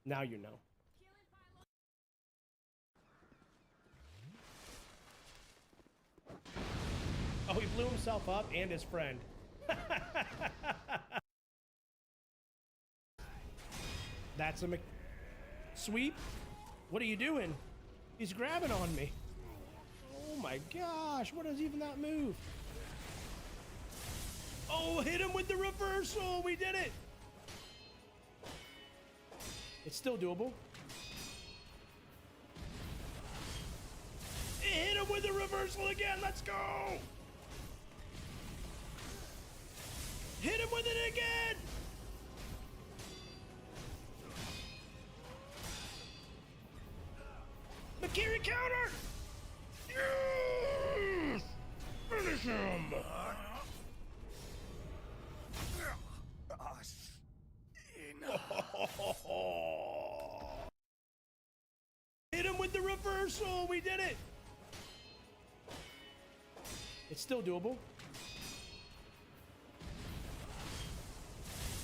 Now you know. Oh, he blew himself up and his friend. That's a sweep. What are you doing? He's grabbing on me. Oh my gosh, what is even that move? Oh, hit him with the reversal. We did it. It's still doable. Hit him with the reversal again. Let's go. Hit him with it again. Makiri counter. Yes! Finish him. Hit him with the reversal. We did it. It's still doable.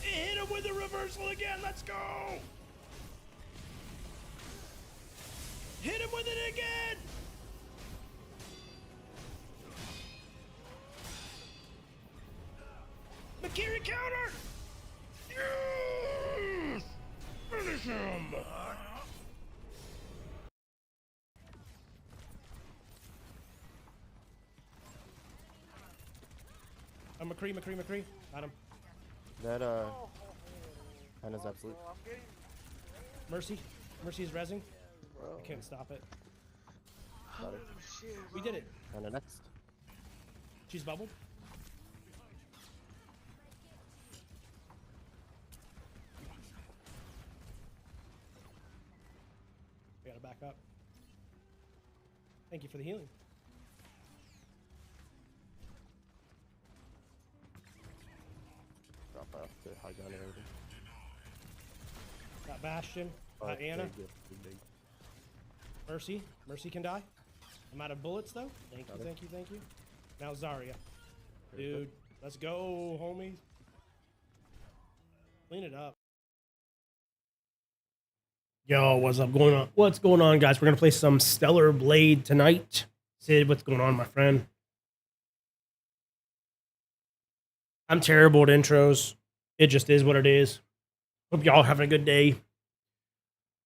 Hit him with the reversal again. Let's go. Hit him with it again. Makiri counter. Yes! Finish him. Oh, McCree. Got him. That, Hannah's absolute. Mercy's rezzing. I can't stop it. Got her. We did it. Hannah next. She's bubbled. We gotta back up. Thank you for the healing. Drop off the high gun and everything. Got Bastion. Got Anna. Big. Mercy can die. I'm out of bullets though. Thank you. Now Zarya. Dude, let's go, homies. Clean it up. Yo, what's up going on? What's going on, guys? We're gonna play some Stellar Blade tonight. Sid, what's going on, my friend? I'm terrible at intros. It just is what it is. Hope y'all having a good day.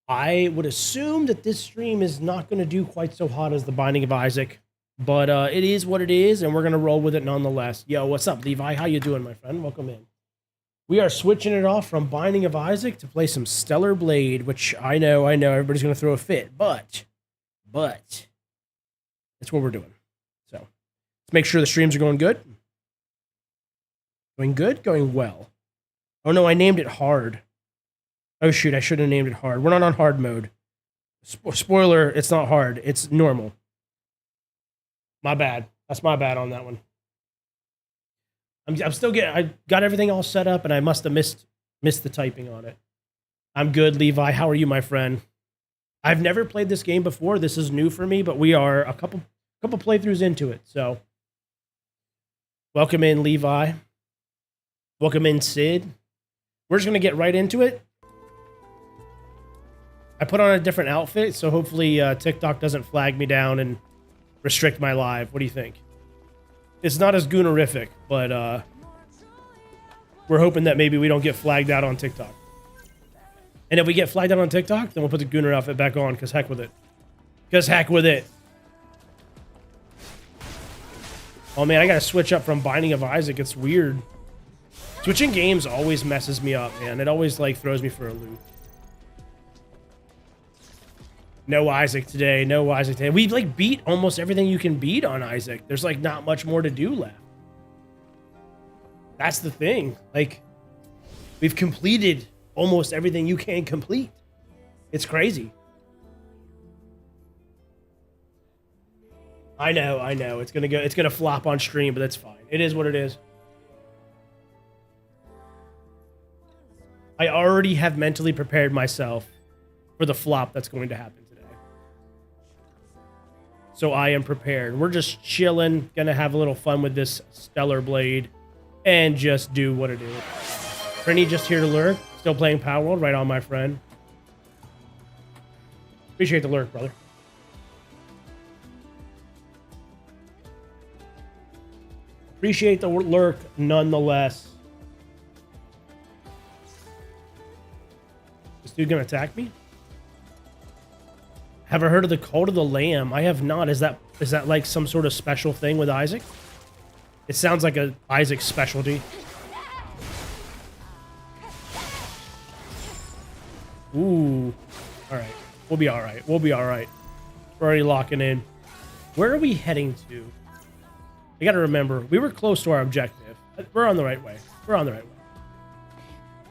I would assume that this stream is not going to do quite so hot as the Binding of Isaac, but it is what it is, and we're going to roll with it nonetheless. Yo, what's up, Levi? How you doing, my friend? Welcome in. We are switching it off from Binding of Isaac to play some Stellar Blade, which I know everybody's going to throw a fit, but that's what we're doing. So let's make sure the streams are going good. Going good? Going well. Oh no, I named it hard. Oh shoot, I should have named it hard. We're not on hard mode. Spoiler, it's not hard. It's normal. My bad. That's my bad on that one. I'm still getting, I got everything all set up and I must have missed the typing on it. I'm good, Levi. How are you, my friend? I've never played this game before. This is new for me, but we are a couple playthroughs into it. So welcome in, Levi. Welcome in, Sid. We're just going to get right into it. I put on a different outfit, so hopefully TikTok doesn't flag me down and restrict my live. What do you think? It's not as goonerific, but we're hoping that maybe we don't get flagged out on TikTok. And if we get flagged out on TikTok, then we'll put the gooner outfit back on, because heck with it. Because heck with it. Oh man, I got to switch up from Binding of Isaac. It's weird. Switching games always messes me up, man. It always like throws me for a loop. No Isaac today. No Isaac today. We like beat almost everything you can beat on Isaac. There's like not much more to do left. That's the thing. Like we've completed almost everything you can complete. It's crazy. I know. It's gonna flop on stream, but that's fine. It is what it is. I already have mentally prepared myself for the flop that's going to happen today. So I am prepared. We're just chilling, gonna have a little fun with this Stellar Blade and just do what it is. Rennie just here to lurk, still playing Power World, right on, my friend. Appreciate the lurk, brother. Appreciate the lurk nonetheless. This dude gonna attack me? Have I heard of the Cult of the Lamb? I have not. Is that like some sort of special thing with Isaac? It sounds like a Isaac specialty. Ooh. Alright. We'll be alright. We'll be alright. We're already locking in. Where are we heading to? I gotta remember, we were close to our objective. We're on the right way. We're on the right way.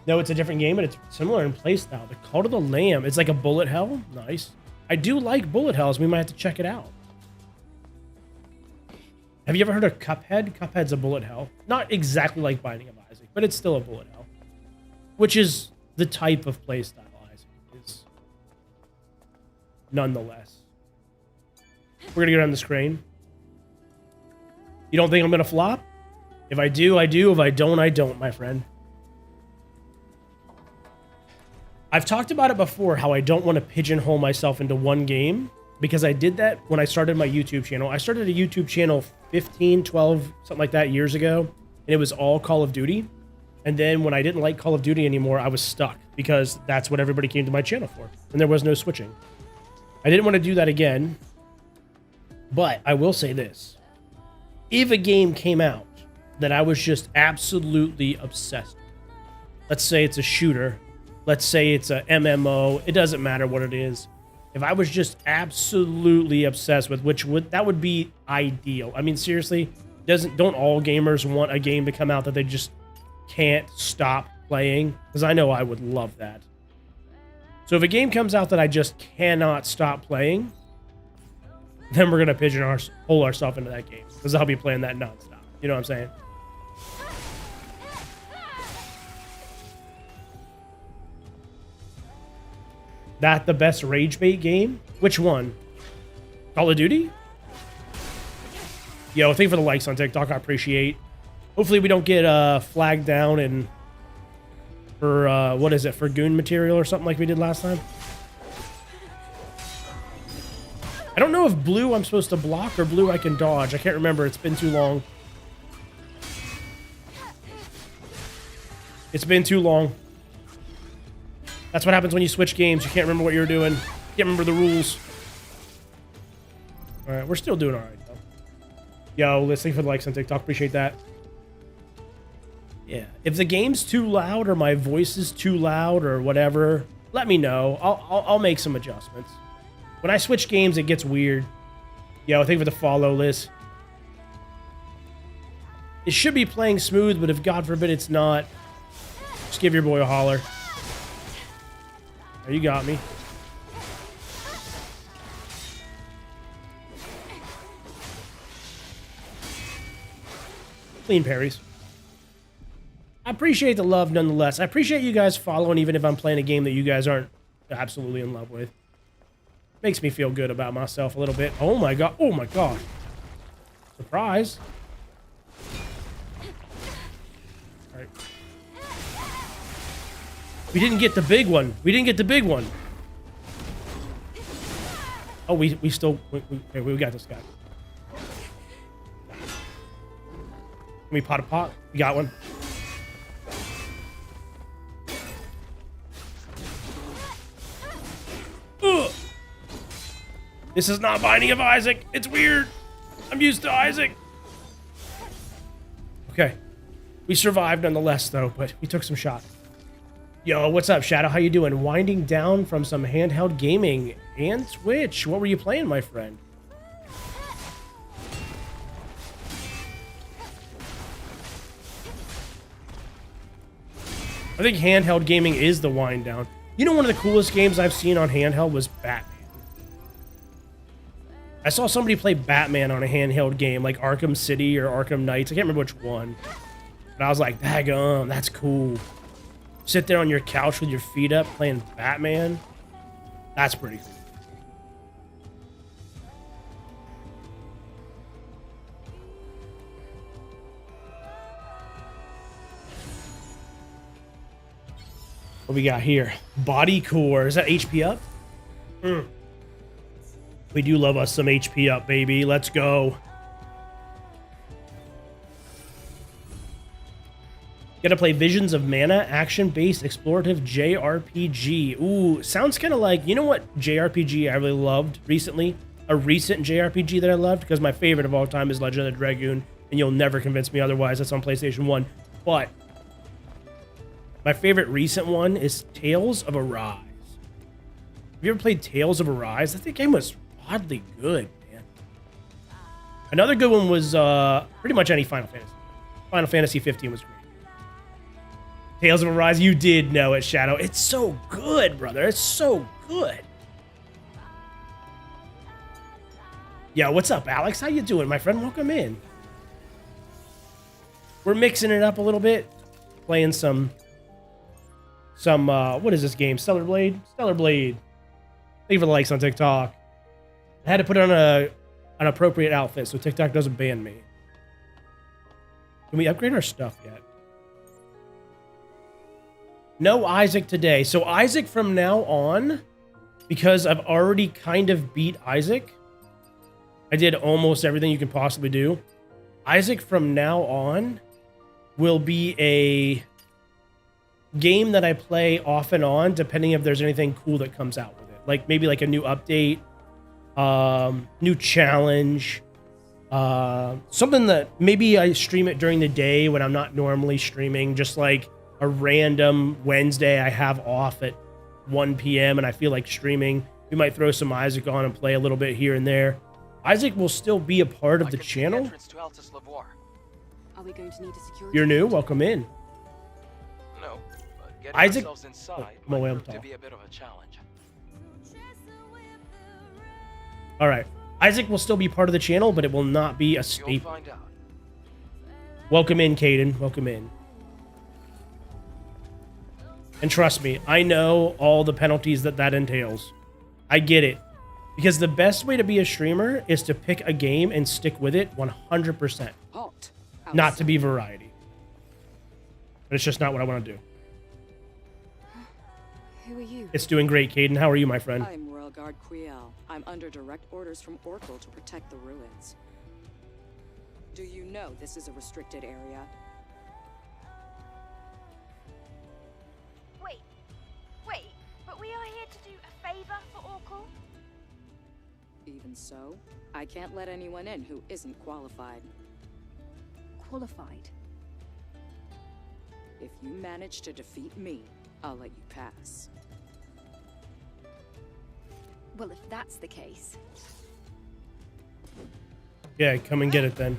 No, it's a different game, but it's similar in playstyle. The Cult of the Lamb. It's like a bullet hell. Nice. I do like bullet hells. We might have to check it out. Have you ever heard of Cuphead? Cuphead's a bullet hell. Not exactly like Binding of Isaac, but it's still a bullet hell. Which is the type of playstyle Isaac is. Nonetheless. We're gonna go down the screen. You don't think I'm gonna flop? If I do, I do. If I don't, I don't, my friend. I've talked about it before, how I don't want to pigeonhole myself into one game, because I did that when I started my YouTube channel. I started a YouTube channel 15, 12, something like that years ago, and it was all Call of Duty. And then when I didn't like Call of Duty anymore, I was stuck, because that's what everybody came to my channel for, and there was no switching. I didn't want to do that again, but I will say this. If a game came out that I was just absolutely obsessed with, let's say it's a shooter, let's say it's a MMO, it doesn't matter what it is. If I was just absolutely obsessed with, that would be ideal. I mean, seriously, don't all gamers want a game to come out that they just can't stop playing? Because I know I would love that. So if a game comes out that I just cannot stop playing, then we're gonna pigeonhole ourselves into that game, because I'll be playing that nonstop. You know what I'm saying? That the best rage bait game? Which one? Call of Duty? Yo, thank you for the likes on TikTok. I appreciate. Hopefully we don't get flagged down and for what is it, for goon material or something like we did last time. I don't know if blue I'm supposed to block or blue I can dodge. I can't remember. It's been too long. It's been too long. That's what happens when you switch games. You can't remember what you're doing. You can't remember the rules. All right, we're still doing all right, though. Yo, listening for the likes on TikTok. Appreciate that. Yeah, if the game's too loud or my voice is too loud or whatever, let me know. I'll make some adjustments. When I switch games, it gets weird. Yo, thank you for the follow, Liz. It should be playing smooth, but if God forbid it's not, just give your boy a holler. Oh, you got me. Clean parries. I appreciate the love nonetheless. I appreciate you guys following, even if I'm playing a game that you guys aren't absolutely in love with. Makes me feel good about myself a little bit. Oh my god. Oh my gosh. Surprise. All right. We didn't get the big one. We didn't get the big one. Oh, we still... we got this guy. Can we pot a pot? We got one. Ugh. This is not Binding of Isaac. It's weird. I'm used to Isaac. Okay. We survived nonetheless, though, but we took some shots. Yo, what's up, Shadow? How you doing? Winding down from some handheld gaming and Twitch. What were you playing, my friend? I think handheld gaming is the wind down. You know, one of the coolest games I've seen on handheld was Batman. I saw somebody play Batman on a handheld game, like Arkham City or Arkham Knights. I can't remember which one. But I was like, daggum, that's cool. Sit there on your couch with your feet up playing Batman. That's pretty cool. What we got here? Body core. Is that HP up? We do love us some HP up, baby. Let's go. Gotta play Visions of Mana, action-based explorative JRPG. Ooh, sounds kind of like, you know what JRPG I really loved recently? A recent JRPG that I loved, because my favorite of all time is Legend of the Dragoon, and you'll never convince me otherwise. That's on PlayStation 1. But my favorite recent one is Tales of Arise. Have you ever played Tales of Arise? I think the game was oddly good, man. Another good one was pretty much any Final Fantasy. Final Fantasy 15 was great. Tales of Arise, you did know it, Shadow. It's so good, brother. It's so good. Yo, what's up, Alex? How you doing, my friend? Welcome in. We're mixing it up a little bit. Playing some what is this game? Stellar Blade? Stellar Blade. Leave a likes on TikTok. I had to put on an appropriate outfit so TikTok doesn't ban me. Can we upgrade our stuff yet? No Isaac today. So Isaac from now on, because I've already kind of beat Isaac, I did almost everything you can possibly do. Isaac from now on will be a game that I play off and on, depending if there's anything cool that comes out with it. Like maybe like a new update, new challenge, something that maybe I stream it during the day when I'm not normally streaming, just like a random Wednesday I have off at 1 p.m. and I feel like streaming. We might throw some Isaac on and play a little bit here and there. Isaac will still be a part of the channel. Are we going to need a security? You're new, welcome in. No, but getting Isaac, ourselves inside my way might I'm prove to talking. be a bit of a challenge. All right, Isaac will still be part of the channel, but it will not be a You'll staple. find out. Welcome in, Caden. Welcome in. And trust me, I know all the penalties that entails. I get it. Because the best way to be a streamer is to pick a game and stick with it 100%. Hot. Not to be variety. But it's just not what I want to do. Who are you? It's doing great, Caden. How are you, my friend? I'm Royal Guard Kriel. I'm under direct orders from Oracle to protect the ruins. Do you know this is a restricted area? Wait, but we are here to do a favor for Oracle? Even so, I can't let anyone in who isn't qualified. Qualified? If you manage to defeat me, I'll let you pass. Well, if that's the case. Yeah, come and get it then.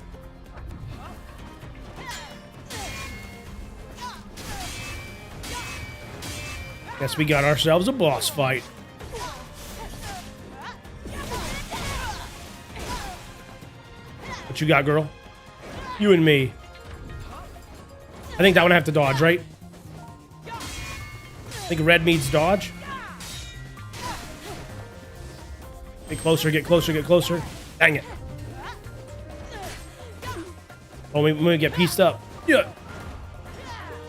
Guess we got ourselves a boss fight. What you got, girl? You and me. I think that one I have to dodge, right? I think red means dodge. Get closer, get closer, get closer. Dang it. Oh, we gonna get pieced up. Yeah.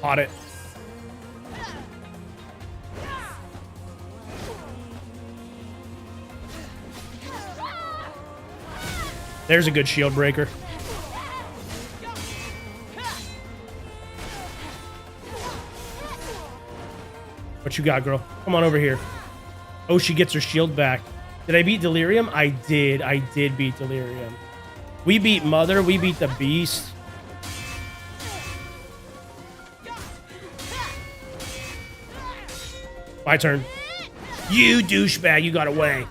Caught it. There's a good shield breaker. What you got, girl? Come on over here. Oh, she gets her shield back. Did I beat Delirium? I did. I did beat Delirium. We beat Mother. We beat the Beast. My turn. You douchebag. You got away.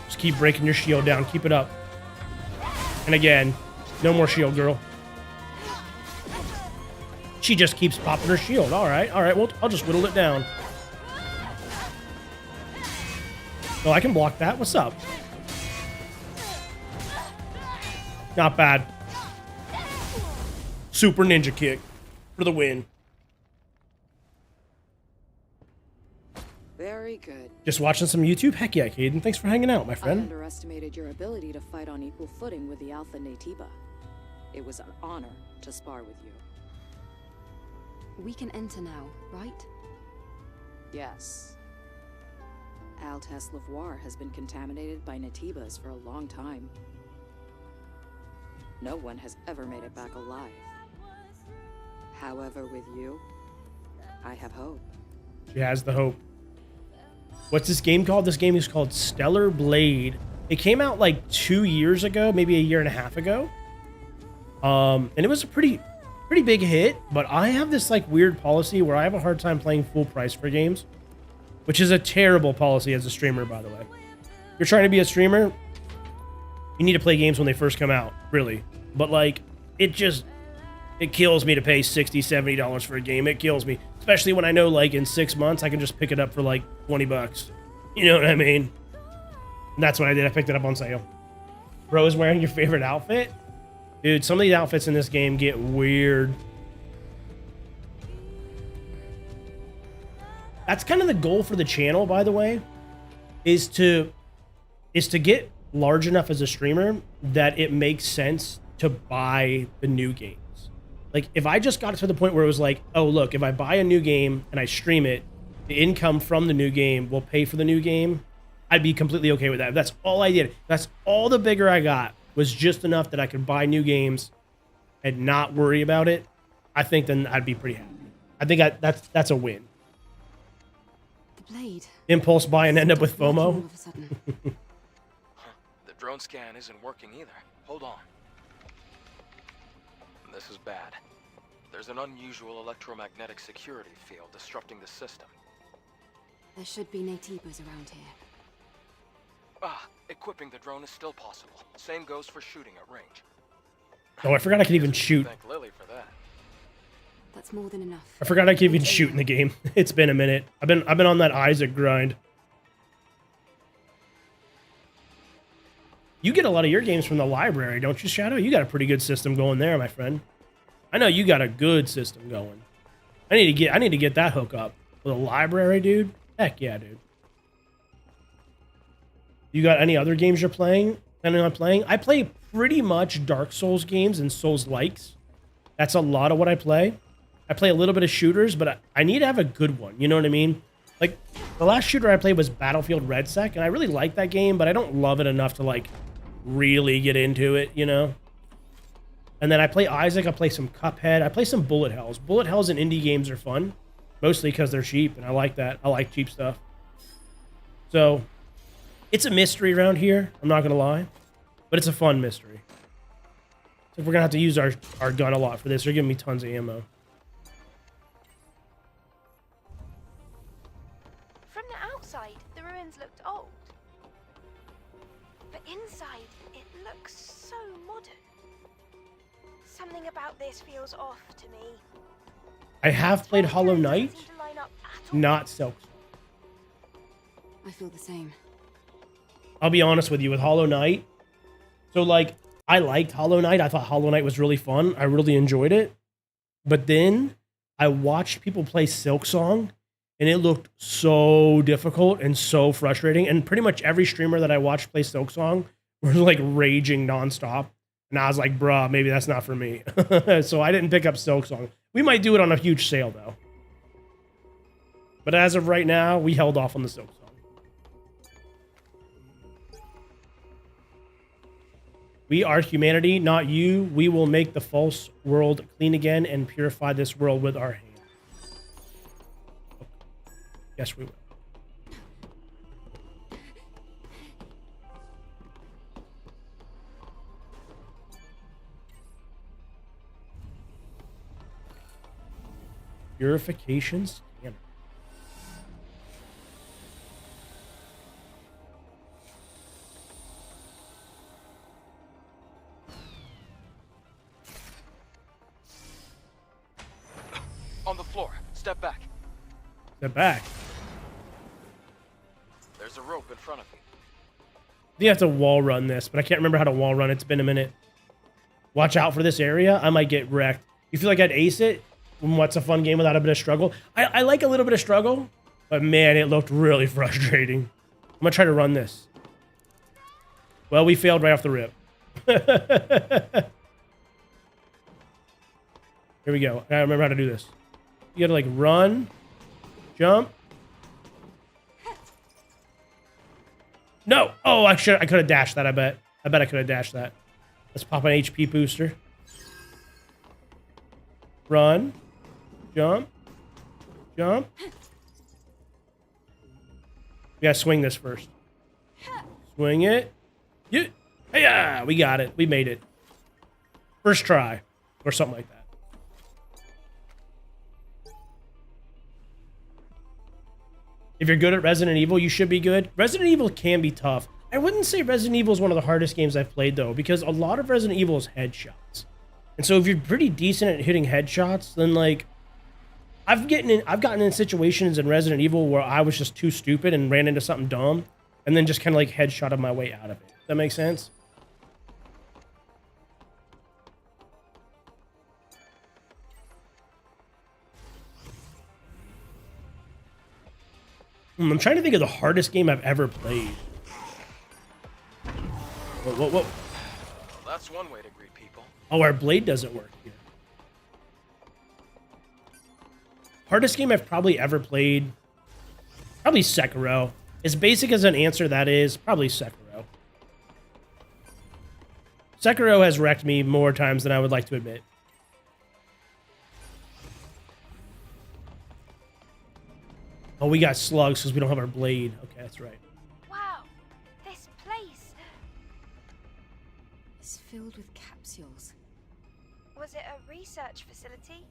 Just keep breaking your shield down. Keep it up. And again, no more shield, girl. She just keeps popping her shield. All right. Well, I'll just whittle it down. Oh, I can block that. What's up? Not bad. Super ninja kick for the win. Very good. Just watching some YouTube? Heck yeah, Caden. Thanks for hanging out, my I friend. underestimated your ability to fight on equal footing with the Alpha Natiba. It was an honor to spar with you. We can enter now, right? Yes. Altesse Lavoir has been contaminated by Natibas for a long time. No one has ever made it back alive. However, with you, I have hope. She has the hope. What's this game called? This game is called Stellar Blade. It came out like 2 years ago, maybe a year and a half ago. And it was a pretty big hit, but I have this like weird policy where I have a hard time playing full price for games, which is a terrible policy as a streamer, by the way. If you're trying to be a streamer, you need to play games when they first come out, really. But like, it kills me to pay $60, $70 for a game. It kills me, especially when I know like in 6 months I can just pick it up for like 20 bucks. You know what I mean? And that's what I did. I picked it up on sale. Bro is wearing your favorite outfit? Dude, some of these outfits in this game get weird. That's kind of the goal for the channel, by the way, is to get large enough as a streamer that it makes sense to buy the new games. Like, if I just got to the point where it was like, oh, look, if I buy a new game and I stream it, the income from the new game will pay for the new game, I'd be completely okay with that. If that's all I did. That's all the bigger I got was just enough that I could buy new games and not worry about it. I think then I'd be pretty happy. I think that's a win. The blade. Impulse buy and end up with Working all FOMO. of a sudden. The drone scan isn't working either. Hold on. This is bad. There's an unusual electromagnetic security field disrupting the system. There should be Natibas around here. Equipping the drone is still possible. Same goes for shooting at range. Oh, I forgot I could even shoot. Thank Lily for that. That's more than enough. I forgot I could even shoot in the game. It's been a minute. I've been on that Isaac grind. You get a lot of your games from the library, don't you, Shadow? You got a pretty good system going there, my friend. I know you got a good system going. I need to get that hook up. With a library, dude? Heck yeah, dude. You got any other games you're playing? Planning on playing? I play pretty much Dark Souls games and Souls likes. That's a lot of what I play. I play a little bit of shooters, but I need to have a good one. You know what I mean? Like, the last shooter I played was Battlefield Red Sec, and I really like that game, but I don't love it enough to, like, really get into it, you know? And then I play Isaac, I play some Cuphead, I play some Bullet Hells. Bullet Hells and indie games are fun, mostly because they're cheap, and I like that. I like cheap stuff. So, it's a mystery around here, I'm not going to lie, but it's a fun mystery. So we're going to have to use our gun a lot for this. They're giving me tons of ammo. From the outside, the ruins looked old. But inside, it looks so modern. Something about this feels off to me. I have played Hollow Knight, Doesn't seem to line up at all. not Silk. I feel the same. I'll be honest with you, with Hollow Knight. So, like, I liked Hollow Knight. I thought Hollow Knight was really fun. I really enjoyed it. But then I watched people play Silksong, and it looked so difficult and so frustrating. And pretty much every streamer that I watched play Silksong were, like, raging nonstop. And I was like, bruh, maybe that's not for me. So I didn't pick up Silksong. We might do it on a huge sale, though. But as of right now, we held off on the Silksong. We are humanity, not you. We will make the false world clean again and purify this world with our hands. Okay. Yes, we will. Purification scanner. On the floor. Step back. Step back. There's a rope in front of you. You have to wall run this, but I can't remember how to wall run. It's been a minute. Watch out for this area. I might get wrecked. You feel like I'd ace it? What's a fun game without a bit of struggle? I like a little bit of struggle, but man, it looked really frustrating. I'm gonna try to run this. Well, we failed right off the rip. Here we go. I remember how to do this. You gotta like run, jump. No! Oh, I could have dashed that, I bet. I bet I could have dashed that. Let's pop an HP booster. Run. Jump. Jump. We gotta swing this first. Swing it. Yeah. Hey, we got it. We made it. First try. Or something like that. If you're good at Resident Evil, you should be good. Resident Evil can be tough. I wouldn't say Resident Evil is one of the hardest games I've played, though, because a lot of Resident Evil is headshots. And so if you're pretty decent at hitting headshots, then, like, I've gotten in situations in Resident Evil where I was just too stupid and ran into something dumb, and then just kind of, like, headshotted my way out of it. Does that make sense? I'm trying to think of the hardest game I've ever played. Whoa. That's one way to greet people. Oh, our blade doesn't work here. Hardest game I've probably ever played. Probably Sekiro. As basic as an answer that is, probably Sekiro. Sekiro has wrecked me more times than I would like to admit. Oh, we got slugs because we don't have our blade. Okay, that's right. Wow, this place. It's filled with capsules. Was it a research facility?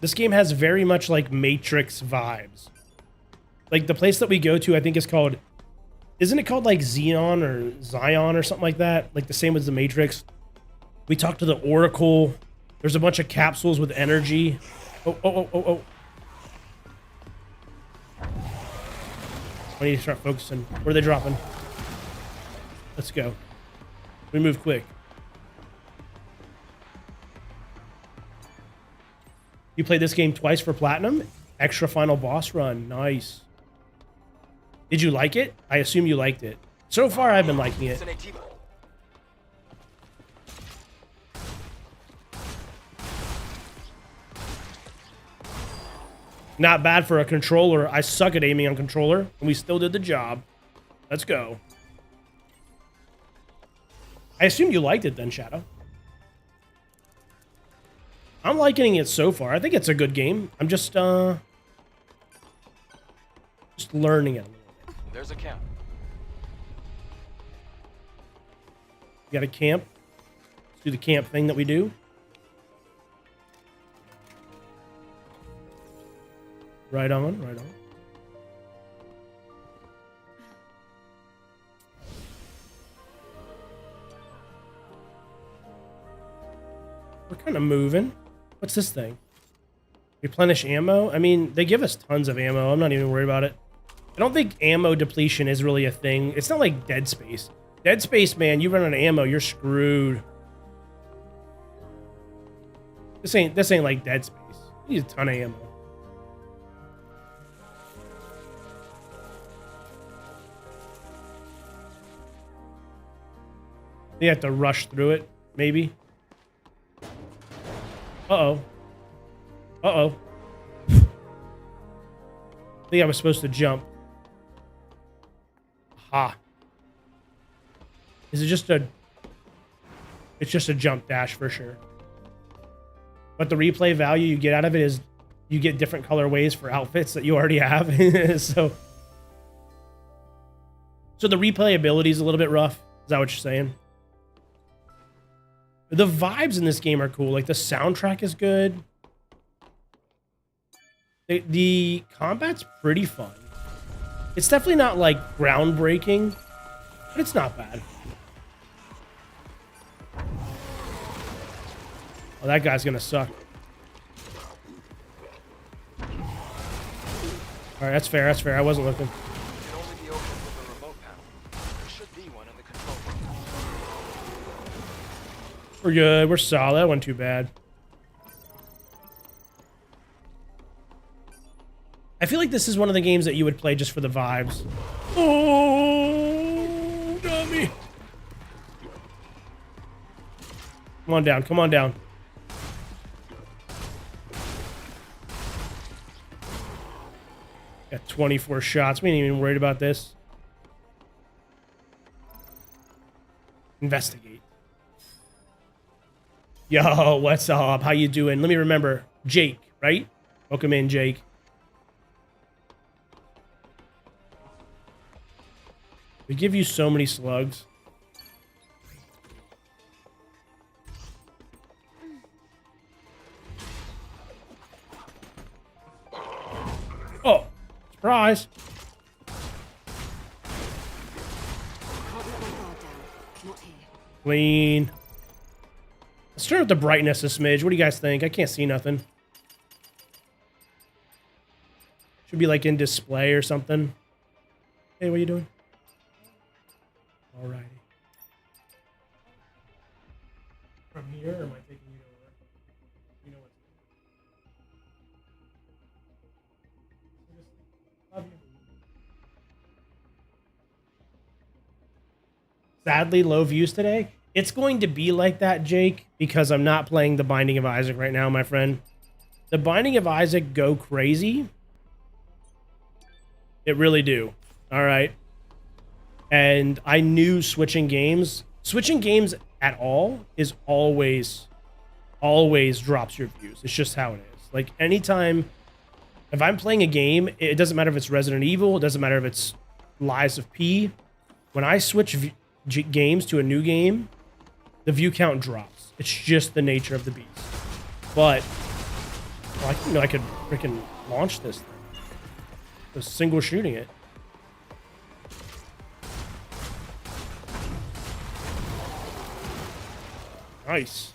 This game has very much like Matrix vibes. Like the place that we go to, I think is called, isn't it called like Xeon or Zion or something like that? Like the same as the Matrix. We talked to the Oracle. There's a bunch of capsules with energy. Oh. I need to start focusing. Where are they dropping? Let's go. We move quick. You played this game twice for platinum? Extra final boss run. Nice. Did you like it? I assume you liked it. So far, I've been liking it. It's an AT. Not bad for a controller. I suck at aiming on controller, and we still did the job. Let's go. I assume you liked it then, Shadow. I'm liking it so far. I think it's a good game. I'm just learning it a little bit. There's a camp. You got a camp. Let's do the camp thing that we do. Right on, right on. We're kind of moving. What's this thing? Replenish ammo? I mean, they give us tons of ammo. I'm not even worried about it. I don't think ammo depletion is really a thing. It's not like Dead Space. Dead Space, man, you run out of ammo, you're screwed. This ain't like Dead Space. You need a ton of ammo. You have to rush through it, maybe. Uh-oh. Uh-oh. I think I was supposed to jump. Ha. Is it just a... It's just a jump dash for sure. But the replay value you get out of it is you get different colorways for outfits that you already have. So the replayability is a little bit rough. Is that what you're saying? The vibes in this game are cool. Like, the soundtrack is good. The combat's pretty fun. It's definitely not, like, groundbreaking, but it's not bad. Oh, that guy's gonna suck. Alright, that's fair, that's fair. I wasn't looking. It can only be opened with a remote panel. There should be one in the control room. We're good. We're solid. That wasn't too bad. I feel like this is one of the games that you would play just for the vibes. Oh, dummy. Come on down. Come on down. Got 24 shots. We ain't even worried about this. Investigate. Yo, what's up? How you doing? Let me remember. Jake, right? Welcome in, Jake. We give you so many slugs. Oh, surprise. Can't let my guard down. Not here. Clean. Let's turn up the brightness a smidge. What do you guys think? I can't see nothing. Should be like in display or something. Hey, what are you doing? Alrighty. From here, or am I taking you over? You know what? Love you. Sadly, low views today. It's going to be like that, Jake, because I'm not playing The Binding of Isaac right now, my friend. The Binding of Isaac go crazy. It really do. All right. And I knew switching games at all is always drops your views. It's just how it is. Like anytime, if I'm playing a game, it doesn't matter if it's Resident Evil, it doesn't matter if it's Lies of P. When I switch games to a new game, the view count drops. It's just the nature of the beast. But well, I could freaking launch this thing. Just single shooting it. Nice.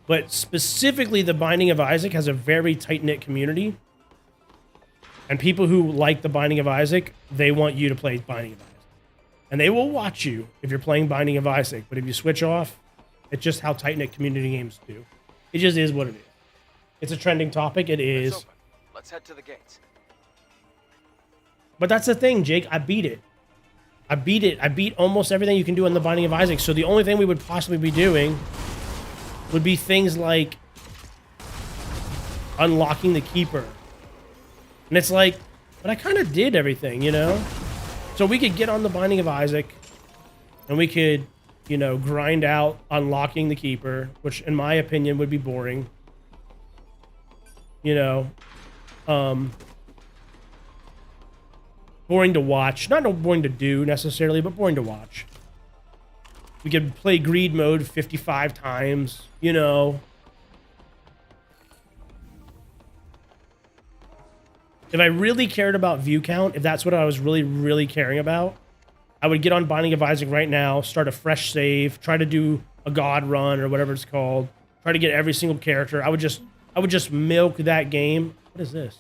But specifically, The Binding of Isaac has a very tight-knit community. And people who like The Binding of Isaac, they want you to play Binding of Isaac. And they will watch you if you're playing Binding of Isaac. But if you switch off, it's just how tight-knit community games do. It just is what it is. It's a trending topic. It is. It's open. Let's head to the gates. But that's the thing, Jake. I beat it. I beat almost everything you can do on The Binding of Isaac. So the only thing we would possibly be doing would be things like unlocking the Keeper. And it's like, but I kind of did everything, you know? So we could get on The Binding of Isaac and we could, you know, grind out unlocking the Keeper, which in my opinion would be boring. You know, boring to watch. Not boring to do necessarily, but boring to watch. We could play greed mode 55 times, you know. If I really cared about view count, if that's what I was really caring about, I would get on Binding of Isaac right now, start a fresh save, try to do a god run or whatever it's called, try to get every single character. I would just milk that game. What is this?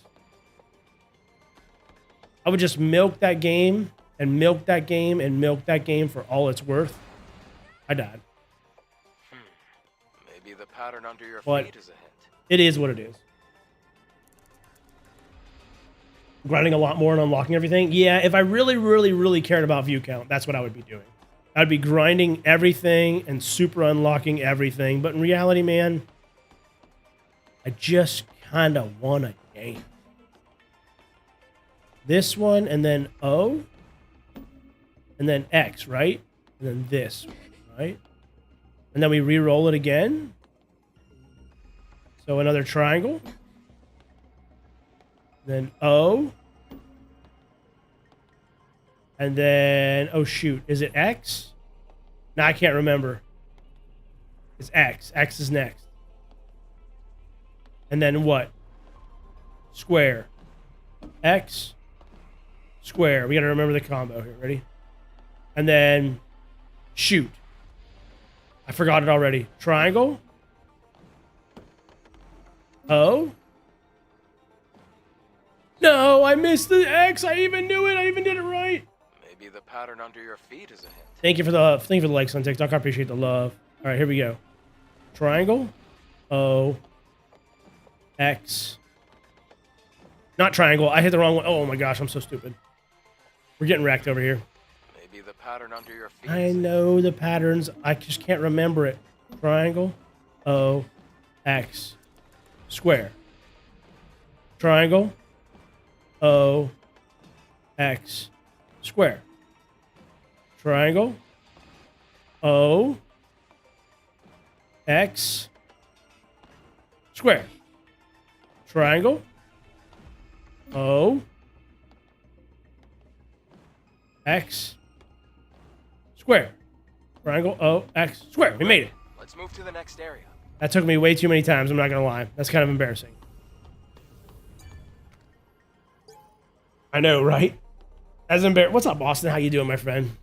I would just milk that game and milk that game and milk that game for all it's worth. I died. Maybe the pattern under your What? feet is a hint. It is what it is. Grinding a lot more and unlocking everything. Yeah, if I really cared about view count, that's what I would be doing. I'd be grinding everything and super unlocking everything. But in reality, man, I just kind of want a game. This one, and then O, and then X, right? And then this, right? And then we re-roll it again. So another triangle. Then O. And then, oh shoot, is it X? No, I can't remember. It's X. X is next. And then what? Square. X. Square. We got to remember the combo here. Ready? And then shoot. I forgot it already. Triangle. O. No, I missed the X. I even knew it. I even did it right. Maybe the pattern under your feet is a hint. Thank you for the likes on TikTok. I appreciate the love. All right, here we go. Triangle. O. X. Not triangle. I hit the wrong one. Oh my gosh, I'm so stupid. We're getting wrecked over here. Maybe the pattern under your feet. I know the patterns. I just can't remember it. Triangle, O, X, square. Triangle, O, X, square. Triangle, O, X, square. Triangle, O, X, square. Triangle, O, X, square. We made it. Let's move to the next area. That took me way too many times, I'm not gonna lie. That's kind of embarrassing. I know, right? That's embarrassing. What's up, Austin? How you doing, my friend?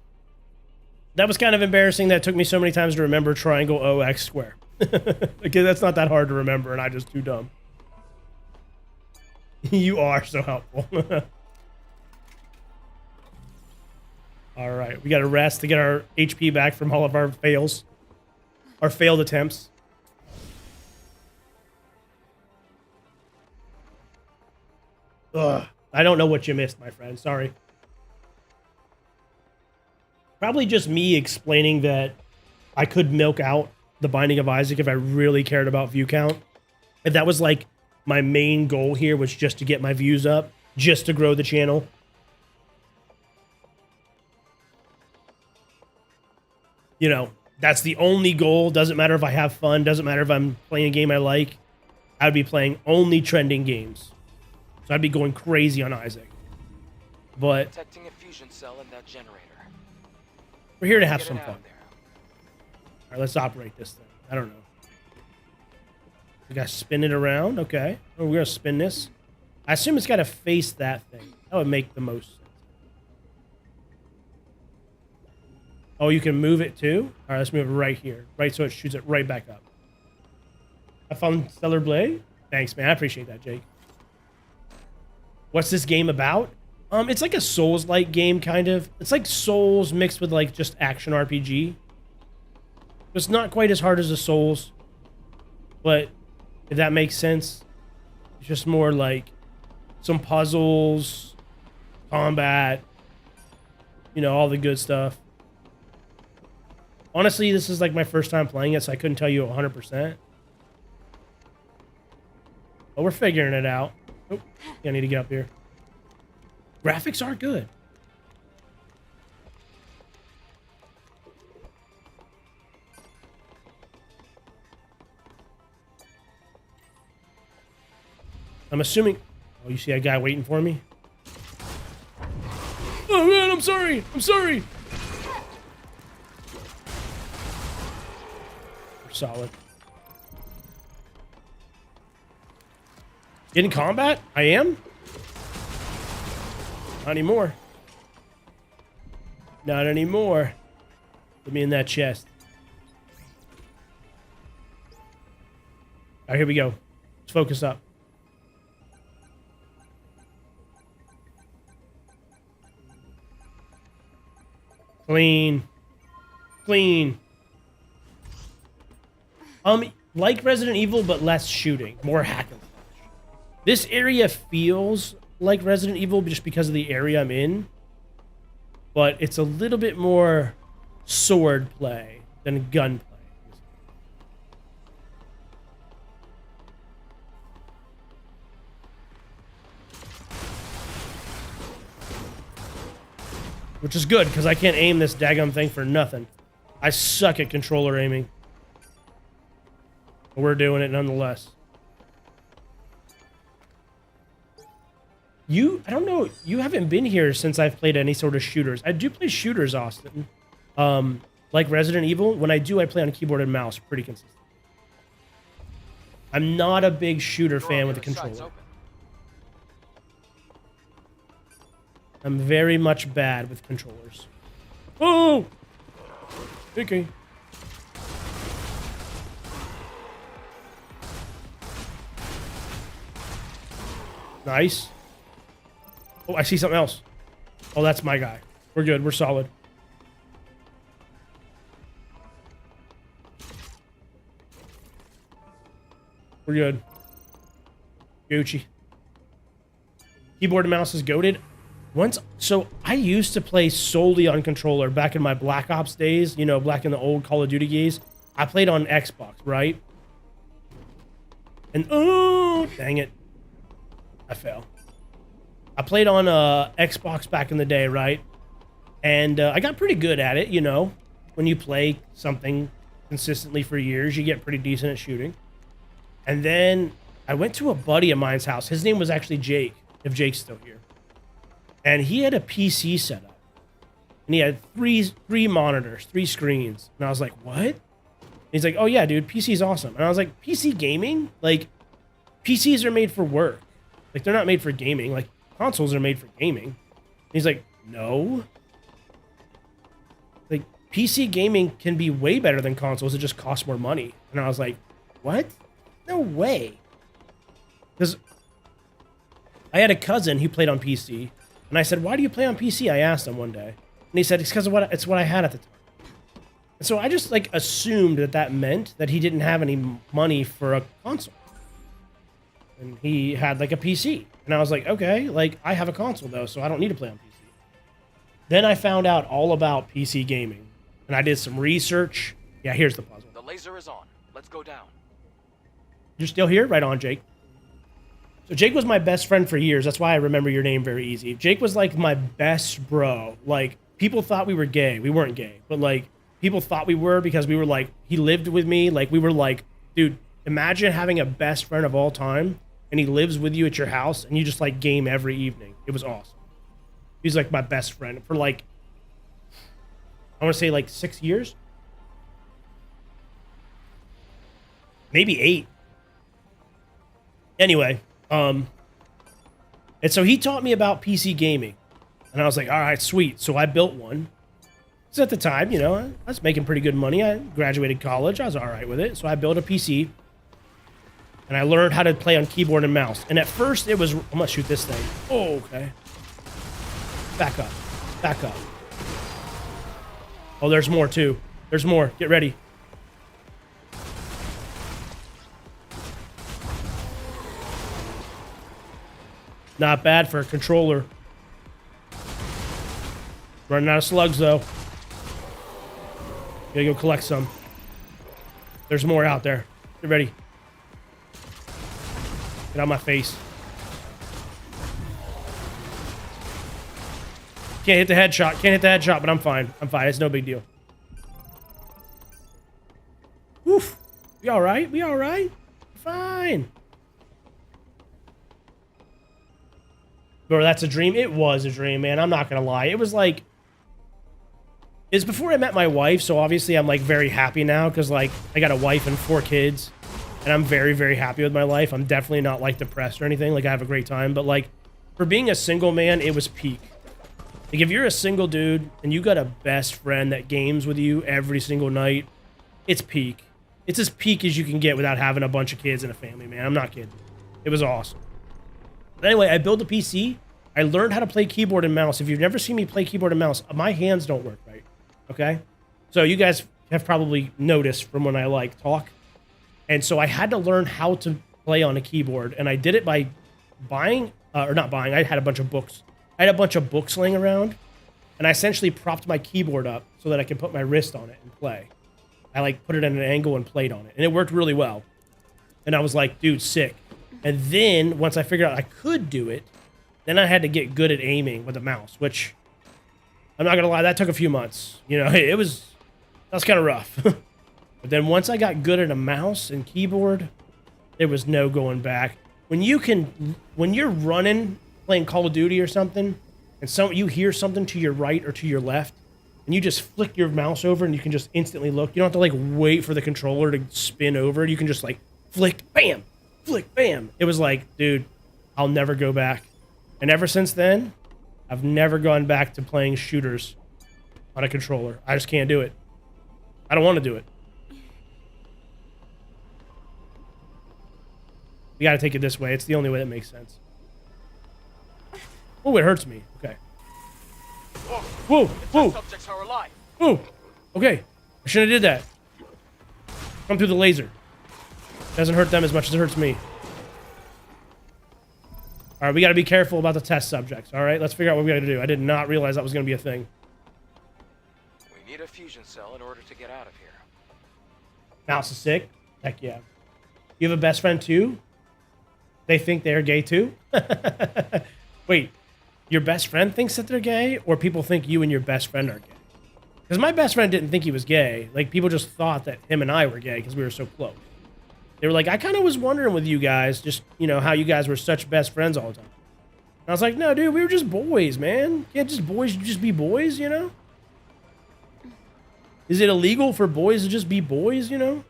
That was kind of embarrassing that it took me so many times to remember triangle O, X, square. Because that's not that hard to remember, and I'm just too dumb. You are so helpful. All right, we got to rest to get our HP back from all of our fails. Our failed attempts. Ugh. I don't know what you missed, my friend. Sorry. Probably just me explaining that I could milk out the Binding of Isaac if I really cared about view count. If that was like my main goal here, was just to get my views up, just to grow the channel. You know, that's the only goal. Doesn't matter if I have fun. Doesn't matter if I'm playing a game I like. I'd be playing only trending games. So I'd be going crazy on Isaac. But Detecting a fusion cell in that generator. we're here to have Get some it out fun. of there. All right, let's operate this thing. I don't know. We got to spin it around. Okay. Oh, we're going to spin this. I assume it's got to face that thing. That would make the most sense. Oh, you can move it too? All right, let's move it right here. Right, so it shoots it right back up. I found Stellar Blade. Thanks, man. I appreciate that, Jake. What's this game about? It's like a Souls-like game, kind of. It's like Souls mixed with like just action RPG. It's not quite as hard as a Souls, but if that makes sense, it's just more like some puzzles, combat, you know, all the good stuff. Honestly, this is like my first time playing it, so I couldn't tell you 100%. But we're figuring it out. Oh, I need to get up here. Graphics are good. I'm assuming... Oh, you see that guy waiting for me? Oh, man, I'm sorry. I'm sorry. We're solid. In combat? I am? Not anymore. Not anymore. Put me in that chest. All right, here we go. Let's focus up. Clean. Clean. Like Resident Evil, but less shooting. More hack and slash. This area feels like Resident Evil just because of the area I'm in. But it's a little bit more sword play than gunplay. Which is good, because I can't aim this daggum thing for nothing. I suck at controller aiming. But we're doing it nonetheless. I don't know, you haven't been here since I've played any sort of shooters. I do play shooters, Austin. Like Resident Evil. When I do, I play on keyboard and mouse pretty consistently. I'm not a big shooter fan with a controller. I'm very much bad with controllers. Oh! Okay. Nice. Oh, I see something else. Oh, that's my guy. We're good. We're solid. We're good. Gucci. Keyboard and mouse is goated. So I used to play solely on controller back in my Black Ops days, you know, back in the old Call of Duty days. I played on Xbox, right? And oh, dang it. I fell. I played on Xbox back in the day, right? And I got pretty good at it, you know. When you play something consistently for years, you get pretty decent at shooting. And then I went to a buddy of mine's house. His name was actually Jake, if Jake's still here. And he had a PC set up. And he had three monitors, 3 screens. And I was like, what? And he's like, oh yeah, dude, PC's awesome. And I was like, PC gaming? Like, PCs are made for work. Like, they're not made for gaming. Like, consoles are made for gaming. And he's like, no. Like, PC gaming can be way better than consoles. It just costs more money. And I was like, what? No way. Because I had a cousin who played on PC. And I said, why do you play on PC? I asked him one day. And he said, it's because of it's what I had at the time. And so I just like assumed that meant that he didn't have any money for a console. And he had like a PC. And I was like, okay, like I have a console though, so I don't need to play on PC. Then I found out all about PC gaming. And I did some research. Yeah, here's the puzzle. The laser is on. Let's go down. You're still here? Right on, Jake. So Jake was my best friend for years. That's why I remember your name very easy. Jake was like my best bro. Like, people thought we were gay. We weren't gay. But like, people thought we were because we were like, he lived with me. Like, we were like, dude, imagine having a best friend of all time and he lives with you at your house and you just like game every evening. It was awesome. He's like my best friend for like, I want to say like 6 years. Maybe 8. Anyway, and so he taught me about PC gaming. And I was like, all right, sweet. So I built one. So at the time, you know, I was making pretty good money. I graduated college. I was all right with it. So I built a PC. And I learned how to play on keyboard and mouse. And at first, it was... I'm going to shoot this thing. Oh, okay. Back up. Back up. Oh, there's more, too. There's more. Get ready. Not bad for a controller. Running out of slugs, though. Gotta go collect some. There's more out there. Get ready. Get out of my face. Can't hit the headshot. Can't hit the headshot, but I'm fine. I'm fine. It's no big deal. Woof. We all right? We all right? Fine. Bro, that's a dream. It was a dream, man. I'm not gonna lie. It was like... It's before I met my wife, so obviously I'm like very happy now because like I got a wife and 4 kids. And I'm very, very happy with my life. I'm definitely not like depressed or anything. Like I have a great time. But like for being a single man, it was peak. Like if you're a single dude and you got a best friend that games with you every single night, it's peak. It's as peak as you can get without having a bunch of kids and a family, man. I'm not kidding. It was awesome. But anyway, I built a PC. I learned how to play keyboard and mouse. If you've never seen me play keyboard and mouse, my hands don't work right. Okay? So you guys have probably noticed from when I like talk. And so I had to learn how to play on a keyboard. And I did it by buying, or not buying, I had a bunch of books. I had a bunch of books laying around. And I essentially propped my keyboard up so that I could put my wrist on it and play. I like put it at an angle and played on it. And it worked really well. And I was like, dude, sick. And then once I figured out I could do it, then I had to get good at aiming with a mouse, which I'm not gonna lie, that took a few months. You know, that's kind of rough. But then once I got good at a mouse and keyboard, there was no going back. When you're running, playing Call of Duty or something, and you hear something to your right or to your left, and you just flick your mouse over and you can just instantly look. You don't have to like wait for the controller to spin over. You can just like flick, bam, flick, bam. It was like, dude, I'll never go back. And ever since then, I've never gone back to playing shooters on a controller. I just can't do it. I don't want to do it. We got to take it this way. It's the only way that makes sense. Oh, it hurts me. Okay. Whoa, whoa. Subjects are alive. Whoa. Okay. I shouldn't have did that. Come through the laser. Doesn't hurt them as much as it hurts me. All right, we got to be careful about the test subjects. All right, let's figure out what we got to do. I did not realize that was going to be a thing. We need a fusion cell in order to get out of here. Mouse is sick. Heck yeah. You have a best friend too? They think they're gay too? Wait, your best friend thinks that they're gay, or people think you and your best friend are gay? Because my best friend didn't think he was gay. Like, people just thought that him and I were gay because we were so close. They were like, I kind of was wondering with you guys, just, you know, how you guys were such best friends all the time. And I was like, no, dude, we were just boys, man. Can't just boys just be boys, you know? Is it illegal for boys to just be boys, you know?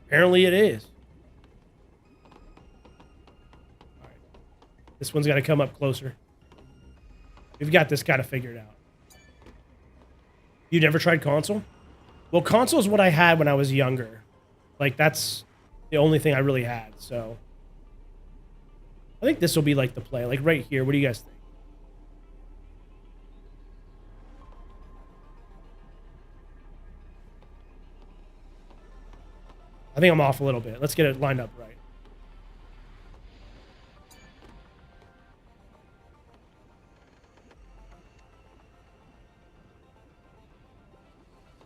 Apparently it is. All right. This one's got to come up closer. We've got this kind of figured out. You never tried console? Well, console is what I had when I was younger. Like, that's the only thing I really had, so. I think this will be like the play. Like, right here. What do you guys think? I think I'm off a little bit. Let's get it lined up right.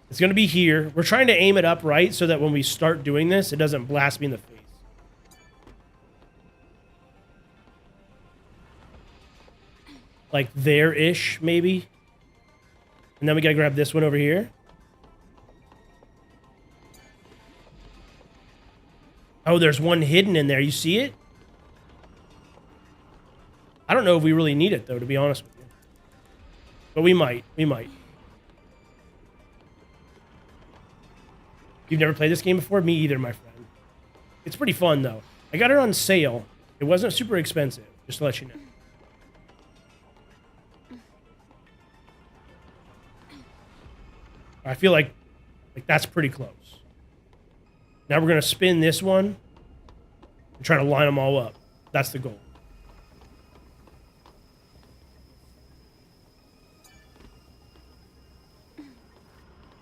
It's going to be here. We're trying to aim it up right so that when we start doing this, it doesn't blast me in the face. Like there-ish, maybe. And then we got to grab this one over here. Oh, there's one hidden in there. You see it? I don't know if we really need it, though, to be honest with you. But we might. We might. You've never played this game before? Me either, my friend. It's pretty fun, though. I got it on sale. It wasn't super expensive, just to let you know. I feel like that's pretty close. Now we're going to spin this one and try to line them all up. That's the goal.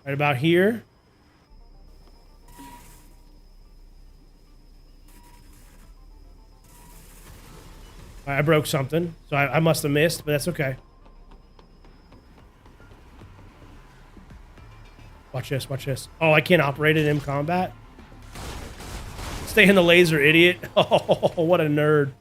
Right about here. I broke something, so I must have missed, but that's okay. Watch this, watch this. Oh, I can't operate it in combat? Stay in the laser, idiot. Oh, what a nerd.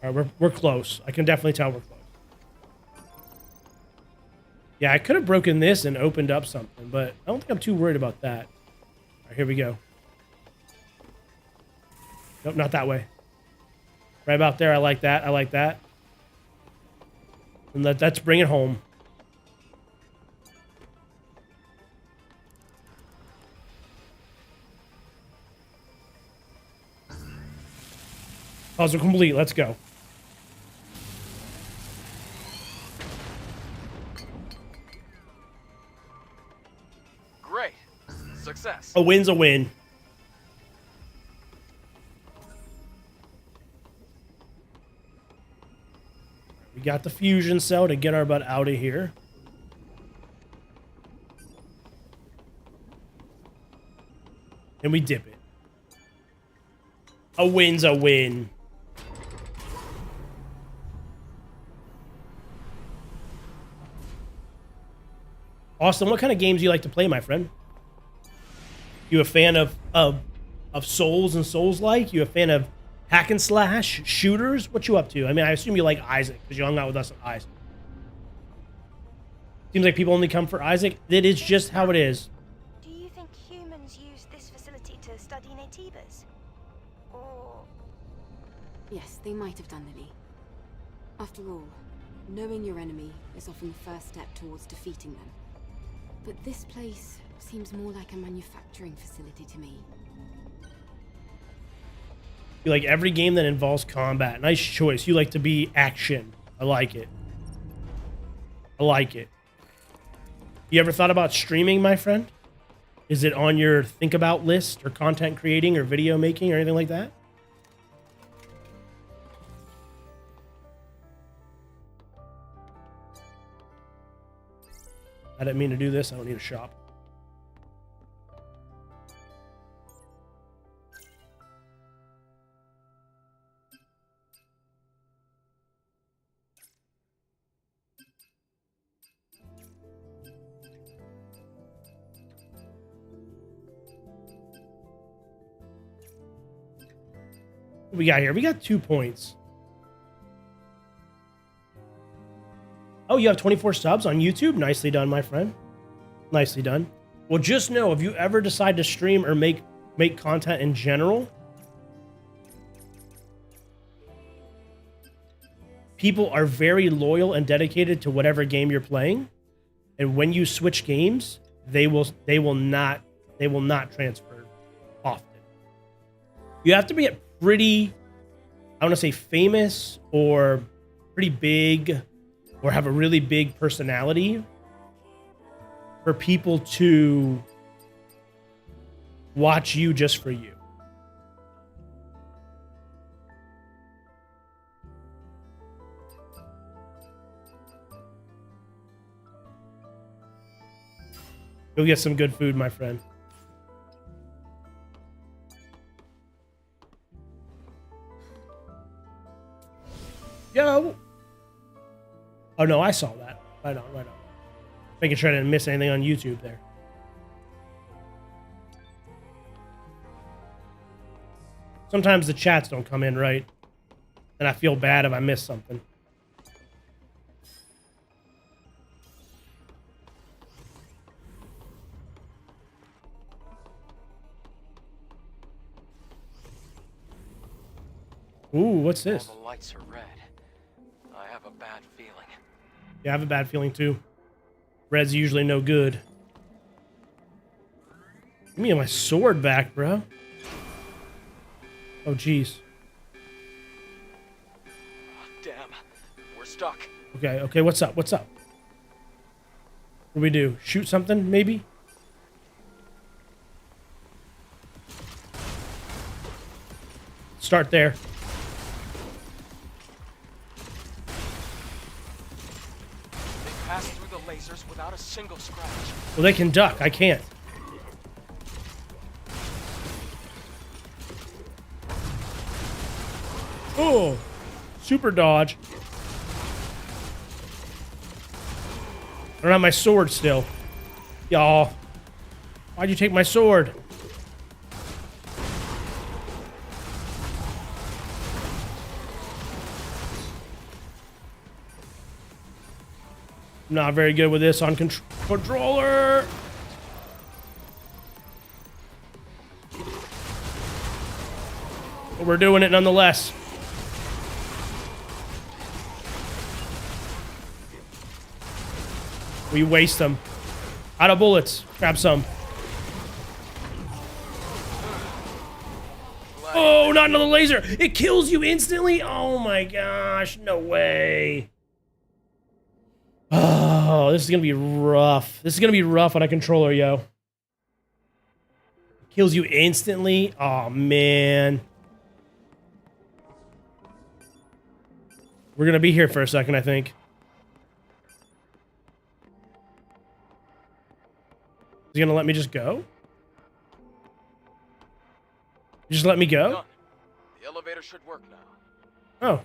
All right, we're close. I can definitely tell we're close. Yeah, I could have broken this and opened up something, but I don't think I'm too worried about that. All right, here we go. Nope, not that way. Right about there. I like that. I like that. And let's bring it home. Puzzle complete. Let's go. Great. Success. A win's a win. We got the fusion cell to get our butt out of here. And we dip it. A win's a win. Austin, what kind of games do you like to play, my friend? You a fan of Souls and Souls-like? You a fan of hack and slash shooters? What you up to? I mean, I assume you like Isaac because you hung out with us on Isaac. Seems like people only come for Isaac. It is just how it is. Do you think humans use this facility to study Naytibas? Or... Yes, they might have done, Lily. After all, knowing your enemy is often the first step towards defeating them. But this place seems more like a manufacturing facility to me. You like every game that involves combat. Nice choice. You like to be action. I like it. I like it. You ever thought about streaming, my friend? Is it on your think about list or content creating or video making or anything like that? I didn't mean to do this. I don't need a shop. What we got here? We got 2 points. Oh, you have 24 subs on YouTube? Nicely done, my friend. Nicely done. Well, just know, if you ever decide to stream or make content in general, people are very loyal and dedicated to whatever game you're playing. And when you switch games, they will not transfer often. You have to be a pretty, I want to say famous or pretty big or have a really big personality for people to watch you just for you. Go get some good food, my friend. Yo! Oh no, I saw that. Right on, right on. Making sure I didn't miss anything on YouTube there. Sometimes the chats don't come in right, and I feel bad if I miss something. Ooh, what's this? All the lights are red. I have a bad feeling. Yeah, I have a bad feeling too. Red's usually no good. Give me my sword back, bro. Oh, jeez. Damn, we're stuck. Okay, okay, what's up? What's up? What do we do? Shoot something, maybe? Start there. They passed through the lasers without a single scratch. Well, they can duck. I can't. Oh, super dodge. I don't have my sword still. Y'all. Why'd you take my sword? Not very good with this on controller. But we're doing it nonetheless. We waste them. Out of bullets. Grab some. Oh, not another laser. It kills you instantly. Oh my gosh. No way. Oh, this is going to be rough. This is going to be rough on a controller, yo. Kills you instantly. Oh, man. We're going to be here for a second, I think. Is he going to let me just go? Just let me go? Done. The elevator should work now. Oh.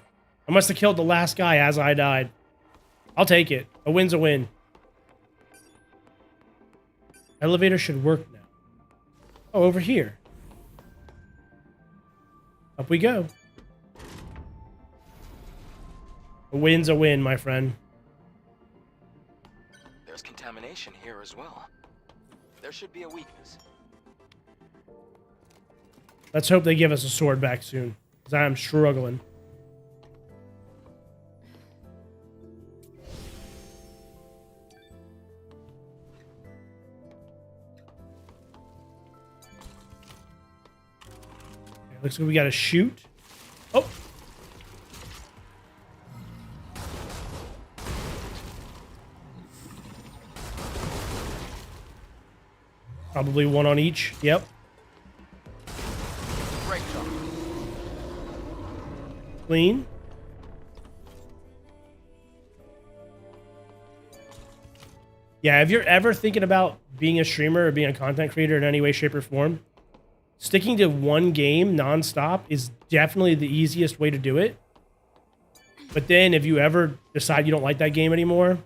I must have killed the last guy as I died. I'll take it. A win's a win. Elevator should work now. Oh, over here. Up we go. A win's a win, my friend. There's contamination here as well. There should be a weakness. Let's hope they give us a sword back soon, because I'm struggling. Okay, looks like we gotta shoot. Oh! Probably one on each. Yep. Great job. Clean. Yeah, if you're ever thinking about being a streamer or being a content creator in any way, shape, or form, sticking to one game nonstop is definitely the easiest way to do it. But then if you ever decide you don't like that game anymore,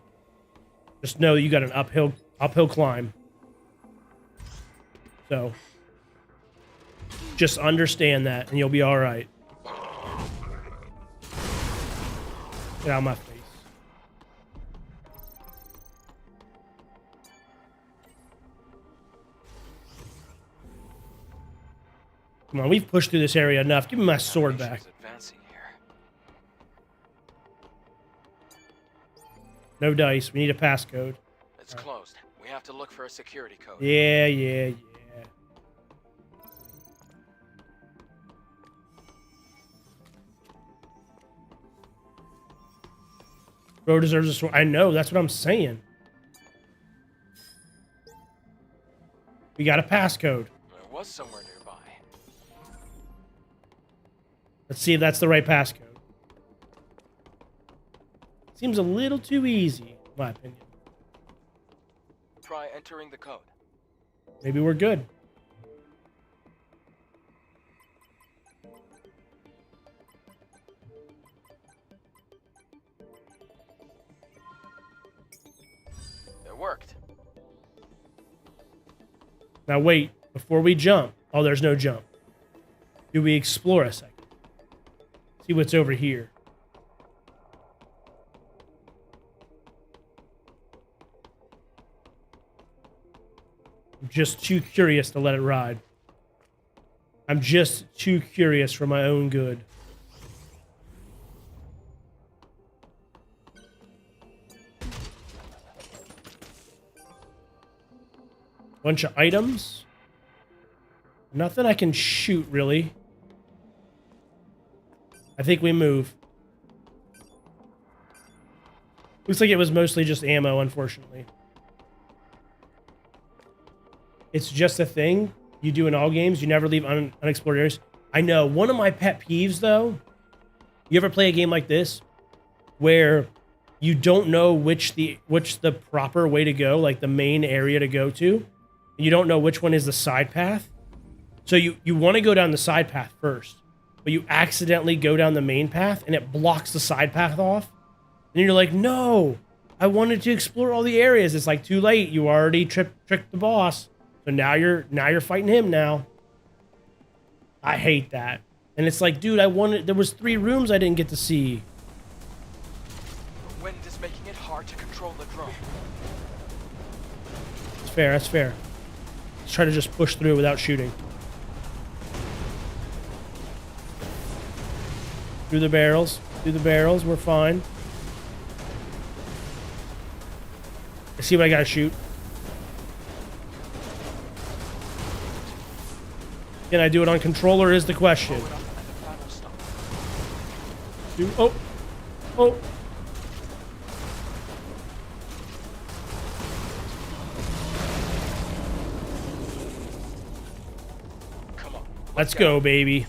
just know you got an uphill climb. So just understand that and you'll be all right. Get out of my face. Come on, we've pushed through this area enough. Give me my sword back. Navigation's advancing here. No dice. We need a passcode. It's closed. We have to look for a security code. Yeah. Bro deserves a sword. I know, that's what I'm saying. We got a passcode. There was somewhere nearby. Let's see if that's the right passcode. Seems a little too easy, in my opinion. Try entering the code. Maybe we're good. It worked. Now wait, before we jump. Oh, there's no jump. Do we explore a second? See what's over here. I'm just too curious to let it ride. I'm just too curious for my own good. Bunch of items. Nothing I can shoot, really. I think we move. Looks like it was mostly just ammo, unfortunately. It's just a thing you do in all games. You never leave unexplored areas. I know. One of my pet peeves, though, you ever play a game like this where you don't know which the proper way to go, like the main area to go to. You don't know which one is the side path. So you want to go down the side path first, but you accidentally go down the main path and it blocks the side path off. And you're like, no, I wanted to explore all the areas. It's like too late. You already tricked the boss. So now you're fighting him now. I hate that. And it's like, dude, there was 3 rooms I didn't get to see. The wind is making it hard to control the drone. That's fair, that's fair. Let's try to just push through without shooting. Through the barrels, we're fine. I see what I gotta shoot. Can I do it on controller is the question. Blow it up and the battle stops. Oh. Come on. Let's go, baby.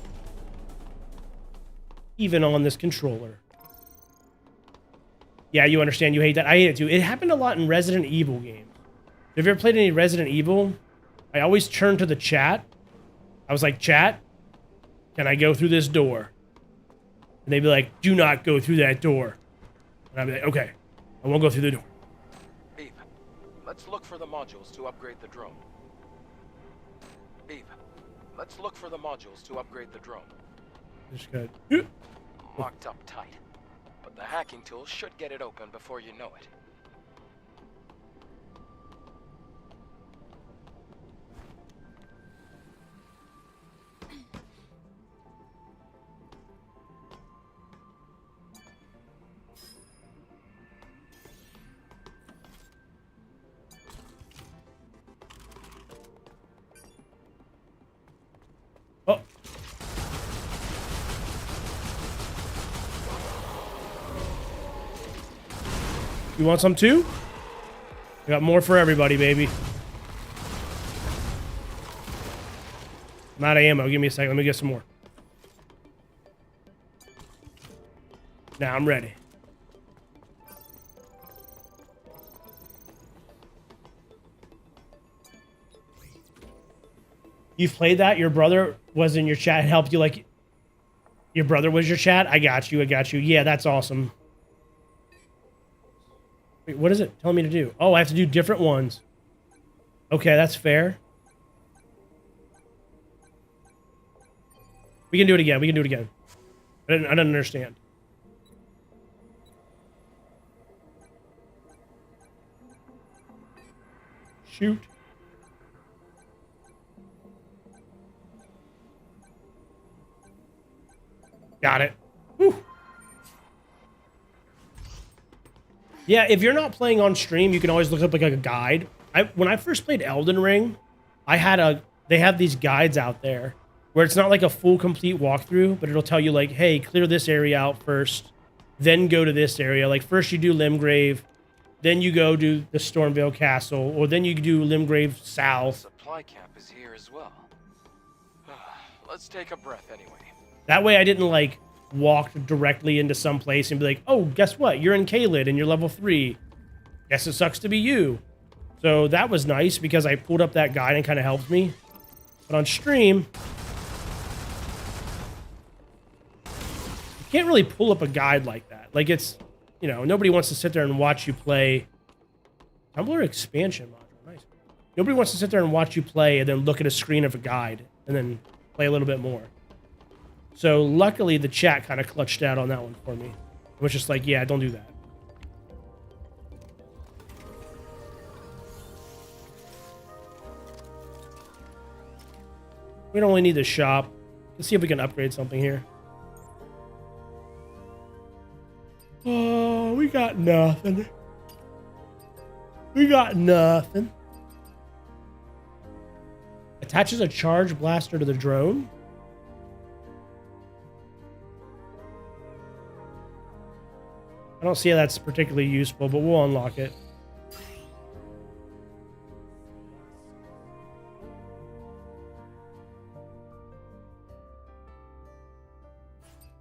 Even on this controller. Yeah, you understand. You hate that. I hate it too. It happened a lot in Resident Evil games. Have you ever played any Resident Evil? I always turn to the chat. I was like, chat, can I go through this door? And they'd be like, do not go through that door. And I'd be like, okay, I won't go through the door. Eve, let's look for the modules to upgrade the drone. Eve, let's look for the modules to upgrade the drone. Just good. Locked up tight. But the hacking tools should get it open before you know it. Oh. You want some too? I got more for everybody, baby. I'm out of ammo. Give me a second. Let me get some more. Now I'm ready. You've played that? Your brother was in your chat and helped you, like, your brother was your chat? I got you, I got you. Yeah, that's awesome. Wait, what is it telling me to do? Oh, I have to do different ones. Okay, that's fair. We can do it again, we can do it again. I didn't understand. Shoot. Got it. Whew. Yeah, if you're not playing on stream, you can always look up like a guide. When I first played Elden Ring, they have these guides out there where it's not like a full complete walkthrough, but it'll tell you like, hey, clear this area out first, then go to this area. Like first you do Limgrave, then you go to the Stormvale Castle, or then you do Limgrave South. Supply camp is here as well. Let's take a breath anyway. That way I didn't like walk directly into some place and be like, oh, guess what? You're in Caelid and you're level 3. Guess it sucks to be you. So that was nice because I pulled up that guide and kind of helped me. But on stream, you can't really pull up a guide like that. Like it's, you know, nobody wants to sit there and watch you play. Tumblr expansion module, nice. Nobody wants to sit there and watch you play and then look at a screen of a guide and then play a little bit more. So luckily the chat kind of clutched out on that one for me. It was just like, yeah, don't do that. We don't really need the shop. Let's see if we can upgrade something here. Oh, we got nothing. We got nothing. Attaches a charge blaster to the drone. I don't see how that's particularly useful, but we'll unlock it.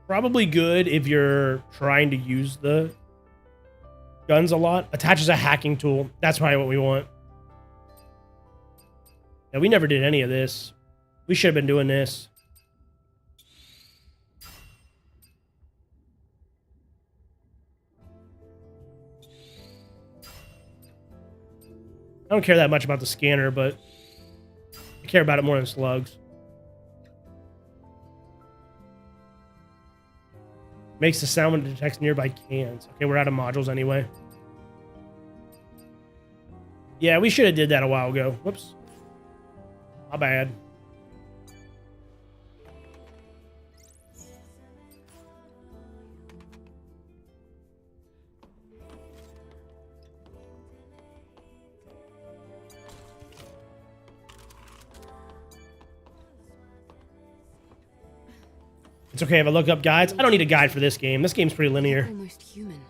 Probably good if you're trying to use the guns a lot. Attaches a hacking tool. That's probably what we want. Yeah, we never did any of this. We should have been doing this. I don't care that much about the scanner, but I care about it more than slugs. Makes the sound when it detects nearby cans. Okay, we're out of modules anyway. Yeah, we should have did that a while ago. Whoops. My bad. It's okay if I look up guides. I don't need a guide for this game. This game's pretty linear. Almost human.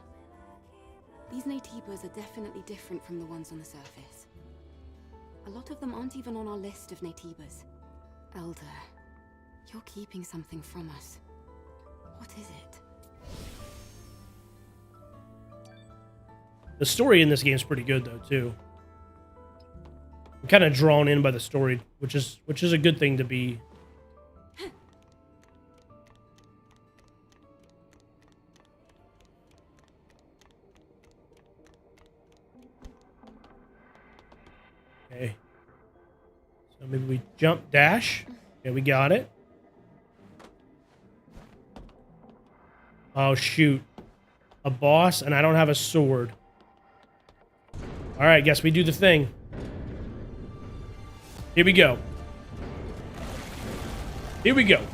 These Naytibas are definitely different from the ones on the surface. A lot of them aren't even on our list of Naytibas. Elder, you're keeping something from us. What is it? The story in this game is pretty good though too. I'm kind of drawn in by the story, which is a good thing to be. Okay. So maybe we jump dash. Okay, we got it. Oh shoot. A boss and I don't have a sword. All right, guess we do the thing. Here we go. Here we go.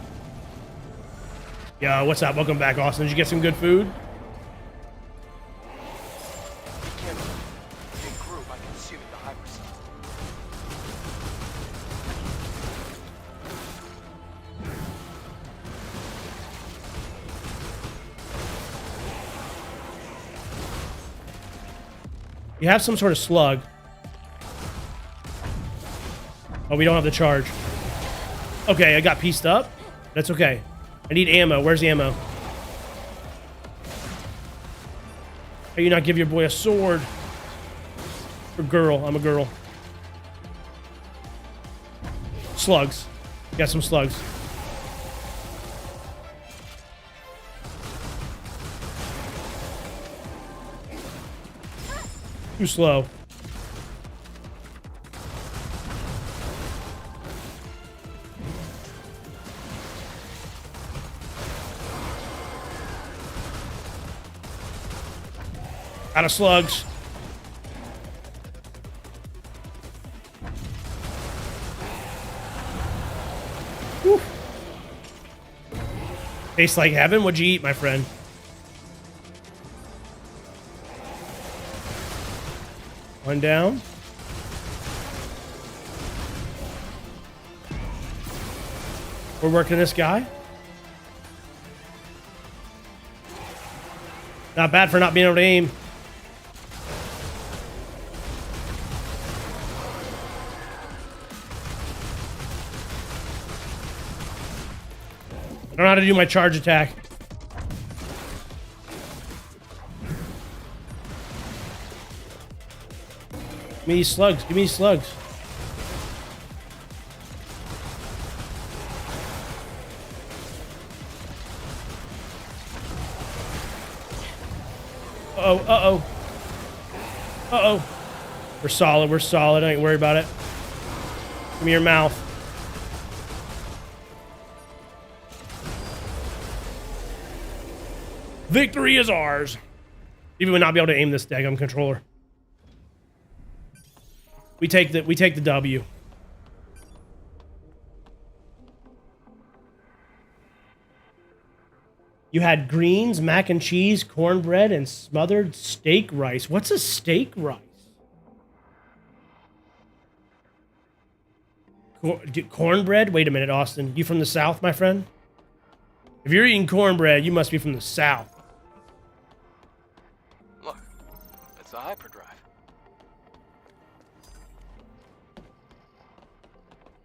Yo, what's up? Welcome back, Austin. Did you get some good food? You have some sort of slug. Oh, we don't have the charge. Okay, I got pieced up. That's okay. I need ammo. Where's the ammo? How do you not give your boy a sword? Or girl. I'm a girl. Slugs. Got some slugs. Too slow. Out of slugs. Whew. Tastes like heaven. What'd you eat, my friend? One down. We're working this guy. Not bad for not being able to aim. I don't know how to do my charge attack. Give me these slugs. Give me these slugs. Uh-oh, uh-oh. Uh-oh. We're solid, we're solid. I ain't worried about it. Give me your mouth. Victory is ours. Even would not be able to aim this daggum controller. We take the W. You had greens, mac and cheese, cornbread, and smothered steak rice. What's a steak rice? Cornbread? Wait a minute, Austin. You from the South, my friend? If you're eating cornbread, you must be from the South. Look, it's a hyperdrive.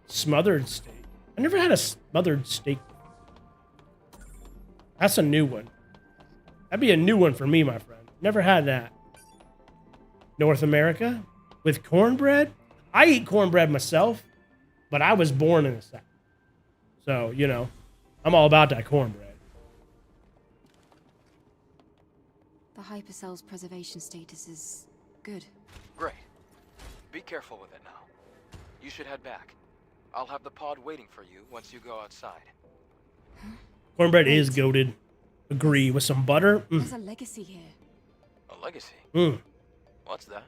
Smothered steak. I never had a smothered steak. That's a new one. That'd be a new one for me, my friend. Never had that. North America? With cornbread? I eat cornbread myself, but I was born in the South. So, you know, I'm all about that cornbread. The hypercell's preservation status is good. Great. Be careful with it now. You should head back. I'll have the pod waiting for you once you go outside. Cornbread is goated. Agree. With some butter. There's a legacy here. A legacy? What's that?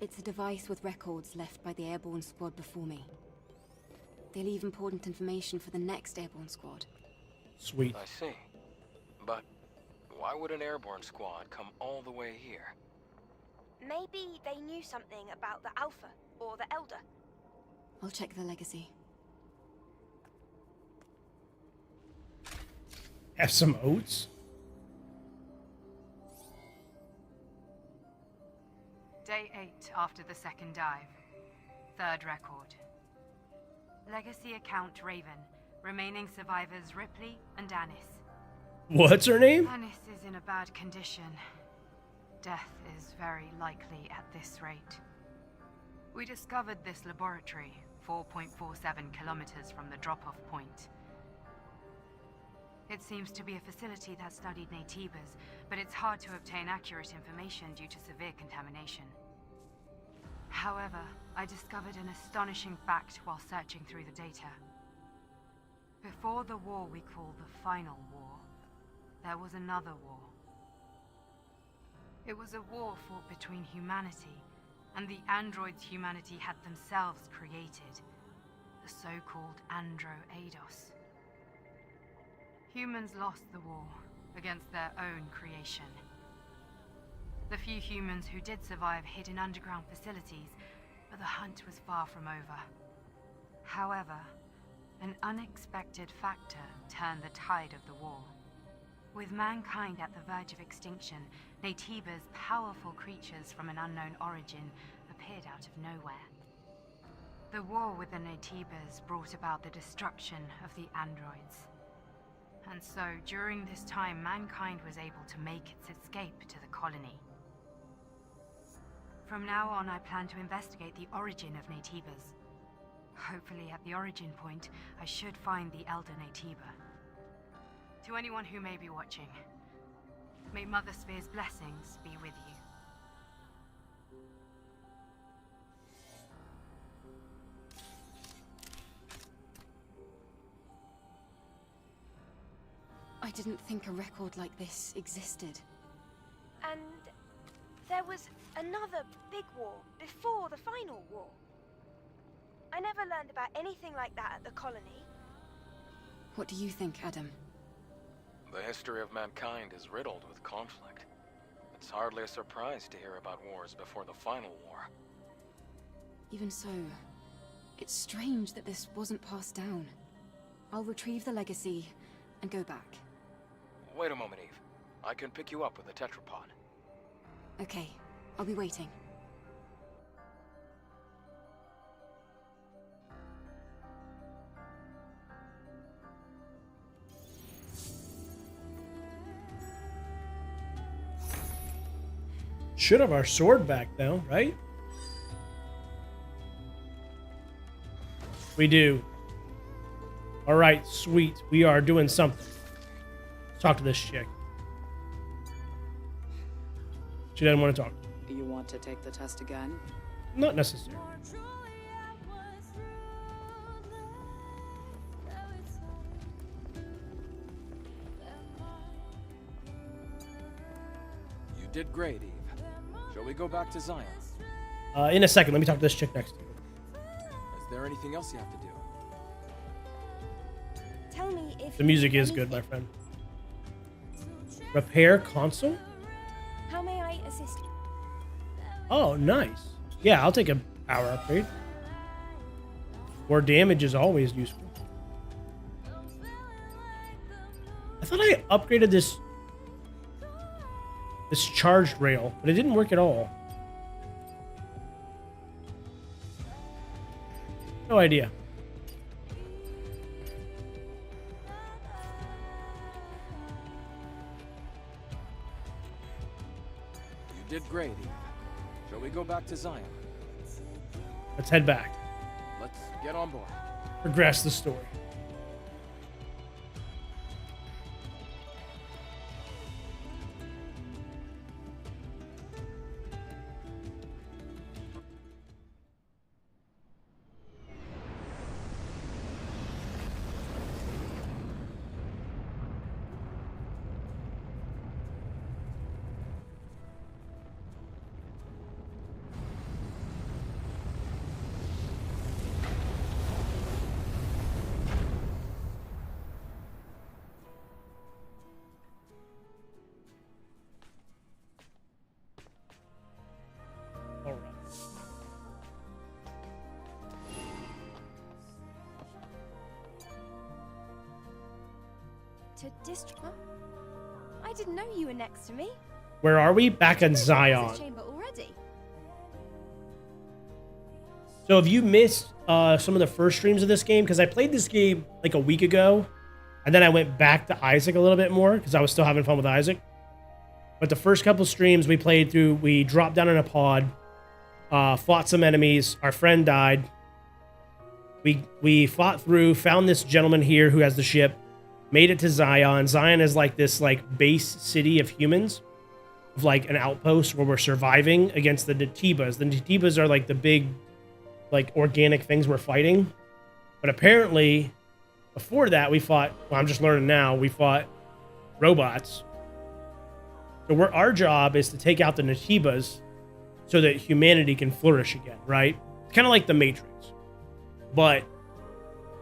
It's a device with records left by the airborne squad before me. They leave important information for the next airborne squad. Sweet. I see. But why would an airborne squad come all the way here? Maybe they knew something about the Alpha or the Elder. I'll check the legacy. Have some oats? Day 8 after the second dive. Third record. Legacy account Raven. Remaining survivors Ripley and Anis. What's her name? Anis is in a bad condition. Death is very likely at this rate. We discovered this laboratory 4.47 kilometers from the drop-off point. It seems to be a facility that studied Naytibas, but it's hard to obtain accurate information due to severe contamination. However, I discovered an astonishing fact while searching through the data. Before the war we call the Final War, there was another war. It was a war fought between humanity and the androids humanity had themselves created, the so-called Andro Eidos. Humans lost the war against their own creation. The few humans who did survive hid in underground facilities, but the hunt was far from over. However, an unexpected factor turned the tide of the war. With mankind at the verge of extinction, Naytibas, powerful creatures from an unknown origin, appeared out of nowhere. The war with the Naytibas brought about the destruction of the androids. And so, during this time, mankind was able to make its escape to the colony. From now on, I plan to investigate the origin of Naytibas. Hopefully at the origin point, I should find the Elder Natiba. To anyone who may be watching, may Mother Sphere's blessings be with you. I didn't think a record like this existed. And there was another big war before the final war. I never learned about anything like that at the colony. What do you think, Adam? The history of mankind is riddled with conflict. It's hardly a surprise to hear about wars before the final war. Even so, it's strange that this wasn't passed down. I'll retrieve the legacy and go back. Wait a moment, Eve. I can pick you up with the tetrapod. Okay, I'll be waiting. Should have our sword back though, right? We do. All right, sweet. We are doing something. Let's talk to this chick. She doesn't want to talk. You want to take the test again? Not necessary. You did great, Eve. Shall we go back to Zion? In a second, let me talk to this chick next to you. Is there anything else you have to do? Tell me if The music is good, my friend. Repair console? How may I assist you? Oh, nice. Yeah, I'll take a power upgrade. More damage is always useful. I thought I upgraded this charged rail, but it didn't work at all. No idea. You did great, Eve. Shall we go back to Zion? Let's head back. Let's get on board. Progress the story. All right. To Huh? I didn't know you were next to me. Where are we? Back in This Zion. chamber already. So if you missed some of the first streams of this game, because I played this game like a week ago, and then I went back to Isaac a little bit more because I was still having fun with Isaac. But the first couple streams we played through, we dropped down in a pod, fought some enemies. Our friend died. We fought through, found this gentleman here who has the ship, made it to Zion. Zion is like this like base city of humans, of like an outpost where we're surviving against the Natibas. The Natibas are like the big, like organic things we're fighting. But apparently, before that, we fought. Well, I'm just learning now. We fought robots. So our job is to take out the Natibas so that humanity can flourish again, right? It's kind of like the Matrix. But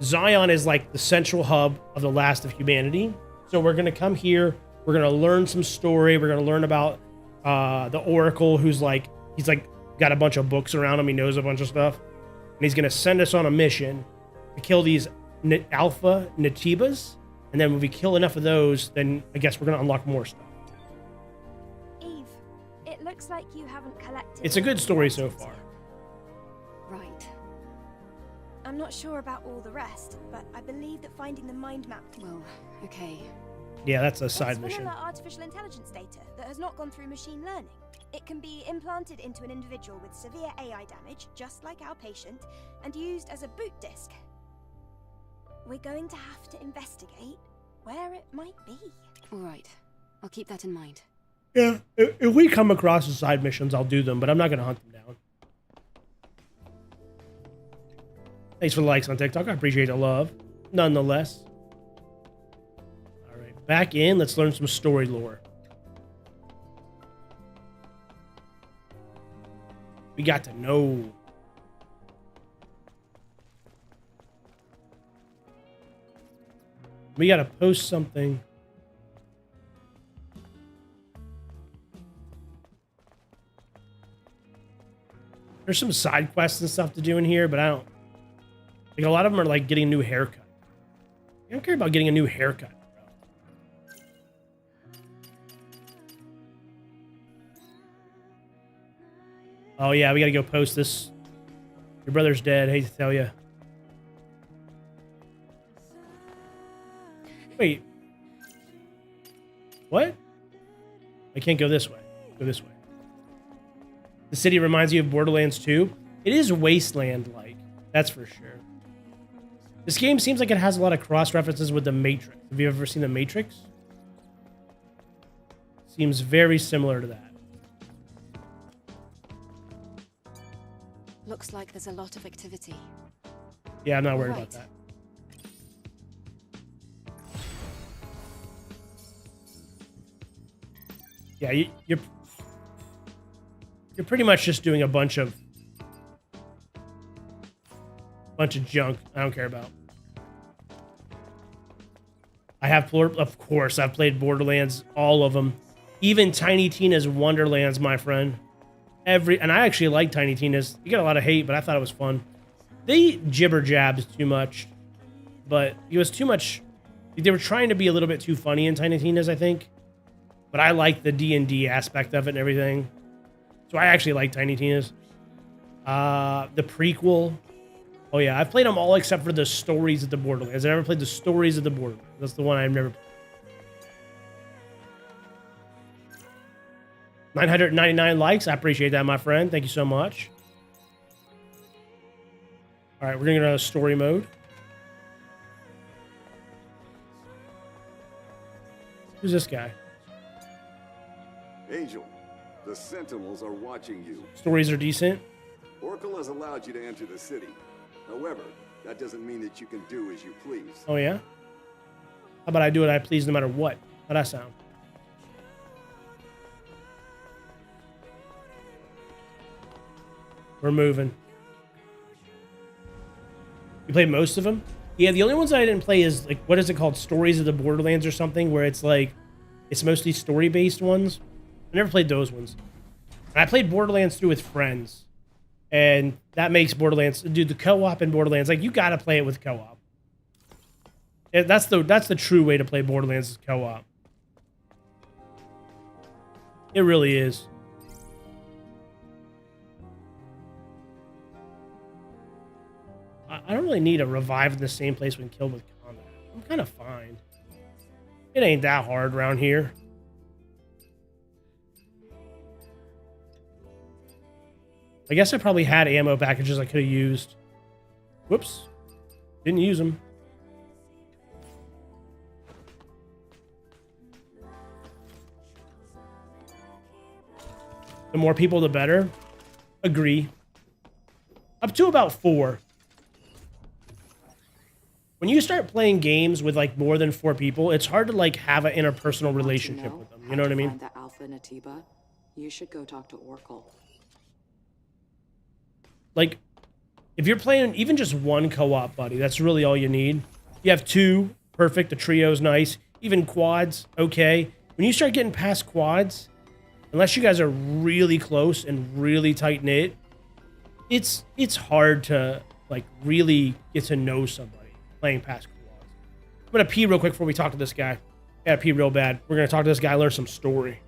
Zion is like the central hub of the last of humanity. So we're going to come here. We're going to learn some story. We're going to learn about the Oracle, he's like got a bunch of books around him. He knows a bunch of stuff. And he's going to send us on a mission to kill these alpha Natibas. And then when we kill enough of those, then I guess we're going to unlock more stuff. Eve, it looks like you haven't collected. It's a good story items so yet. far. Right. I'm not sure about all the rest, but I believe that finding the mind map. Well, okay. Yeah, that's a side It's mission. vanilla artificial intelligence data that has not gone through machine learning. It can be implanted into an individual with severe AI damage, just like our patient, and used as a boot disk. We're going to have to investigate where it might be. All right. I'll keep that in mind. Yeah, if we come across the side missions, I'll do them, but I'm not going to hunt them down. Thanks for the likes on TikTok. I appreciate the love. Nonetheless. All right, back in. Let's learn some story lore. We got to know. We got to post something. There's some side quests and stuff to do in here, but I don't. Like, a lot of them are like getting a new haircut. I don't care about getting a new haircut, bro. Oh yeah, we gotta go post this. Your brother's dead, hate to tell you. Wait. What? I can't go this way. Go this way. The city reminds you of Borderlands 2. It is Wasteland-like, that's for sure. This game seems like it has a lot of cross-references with The Matrix. Have you ever seen The Matrix? Seems very similar to that. Looks like there's a lot of activity. Yeah, I'm not worried Right. about that. Yeah, you're pretty much just doing a bunch of junk I don't care about. Of course, I've played Borderlands, all of them. Even Tiny Tina's Wonderlands, my friend. And I actually like Tiny Tina's. You get a lot of hate, but I thought it was fun. They jibber jabbed too much, but it was too much. They were trying to be a little bit too funny in Tiny Tina's, I think. But I like the D&D aspect of it and everything. So I actually like Tiny Tina's. The prequel. Oh yeah, I've played them all except for the Stories of the Borderlands. I never played the Stories of the Borderlands. That's the one I've never played. 999 likes. I appreciate that, my friend. Thank you so much. All right, we're going to go to story mode. Who's this guy? Angel, the Sentinels are watching you. Stories are decent. Oracle has allowed you to enter the city. However, that doesn't mean that you can do as you please. Oh, yeah? How about I do what I please no matter what? How'd that sound? We're moving. You played most of them? Yeah, the only ones I didn't play is, like, what is it called? Stories of the Borderlands or something, where it's like, it's mostly story-based ones. I never played those ones. And I played Borderlands 2 with friends. And that makes Borderlands, dude, the co-op in Borderlands, like, you gotta play it with co-op. That's the true way to play Borderlands is co-op. It really is. I don't really need a revive in the same place when killed with combat. I'm kind of fine. It ain't that hard around here. I guess I probably had ammo packages I could have used. Whoops. Didn't use them. The more people, the better. Agree. Up to about 4. When you start playing games with like more than 4 people, it's hard to like have an interpersonal relationship with them. You know what I mean? Find the Alpha Natiba. You should go talk to Oracle. Like, if you're playing even just one co-op, buddy, that's really all you need. You have 2, perfect. The trio's nice. Even quads, okay. When you start getting past quads, unless you guys are really close and really tight knit, it's hard to like really get to know somebody playing past quads. I'm gonna pee real quick before we talk to this guy. Gotta pee real bad. We're gonna talk to this guy, learn some story.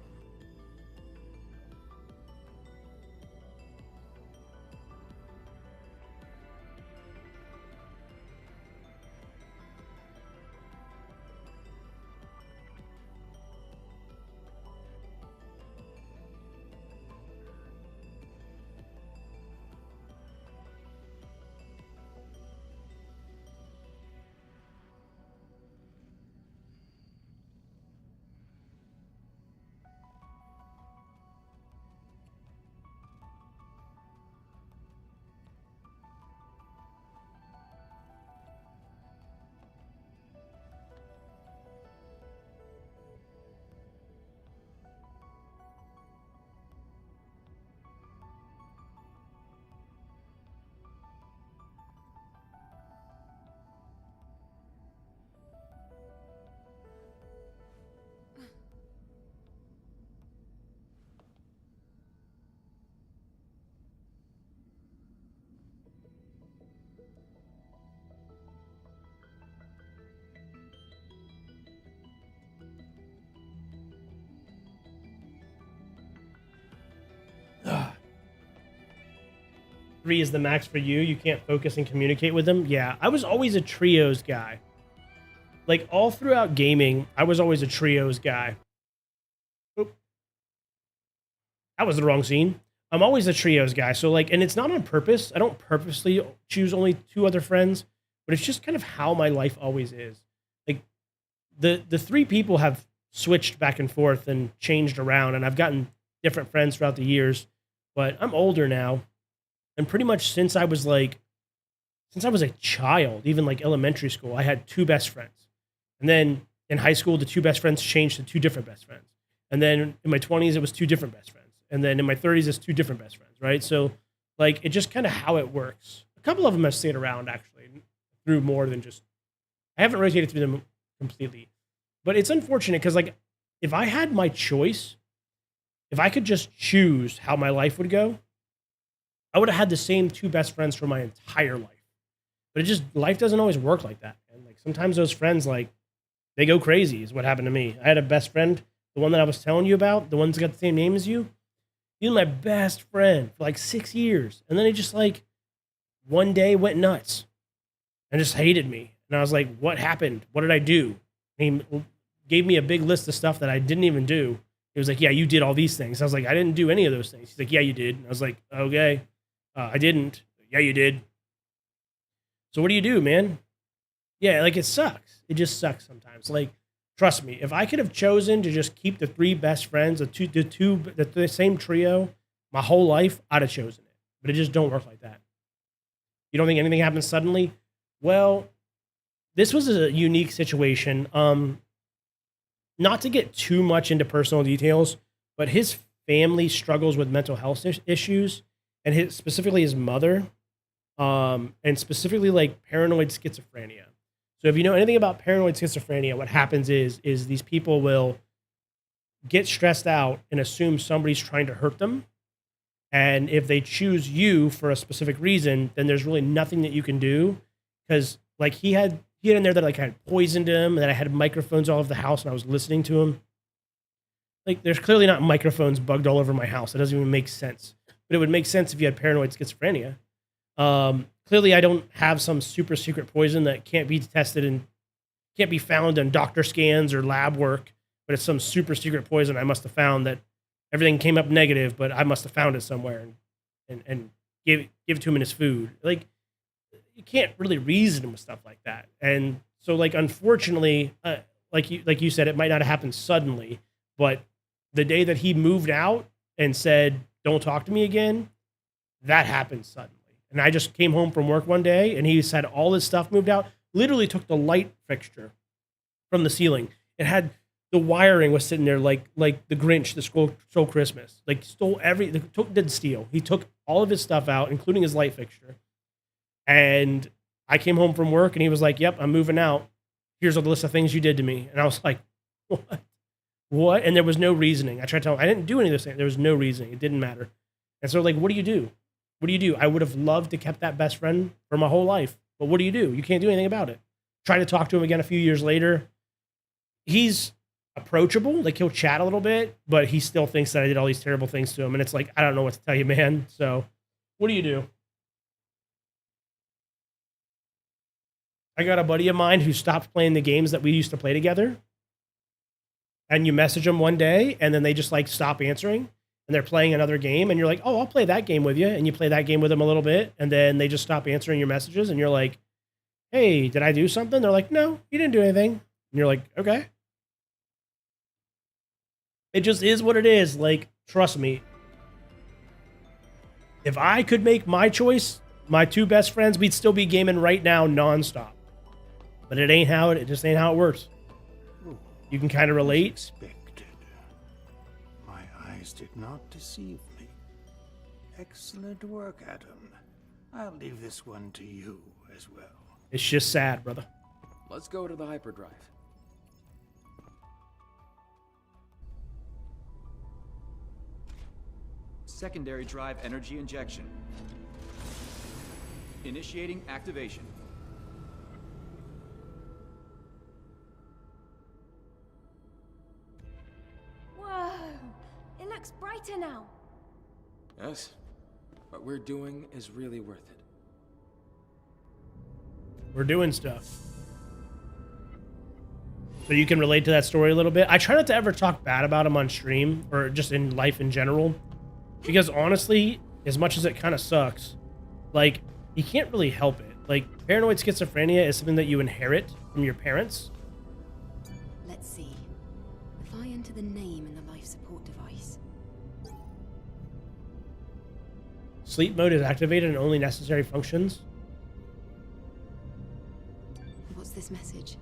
3 is the max for you. You can't focus and communicate with them. Yeah, I was always a trios guy. Like, all throughout gaming, I was always a trios guy. Oop. That was the wrong scene. I'm always a trios guy. So, like, and it's not on purpose. I don't purposely choose only 2 other friends, but it's just kind of how my life always is. Like, the 3 people have switched back and forth and changed around, and I've gotten different friends throughout the years, but I'm older now. And pretty much since I was a child, even like elementary school, I had 2 best friends. And then in high school, the 2 best friends changed to 2 different best friends. And then in my 20s, it was 2 different best friends. And then in my 30s, it's 2 different best friends, right? So, like, it's just kind of how it works. A couple of them have stayed around, actually, through more than just... I haven't rotated through them completely. But it's unfortunate because, like, if I had my choice, if I could just choose how my life would go, I would have had the same 2 best friends for my entire life. But it just, life doesn't always work like that. And, like, sometimes those friends, like, they go crazy is what happened to me. I had a best friend, the one that I was telling you about, the one that's got the same name as you. He was my best friend for like 6 years. And then he just, like, one day went nuts and just hated me. And I was like, what happened? What did I do? And he gave me a big list of stuff that I didn't even do. He was like, yeah, you did all these things. I was like, I didn't do any of those things. He's like, yeah, you did. And I was like, okay, I didn't. Yeah, you did. So what do you do, man? Yeah, like, it sucks. It just sucks sometimes. Like, trust me, if I could have chosen to just keep the 3 best friends, the same trio, my whole life, I'd have chosen it. But it just don't work like that. You don't think anything happens suddenly? Well, this was a unique situation. Not to get too much into personal details, but his family struggles with mental health issues, and specifically his mother, and specifically like paranoid schizophrenia. So if you know anything about paranoid schizophrenia, what happens is these people will get stressed out and assume somebody's trying to hurt them. And if they choose you for a specific reason, then there's really nothing that you can do. Because like he had in there that like I had poisoned him, and that I had microphones all over the house and I was listening to him. Like, there's clearly not microphones bugged all over my house. It doesn't even make sense. But it would make sense if you had paranoid schizophrenia. Clearly, I don't have some super secret poison that can't be tested and can't be found in doctor scans or lab work. But it's some super secret poison I must have found that everything came up negative, but I must have found it somewhere and give it to him in his food. Like, you can't really reason with stuff like that. And so, like, unfortunately, like you said, it might not have happened suddenly, but the day that he moved out and said, "Don't talk to me again," that happened suddenly. And I just came home from work one day, and he said all his stuff moved out. Literally took the light fixture from the ceiling. It had the wiring was sitting there like the Grinch, the stole Christmas. Like, didn't steal. He took all of his stuff out, including his light fixture. And I came home from work, and he was like, "Yep, I'm moving out. Here's a list of things you did to me." And I was like, what? And there was no reasoning. I tried to tell him I didn't do any of this thing. There was no reasoning. It didn't matter. And so, like, what do you do? What do you do? I would have loved to kept that best friend for my whole life. But what do? You can't do anything about it. Try to talk to him again a few years later. He's approachable. Like, he'll chat a little bit, but he still thinks that I did all these terrible things to him. And it's like, I don't know what to tell you, man. So what do you do? I got a buddy of mine who stopped playing the games that we used to play together. And you message them one day, and then they just, like, stop answering. And they're playing another game, and you're like, "Oh, I'll play that game with you." And you play that game with them a little bit, and then they just stop answering your messages, and you're like, "Hey, did I do something?" They're like, "No, you didn't do anything." And you're like, "Okay." It just is what it is. Like, trust me. If I could make my choice, my 2 best friends, we'd still be gaming right now nonstop. But it just ain't how it works. You can kind of relate. Expected. My eyes did not deceive me. Excellent work, Adam. I'll leave this one to you as well. It's just sad, brother. Let's go to the hyperdrive. Secondary drive energy injection. Initiating activation. Whoa! It looks brighter now. Yes. What we're doing is really worth it. We're doing stuff. So you can relate to that story a little bit. I try not to ever talk bad about him on stream or just in life in general. Because honestly, as much as it kind of sucks, like, you can't really help it. Like, paranoid schizophrenia is something that you inherit from your parents. Let's see. If I enter the name in the life support device. Sleep mode is activated and only necessary functions. What's this message?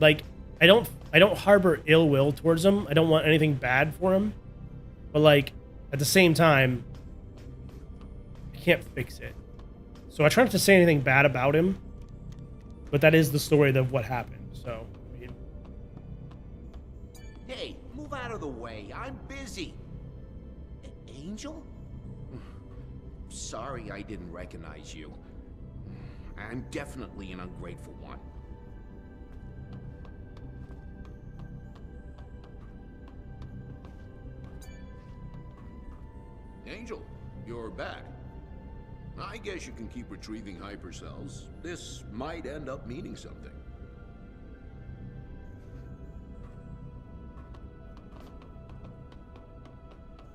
Like, I don't harbor ill will towards him. I don't want anything bad for him. But like, at the same time, I can't fix it. So I try not to say anything bad about him. But that is the story of what happened. So, I mean, Hey, move out of the way. I'm busy. Angel? Sorry I didn't recognize you. I'm definitely an ungrateful one. Angel, you're back. I guess you can keep retrieving hypercells. This might end up meaning something.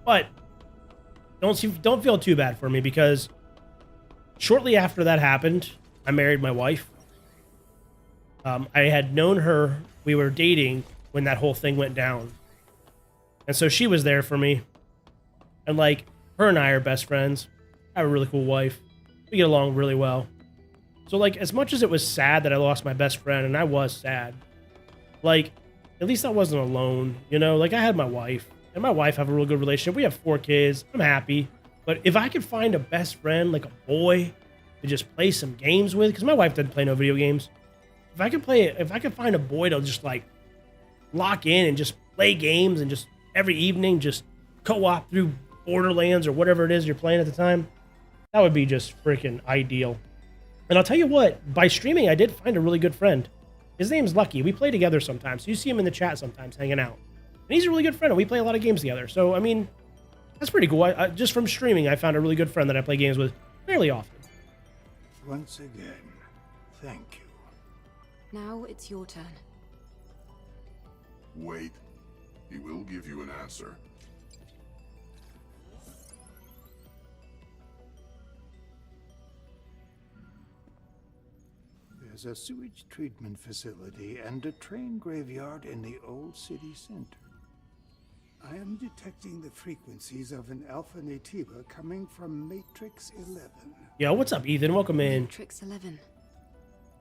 but don't feel too bad for me, because shortly after that happened, I married my wife. I had known her. We were dating when that whole thing went down. And so she was there for me. And like, her and I are best friends. I have a really cool wife. We get along really well. So like, as much as it was sad that I lost my best friend, and I was sad, like, at least I wasn't alone, you know? Like, I had my wife, and my wife have a real good relationship. We have 4 kids. I'm happy. But if I could find a best friend, like a boy, to just play some games with, because my wife doesn't play no video games. If I could find a boy to just like lock in and just play games and just every evening just co-op through Borderlands or whatever it is you're playing at the time, that would be just freaking ideal. And I'll tell you what, by streaming, I did find a really good friend. His name's Lucky. We play together sometimes. So you see him in the chat sometimes hanging out. And he's a really good friend, and we play a lot of games together. So, I mean, that's pretty cool. I just from streaming, I found a really good friend that I play games with fairly often. Once again, thank you. Now it's your turn. Wait. He will give you an answer. There's a sewage treatment facility and a train graveyard in the old city center. I am detecting the frequencies of an Alpha Nativa coming from Matrix 11. Yo, what's up, Ethan? Welcome in. Matrix 11.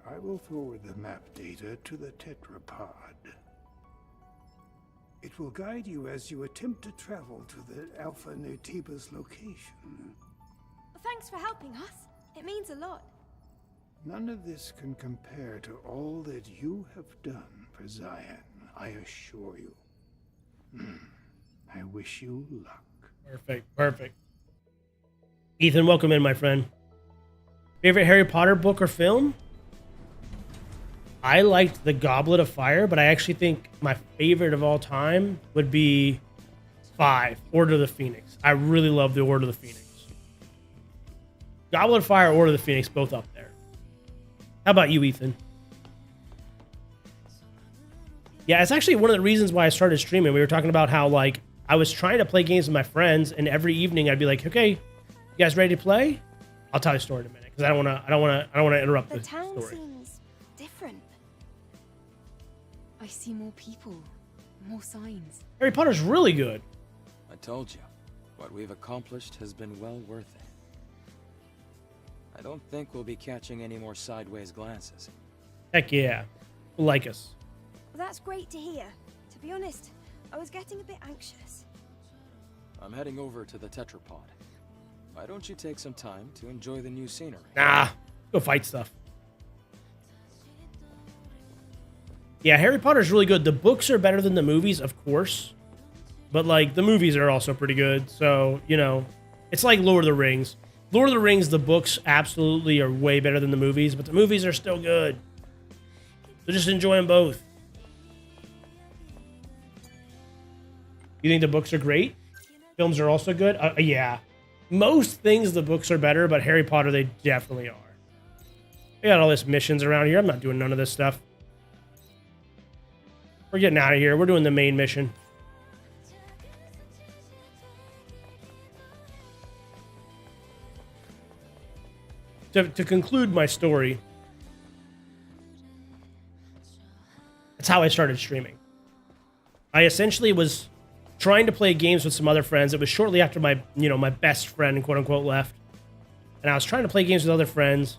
I will forward the map data to the tetrapod. It will guide you as you attempt to travel to the Alpha Nativa's location. Thanks for helping us. It means a lot. None of this can compare to all that you have done for Zion, I assure you. I wish you luck. Perfect. Ethan, welcome in, my friend. Favorite Harry Potter book or film? I liked The Goblet of Fire, but I actually think my favorite of all time would be 5, Order of the Phoenix. I really love the Order of the Phoenix. Goblet of Fire, Order of the Phoenix, both up there. How about you, Ethan? Yeah, it's actually one of the reasons why I started streaming. We were talking about how, like, I was trying to play games with my friends, and every evening I'd be like, "Okay, you guys ready to play? I'll tell you a story in a minute, because I don't want to interrupt The the town story." seems different. I see more people, more signs. Harry Potter's really good. I told you, what we've accomplished has been well worth it. I don't think we'll be catching any more sideways glances. Heck yeah, like us. Well, that's great to hear. To be honest, I was getting a bit anxious. I'm heading over to the tetrapod. Why don't you take some time to enjoy the new scenery? Nah, go fight stuff. Yeah, Harry Potter's really good. The books are better than the movies, of course. But, like, the movies are also pretty good. So, you know, it's like Lord of the Rings. Lord of the Rings, the books absolutely are way better than the movies, but the movies are still good. So just enjoy them both. You think the books are great? Films are also good? Yeah. Most things, the books are better, but Harry Potter, they definitely are. We got all this missions around here. I'm not doing none of this stuff. We're getting out of here. We're doing the main mission. To conclude my story, that's how I started streaming. I essentially was trying to play games with some other friends. It was shortly after my best friend, quote unquote, left. And I was trying to play games with other friends,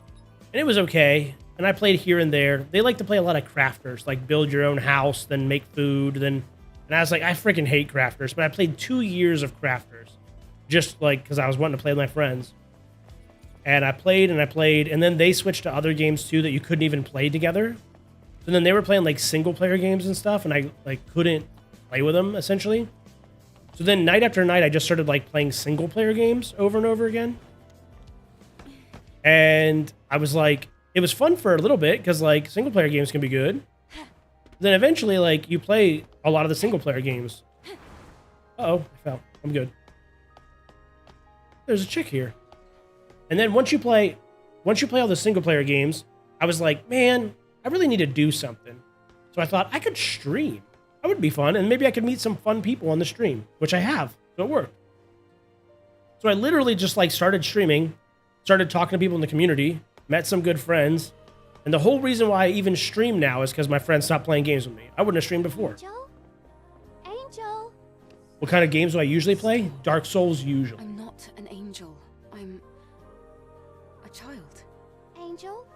and it was okay. And I played here and there. They like to play a lot of crafters, like build your own house, then make food, and I was like, I freaking hate crafters. But I played 2 years of crafters, just like because I was wanting to play with my friends. And I played, and then they switched to other games too that you couldn't even play together. So then they were playing like single player games and stuff, and I like couldn't play with them essentially. So then night after night, I just started like playing single player games over and over again. And I was like, it was fun for a little bit because like single player games can be good. Then eventually, like you play a lot of the single player games. Uh-oh, I fell. I'm good. There's a chick here. And then once you play all the single player games, I was like, man, I really need to do something. So I thought I could stream. That would be fun, and maybe I could meet some fun people on the stream, which I have. So it worked. So I literally just like started streaming, started talking to people in the community, met some good friends, and the whole reason why I even stream now is because my friends stopped playing games with me. I wouldn't have streamed before. Angel? Angel? What kind of games do I usually play? Dark Souls usually. I'm not an angel. I'm a child. Angel?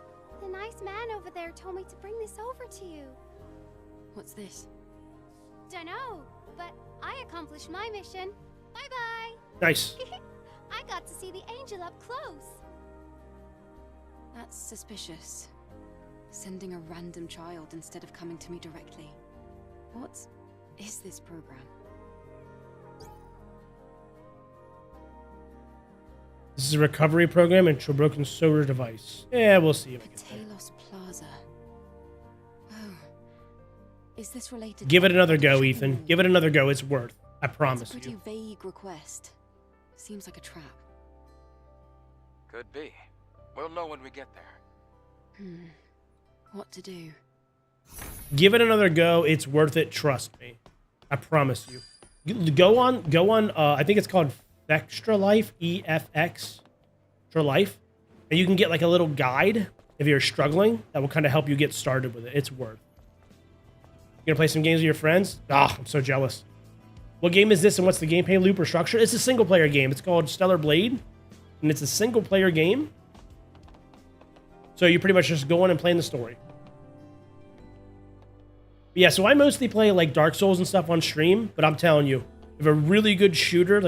The nice man over there told me to bring this over to you. What's this? Dunno, but I accomplished my mission. Bye-bye. Nice. I got to see the angel up close. That's suspicious. Sending a random child instead of coming to me directly. What is this program? This is a recovery program and a broken solar device. Yeah, we'll see if I get there. Talos Plaza. Oh. Is this related? Give it another go, Ethan. Give it another go. It's worth. I promise It's a pretty you. vague request. Seems like a trap. Could be. We'll know when we get there. What to do? Give it another go. It's worth it. Trust me. I promise you. Go on. I think it's called Extra Life. EFX. Extra Life. And you can get like a little guide if you're struggling that will kind of help you get started with it. It's worth. You gonna play some games with your friends? Ah, I'm so jealous. What game is this and what's the gameplay loop or structure? It's a single player game. It's called Stellar Blade. And it's a single player game. So you pretty much just go on and play the story. Yeah, so I mostly play like Dark Souls and stuff on stream, but I'm telling you, if a really good shooter,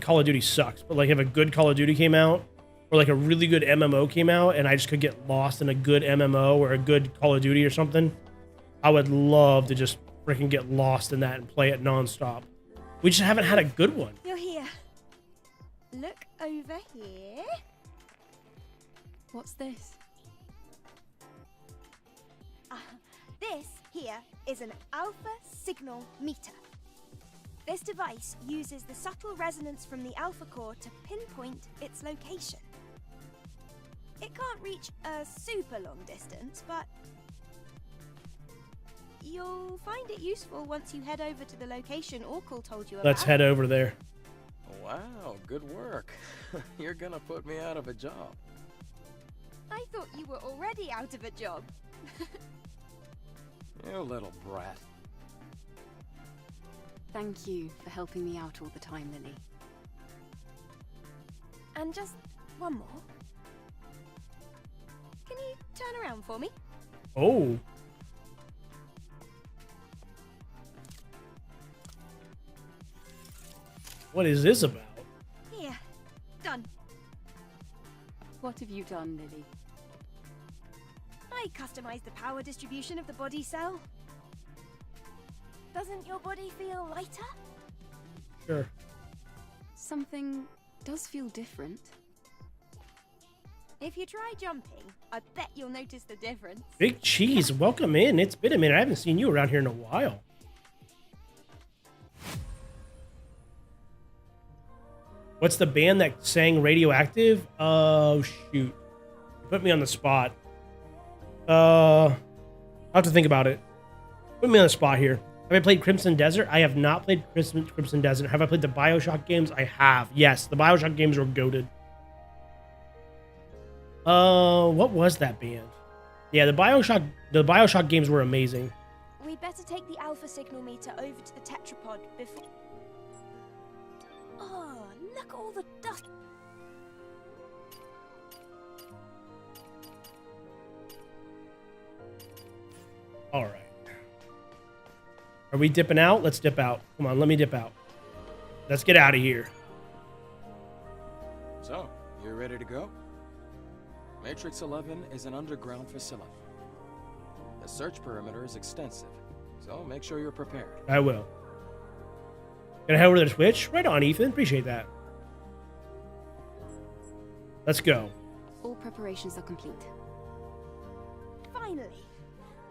Call of Duty sucks, but like if a good Call of Duty came out, or like a really good MMO came out, and I just could get lost in a good MMO or a good Call of Duty or something, I would love to just freaking get lost in that and play it nonstop. We just haven't had a good one. You're here. Look over here. What's this? This here is an alpha signal meter. This device uses the subtle resonance from the alpha core to pinpoint its location. It can't reach a super long distance, but you'll find it useful once you head over to the location Orkul told you about. Let's head over there. Wow, good work. You're gonna put me out of a job. I thought you were already out of a job. You little brat. Thank you for helping me out all the time, Lily. And just one more. Can you turn around for me? Oh. What is this about? Here. Done. What have you done, Lily? I customized the power distribution of the body cell. Doesn't your body feel lighter? Sure. Something does feel different. If you try jumping, I bet you'll notice the difference. Big Cheese, welcome in. It's been a minute. I haven't seen you around here in a while. What's the band that sang Radioactive? Oh, shoot. You put me on the spot. I'll have to think about it. Put me on the spot here. Have I played Crimson Desert? I have not played Crimson Desert. Have I played the BioShock games? I have. Yes, the BioShock games were goated. What was that band? Yeah, the BioShock games were amazing. We'd better take the alpha signal meter over to the tetrapod before... Oh, look at all the dust. All right. Are we dipping out? Let's dip out. Come on, let me dip out. Let's get out of here. So, you ready to go? Matrix 11 is an underground facility. The search perimeter is extensive, so make sure you're prepared. I will. Gonna head over to the Twitch? Right on, Ethan. Appreciate that. Let's go. All preparations are complete. Finally.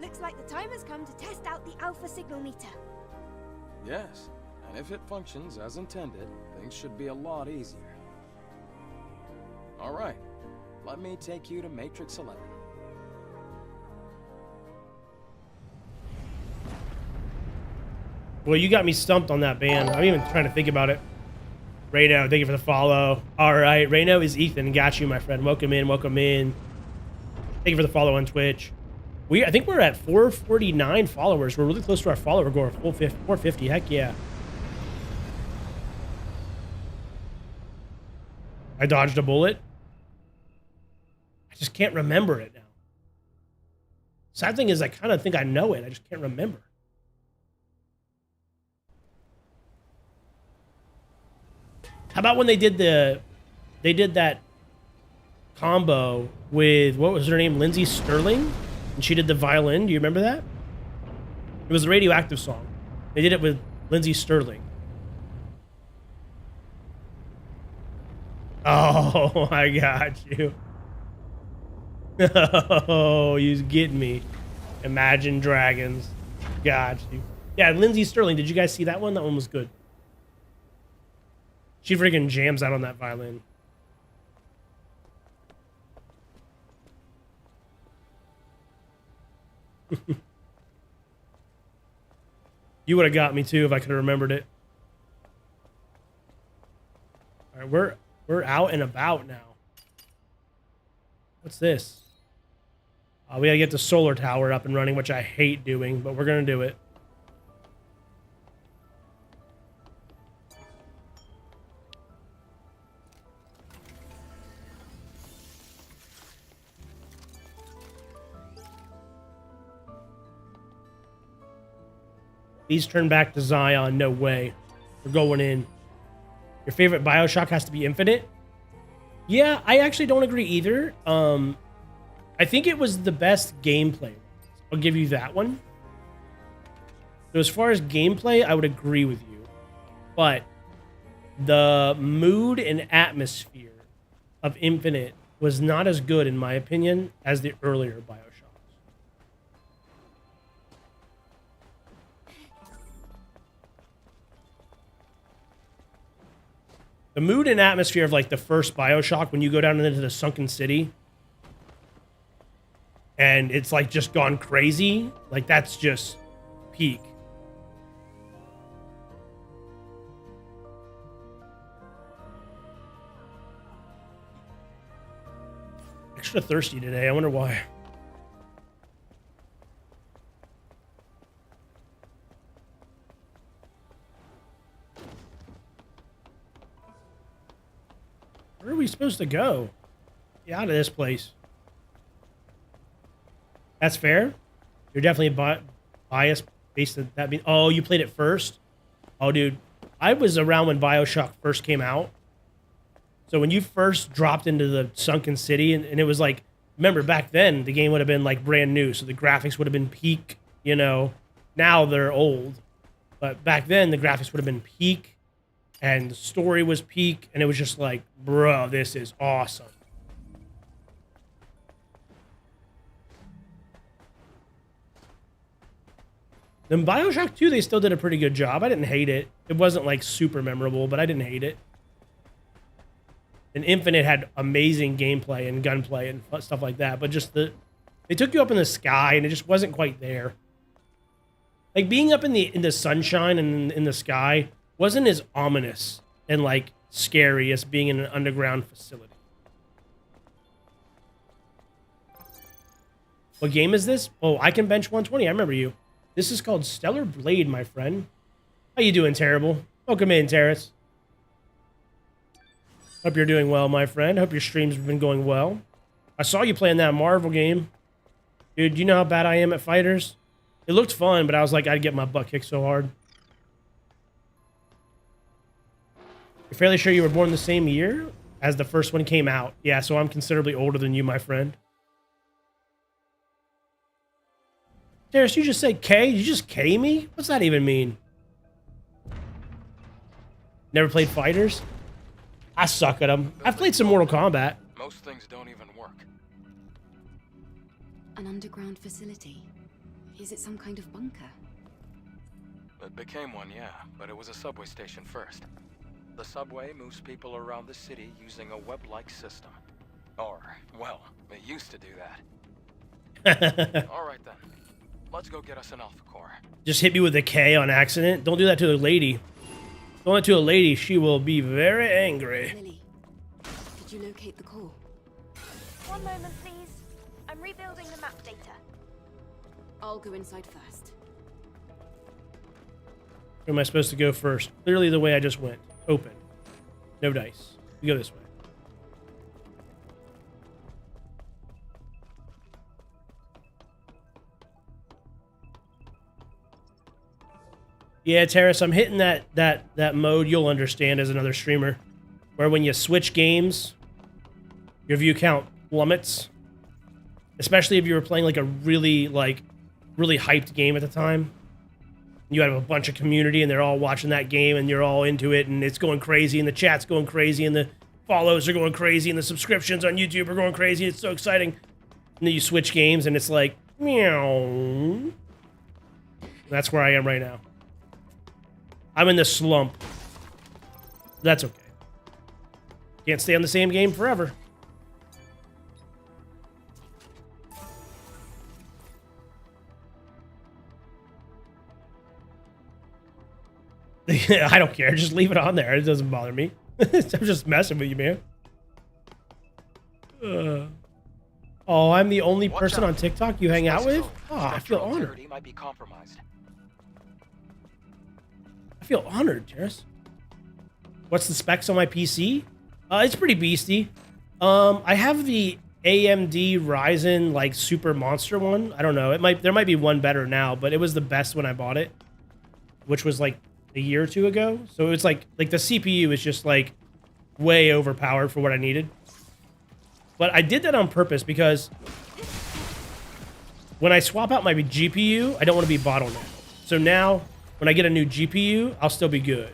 Looks like the time has come to test out the alpha signal meter. Yes, and if it functions as intended, things should be a lot easier. All right, let me take you to Matrix 11. Well, you got me stumped on that band. I'm even trying to think about it. Reno, thank you for the follow. All right, Reno is Ethan. Got you, my friend. Welcome in, welcome in. Thank you for the follow on Twitch. I think we're at 449 followers. We're really close to our follower goal, 450. Heck yeah. I dodged a bullet. I just can't remember it now. Sad thing is, I kind of think I know it. I just can't remember. How about when they did that combo with, what was her name? Lindsay Sterling? And she did the violin. Do you remember that? It was a Radioactive song. They did it with Lindsay Sterling. Oh, I got you. Oh, you're getting me. Imagine Dragons. Got you. Yeah, Lindsay Sterling. Did you guys see that one? That one was good. She freaking jams out on that violin. You would have got me too if I could have remembered it. All right, we're out and about now. What's this? We gotta get the solar tower up and running, which I hate doing, but we're gonna do it. Please turn back to Zion. No way. We're going in. Your favorite BioShock has to be Infinite? Yeah, I actually don't agree either. I think it was the best gameplay. I'll give you that one. So as far as gameplay, I would agree with you. But the mood and atmosphere of Infinite was not as good, in my opinion, as the earlier BioShock. The mood and atmosphere of like the first BioShock, when you go down into the sunken city and it's like just gone crazy, like that's just peak. Extra thirsty today. I wonder why. Where are we supposed to go? Get out of this place. That's fair. You're definitely biased based on that. Oh, you played it first? Oh, dude. I was around when BioShock first came out. So when you first dropped into the sunken city, and it was like, remember back then, the game would have been like brand new. So the graphics would have been peak, you know. Now they're old. But back then, the graphics would have been peak. And the story was peak, and it was just like, bro, this is awesome. Then BioShock 2, they still did a pretty good job. I didn't hate it. It wasn't like super memorable, but I didn't hate it. And Infinite had amazing gameplay and gunplay and stuff like that, but just they took you up in the sky and it just wasn't quite there. Like being up in the sunshine and in the sky wasn't as ominous and like scary as being in an underground facility. What game is this? Oh, I can bench 120. I remember you. This is called Stellar Blade, my friend. How you doing, Terrible? Welcome in, Terrace. Hope you're doing well, my friend. Hope your streams have been going well. I saw you playing that Marvel game. Dude, do you know how bad I am at fighters? It looked fun, but I was like, I'd get my butt kicked so hard. You're fairly sure you were born the same year as the first one came out. Yeah, so I'm considerably older than you, my friend. Darius, you just said K? You just K me? What's that even mean? Never played fighters? I suck at them. I've played some Mortal Kombat. Most things don't even work. An underground facility? Is it some kind of bunker? It became one, yeah, but it was a subway station first. The subway moves people around the city using a web-like system. Or, well, it used to do that. All right then. Let's go get us an Alpha Core. Just hit me with a K on accident. Don't do that to a lady. Don't do that to a lady. She will be very angry. Lily, did you locate the core? One moment, please. I'm rebuilding the map data. I'll go inside first. Where am I supposed to go first? Clearly the way I just went. Open. No dice. We go this way. Yeah, Terrace, I'm hitting that mode you'll understand as another streamer, where when you switch games, your view count plummets. Especially if you were playing like a really hyped game at the time. You have a bunch of community and they're all watching that game and you're all into it and it's going crazy and the chat's going crazy and the follows are going crazy and the subscriptions on YouTube are going crazy. It's so exciting. And then you switch games and it's like, meow. That's where I am right now. I'm in the slump. That's okay. Can't stay on the same game forever. I don't care. Just leave it on there. It doesn't bother me. I'm just messing with you, man. Oh, I'm the only person on TikTok you hang out with? Oh, I feel honored. Might be compromised. I feel honored, Terrace. What's the specs on my PC? It's pretty beasty. I have the AMD Ryzen like super monster one. I don't know. There might be one better now, but it was the best when I bought it, which was like a year or two ago. So it's like the CPU is just like way overpowered for what I needed. But I did that on purpose because when I swap out my GPU, I don't want to be bottlenecked. So now when I get a new GPU, I'll still be good.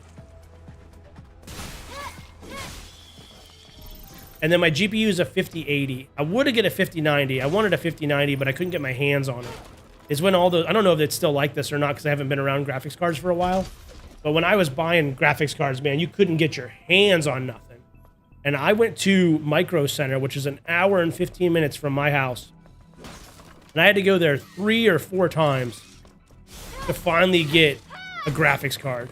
And then my GPU is a 5080. I would have get a 5090. I wanted a 5090, but I couldn't get my hands on it. It's when all the, I don't know if it's still like this or not because I haven't been around graphics cards for a while. But when I was buying graphics cards, man, you couldn't get your hands on nothing. And I went to Micro Center, which is an hour and 15 minutes from my house. And I had to go there 3 or 4 times to finally get a graphics card.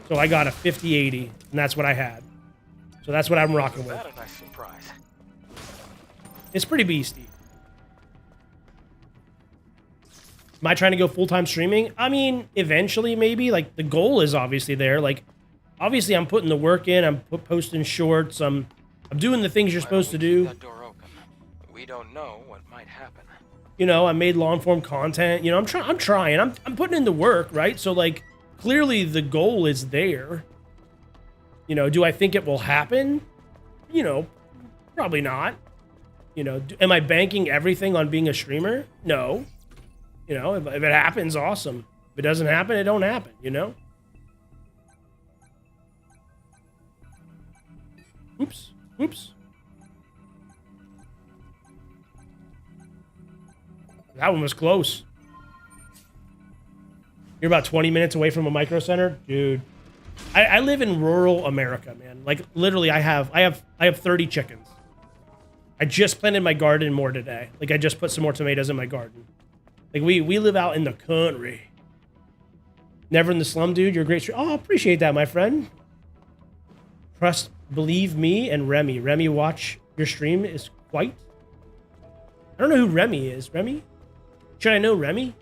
So I got a 5080, and that's what I had. So that's what I'm rocking with. That's a nice surprise. It's pretty beasty. Am I trying to go full-time streaming? I mean, eventually, maybe. Like, the goal is obviously there. Like, obviously, I'm putting the work in. I'm posting shorts. I'm doing the things you're supposed to do. That door open. We don't know what might happen. You know, I made long-form content. You know, I'm trying. I'm putting in the work, right? So, like, clearly the goal is there. You know, do I think it will happen? You know, probably not. You know, am I banking everything on being a streamer? No. You know, if it happens, awesome. If it doesn't happen, it don't happen, you know? Oops. Oops. That one was close. You're about 20 minutes away from a Micro Center? Dude, I live in rural America, man. Like literally, I have 30 chickens. I just planted my garden more today. Like I just put some more tomatoes in my garden. Like we live out in the country. Never in the slum, dude. You're a great. Oh, I appreciate that, my friend. Trust, believe me, and Remy. Remy, watch your stream is quite. I don't know who Remy is. Remy? Should I know Remy?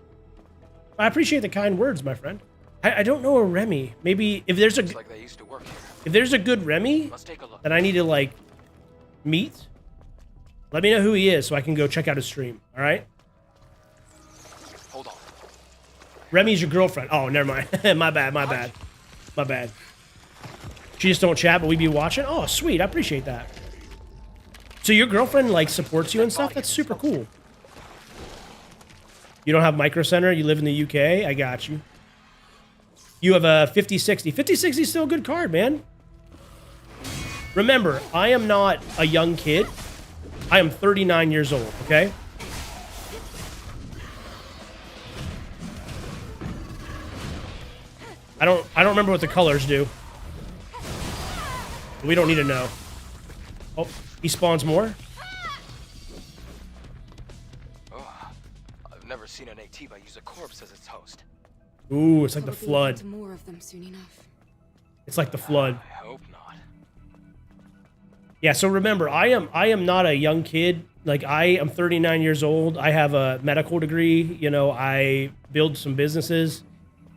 I appreciate the kind words, my friend. I don't know a Remy. Maybe if there's a Looks like they used to work here. if there's a good Remy Let's take a look. that I need to like meet, let me know who he is so I can go check out his stream. All right. Hold on. Remy's your girlfriend. Oh, never mind. My bad. My bad. My bad. She just don't chat, but we be watching. Oh, sweet. I appreciate that. So your girlfriend like supports you and stuff. That's super cool. You don't have Micro Center. You live in the UK. I got you. You have a 5060. 5060 is still a good card, man. Remember, I am not a young kid. I am 39 years old, okay? I don't remember what the colors do. We don't need to know. Oh, he spawns more? Oh, I've never seen an Atiba use a corpse as its host. Ooh, it's like the Probably flood. into more of them soon enough. It's like the flood. I hope not. Yeah, so remember, I am not a young kid. Like I am 39 years old. I have a medical degree, you know, I build some businesses.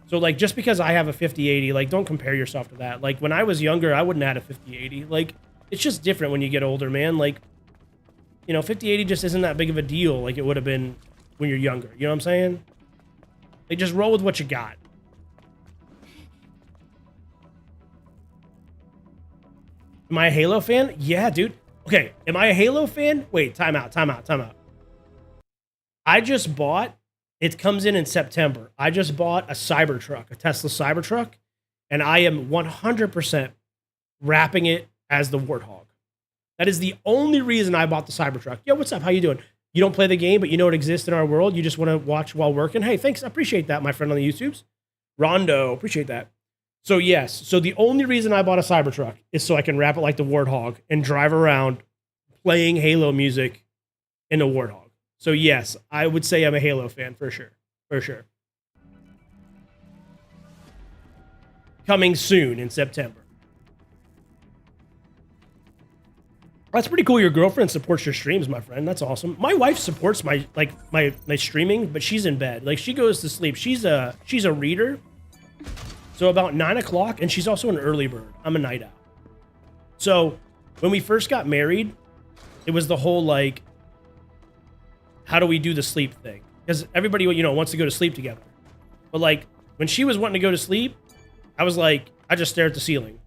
So like just because I have a 5080, like don't compare yourself to that. Like when I was younger, I wouldn't have had a 5080. Like it's just different when you get older, man. Like, you know, 5080 just isn't that big of a deal like it would have been when you're younger. You know what I'm saying? Like just roll with what you got. Am I a Halo fan? Yeah, dude. Okay, am I a Halo fan? Wait, time out. I just bought, it comes in September. I just bought a Cybertruck, a Tesla Cybertruck, and I am 100% wrapping it as the Warthog. That is the only reason I bought the Cybertruck. Yo, what's up? How you doing? You don't play the game, but you know it exists in our world. You just want to watch while working. Hey, thanks. I appreciate that, my friend on the YouTubes. Rondo, appreciate that. So yes, so the only reason I bought a Cybertruck is so I can wrap it like the Warthog and drive around playing Halo music in a Warthog. So yes, I would say I'm a Halo fan for sure. For sure. Coming soon in September. That's pretty cool. Your girlfriend supports your streams, my friend. That's awesome. My wife supports my streaming, but she's in bed. Like she goes to sleep. She's a reader. So about 9 o'clock, and she's also an early bird. I'm a night owl. So when we first got married, it was the whole like, how do we do the sleep thing? Because everybody, you know, wants to go to sleep together. But like when she was wanting to go to sleep, I was like, I just stare at the ceiling.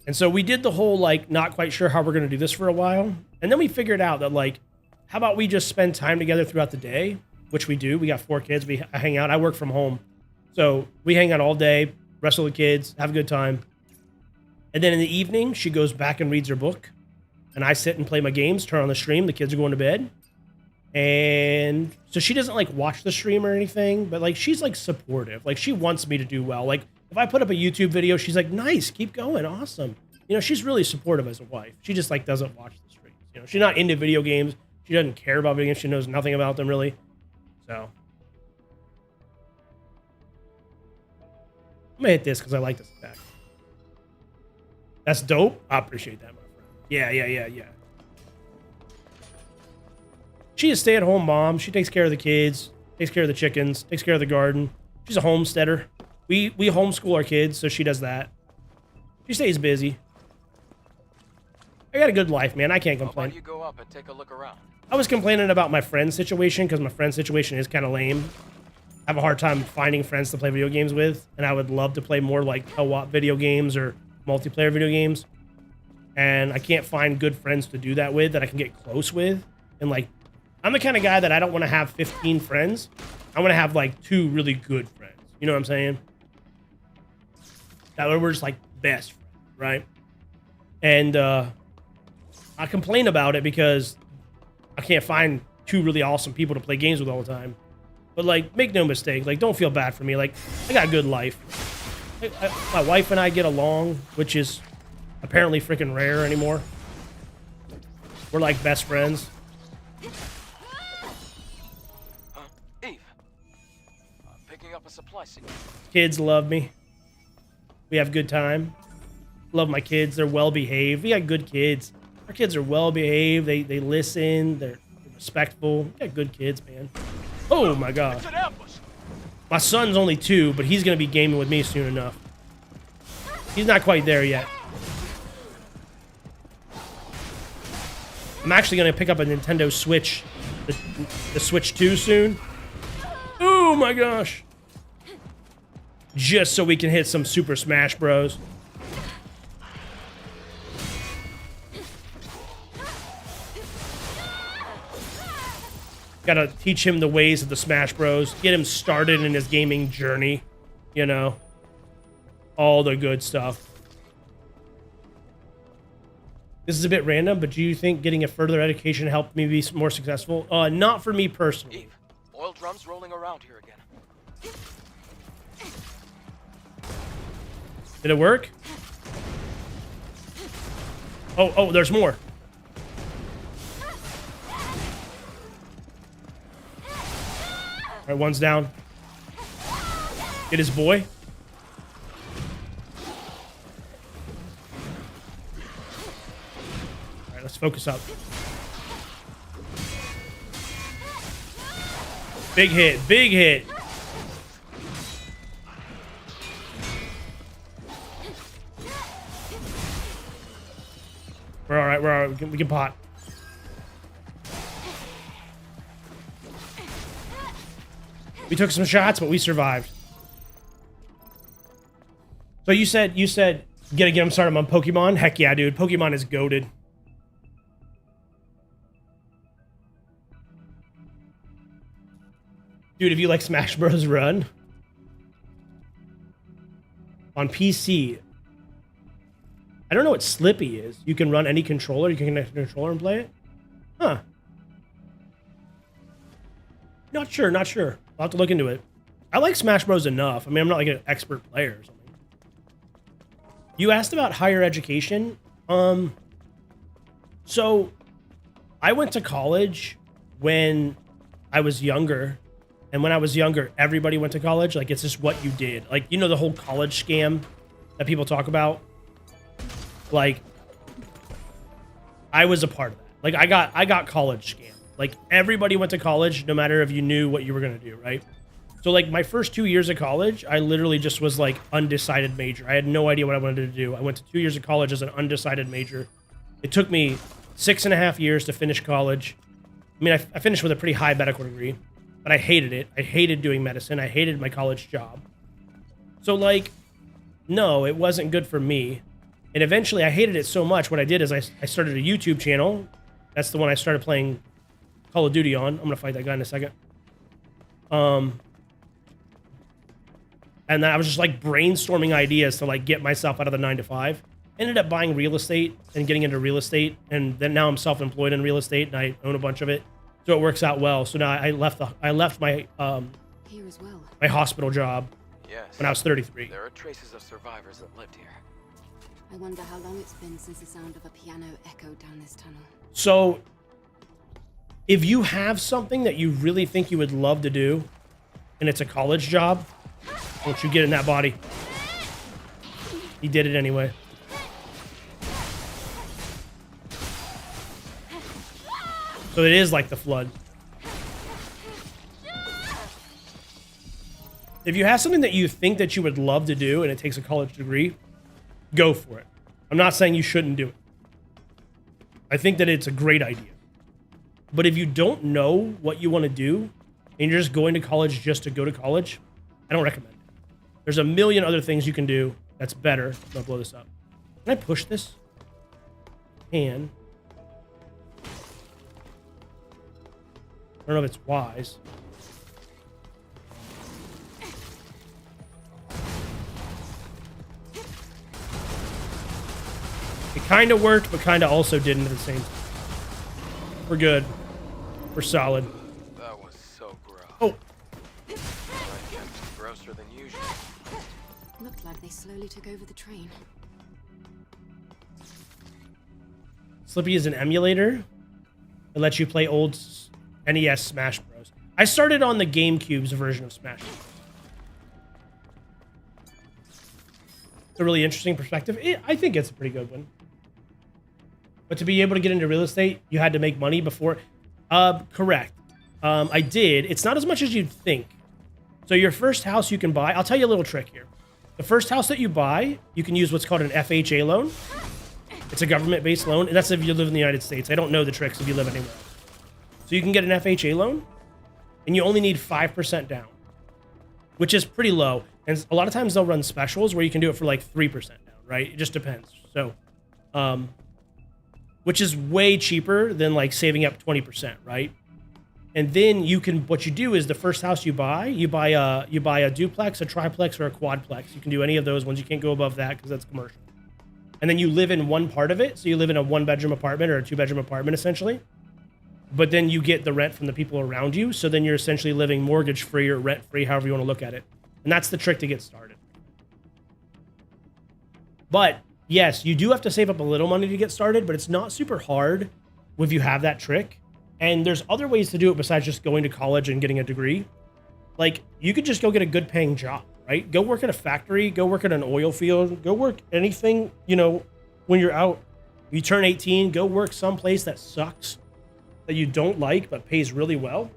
And so we did the whole like not quite sure how we're going to do this for a while. And then we figured out that like, how about we just spend time together throughout the day, which we do. We got 4 kids. I hang out. I work from home. So we hang out all day, wrestle the kids, have a good time. And then in the evening, she goes back and reads her book. And I sit and play my games, turn on the stream. The kids are going to bed. And so she doesn't like watch the stream or anything, but like she's like supportive. Like she wants me to do well. Like if I put up a YouTube video, she's like, nice, keep going, awesome. You know, she's really supportive as a wife. She just like doesn't watch the streams. You know, she's not into video games. She doesn't care about video games. She knows nothing about them really. So I'm gonna hit this because I like this attack. That's dope. I appreciate that, my friend. Yeah. She is a stay-at-home mom. She takes care of the kids, takes care of the chickens, takes care of the garden. She's a homesteader. We homeschool our kids, so she does that. She stays busy. I got a good life, man. I can't complain. How about you go up and take a look around? I was complaining about my friend's situation because my friend's situation is kind of lame. I have a hard time finding friends to play video games with, and I would love to play more like co-op video games or multiplayer video games. And I can't find good friends to do that with that I can get close with. And like, I'm the kind of guy that I don't want to have 15 friends. I want to have like 2 really good friends. You know what I'm saying? That way we're just like best friends, right? And I complain about it because I can't find 2 really awesome people to play games with all the time. But like, make no mistake, like don't feel bad for me. Like, I got a good life. My wife and I get along, which is apparently freaking rare anymore. We're like best friends. Eve. Picking up a supply signal. Kids love me. We have good time. Love my kids. They're well behaved. We got good kids. Our kids are well behaved. They listen. They're respectful. We got good kids, man. Oh my god. My son's only 2, but he's gonna be gaming with me soon enough. He's not quite there yet. I'm actually gonna pick up a Nintendo Switch, the Switch 2 soon. Oh my gosh. Just so we can hit some Super Smash Bros. Gotta teach him the ways of the Smash Bros. Get him started in his gaming journey. You know. All the good stuff. This is a bit random, but do you think getting a further education helped me be more successful? Not for me personally. Eve, oil drums rolling around here again. Did it work? Oh, there's more. All right, one's down. Get his boy. All right, let's focus up. Big hit, big hit. We're all right, we're all right. We can pot. We took some shots, but we survived. So you said gotta get him started on Pokemon? Heck yeah, dude. Pokemon is goated. Dude, if you like Smash Bros. Run on PC, I don't know what Slippy is. You can run any controller. You can connect a controller and play it? Huh. Not sure, not sure. I'll have to look into it. I like Smash Bros. Enough. I mean, I'm not like an expert player or something. You asked about higher education. So I went to college when I was younger. And when I was younger, everybody went to college. Like, it's just what you did. Like, you know, the whole college scam that people talk about? Like, I was a part of that. Like, I got college scammed. Like, everybody went to college, no matter if you knew what you were going to do, right? So, like, my first 2 years of college, I literally just was, like, undecided major. I had no idea what I wanted to do. I went to 2 years of college as an undecided major. It took me 6.5 years to finish college. I mean, I finished with a pretty high medical degree, but I hated it. I hated doing medicine. I hated my college job. So, like, no, it wasn't good for me. And eventually, I hated it so much, what I did is I started a YouTube channel. That's the one I started playing Call of Duty on. I'm going to fight that guy in a second. And then I was just like brainstorming ideas to like get myself out of the 9-to-5. Ended up buying real estate and getting into real estate. And then now I'm self-employed in real estate and I own a bunch of it. So it works out well. So now I left my here as well. My hospital job when I was 33. There are traces of survivors that lived here. I wonder how long it's been since the sound of a piano echoed down this tunnel. So if you have something that you really think you would love to do and it's a college job, don't you get in that body. He did it anyway. So it is like the flood. If you have something that you think that you would love to do and it takes a college degree, go for it. I'm not saying you shouldn't do it. I think that it's a great idea. But if you don't know what you want to do and you're just going to college just to go to college, I don't recommend it. There's a million other things you can do that's better. I'm gonna blow this up. Can I push this? Can. I don't know if it's wise. It kind of worked, but kind of also didn't at the same time. We're good. We're solid. That was so gross. Oh. Grosser than usual. Looked like they slowly took over the train. Slippy is an emulator that lets you play old NES Smash Bros. I started on the GameCube's version of Smash Bros. It's a really interesting perspective. I think it's a pretty good one. But to be able to get into real estate, you had to make money before. Correct. I did. It's not as much as you'd think. So your first house you can buy, I'll tell you a little trick here. The first house that you buy, you can use what's called an FHA loan. It's a government-based loan, and that's if you live in the United States. I don't know the tricks if you live anywhere. So you can get an FHA loan, and you only need 5% down, which is pretty low. And a lot of times they'll run specials where you can do it for like 3% down, right? It just depends. So, which is way cheaper than like saving up 20%, right? And then you can, what you do is the first house you buy a duplex, a triplex, or a quadplex. You can do any of those ones. You can't go above that because that's commercial. And then you live in one part of it. So you live in a 1-bedroom apartment or a 2-bedroom apartment, essentially. But then you get the rent from the people around you. So then you're essentially living mortgage-free or rent-free, however you want to look at it. And that's the trick to get started. But yes, you do have to save up a little money to get started, but it's not super hard if you have that trick. And there's other ways to do it besides just going to college and getting a degree. Like, you could just go get a good paying job, right? Go work at a factory, go work at an oil field, go work anything, you know, when you're out. You turn 18, go work someplace that sucks, that you don't like, but pays really well.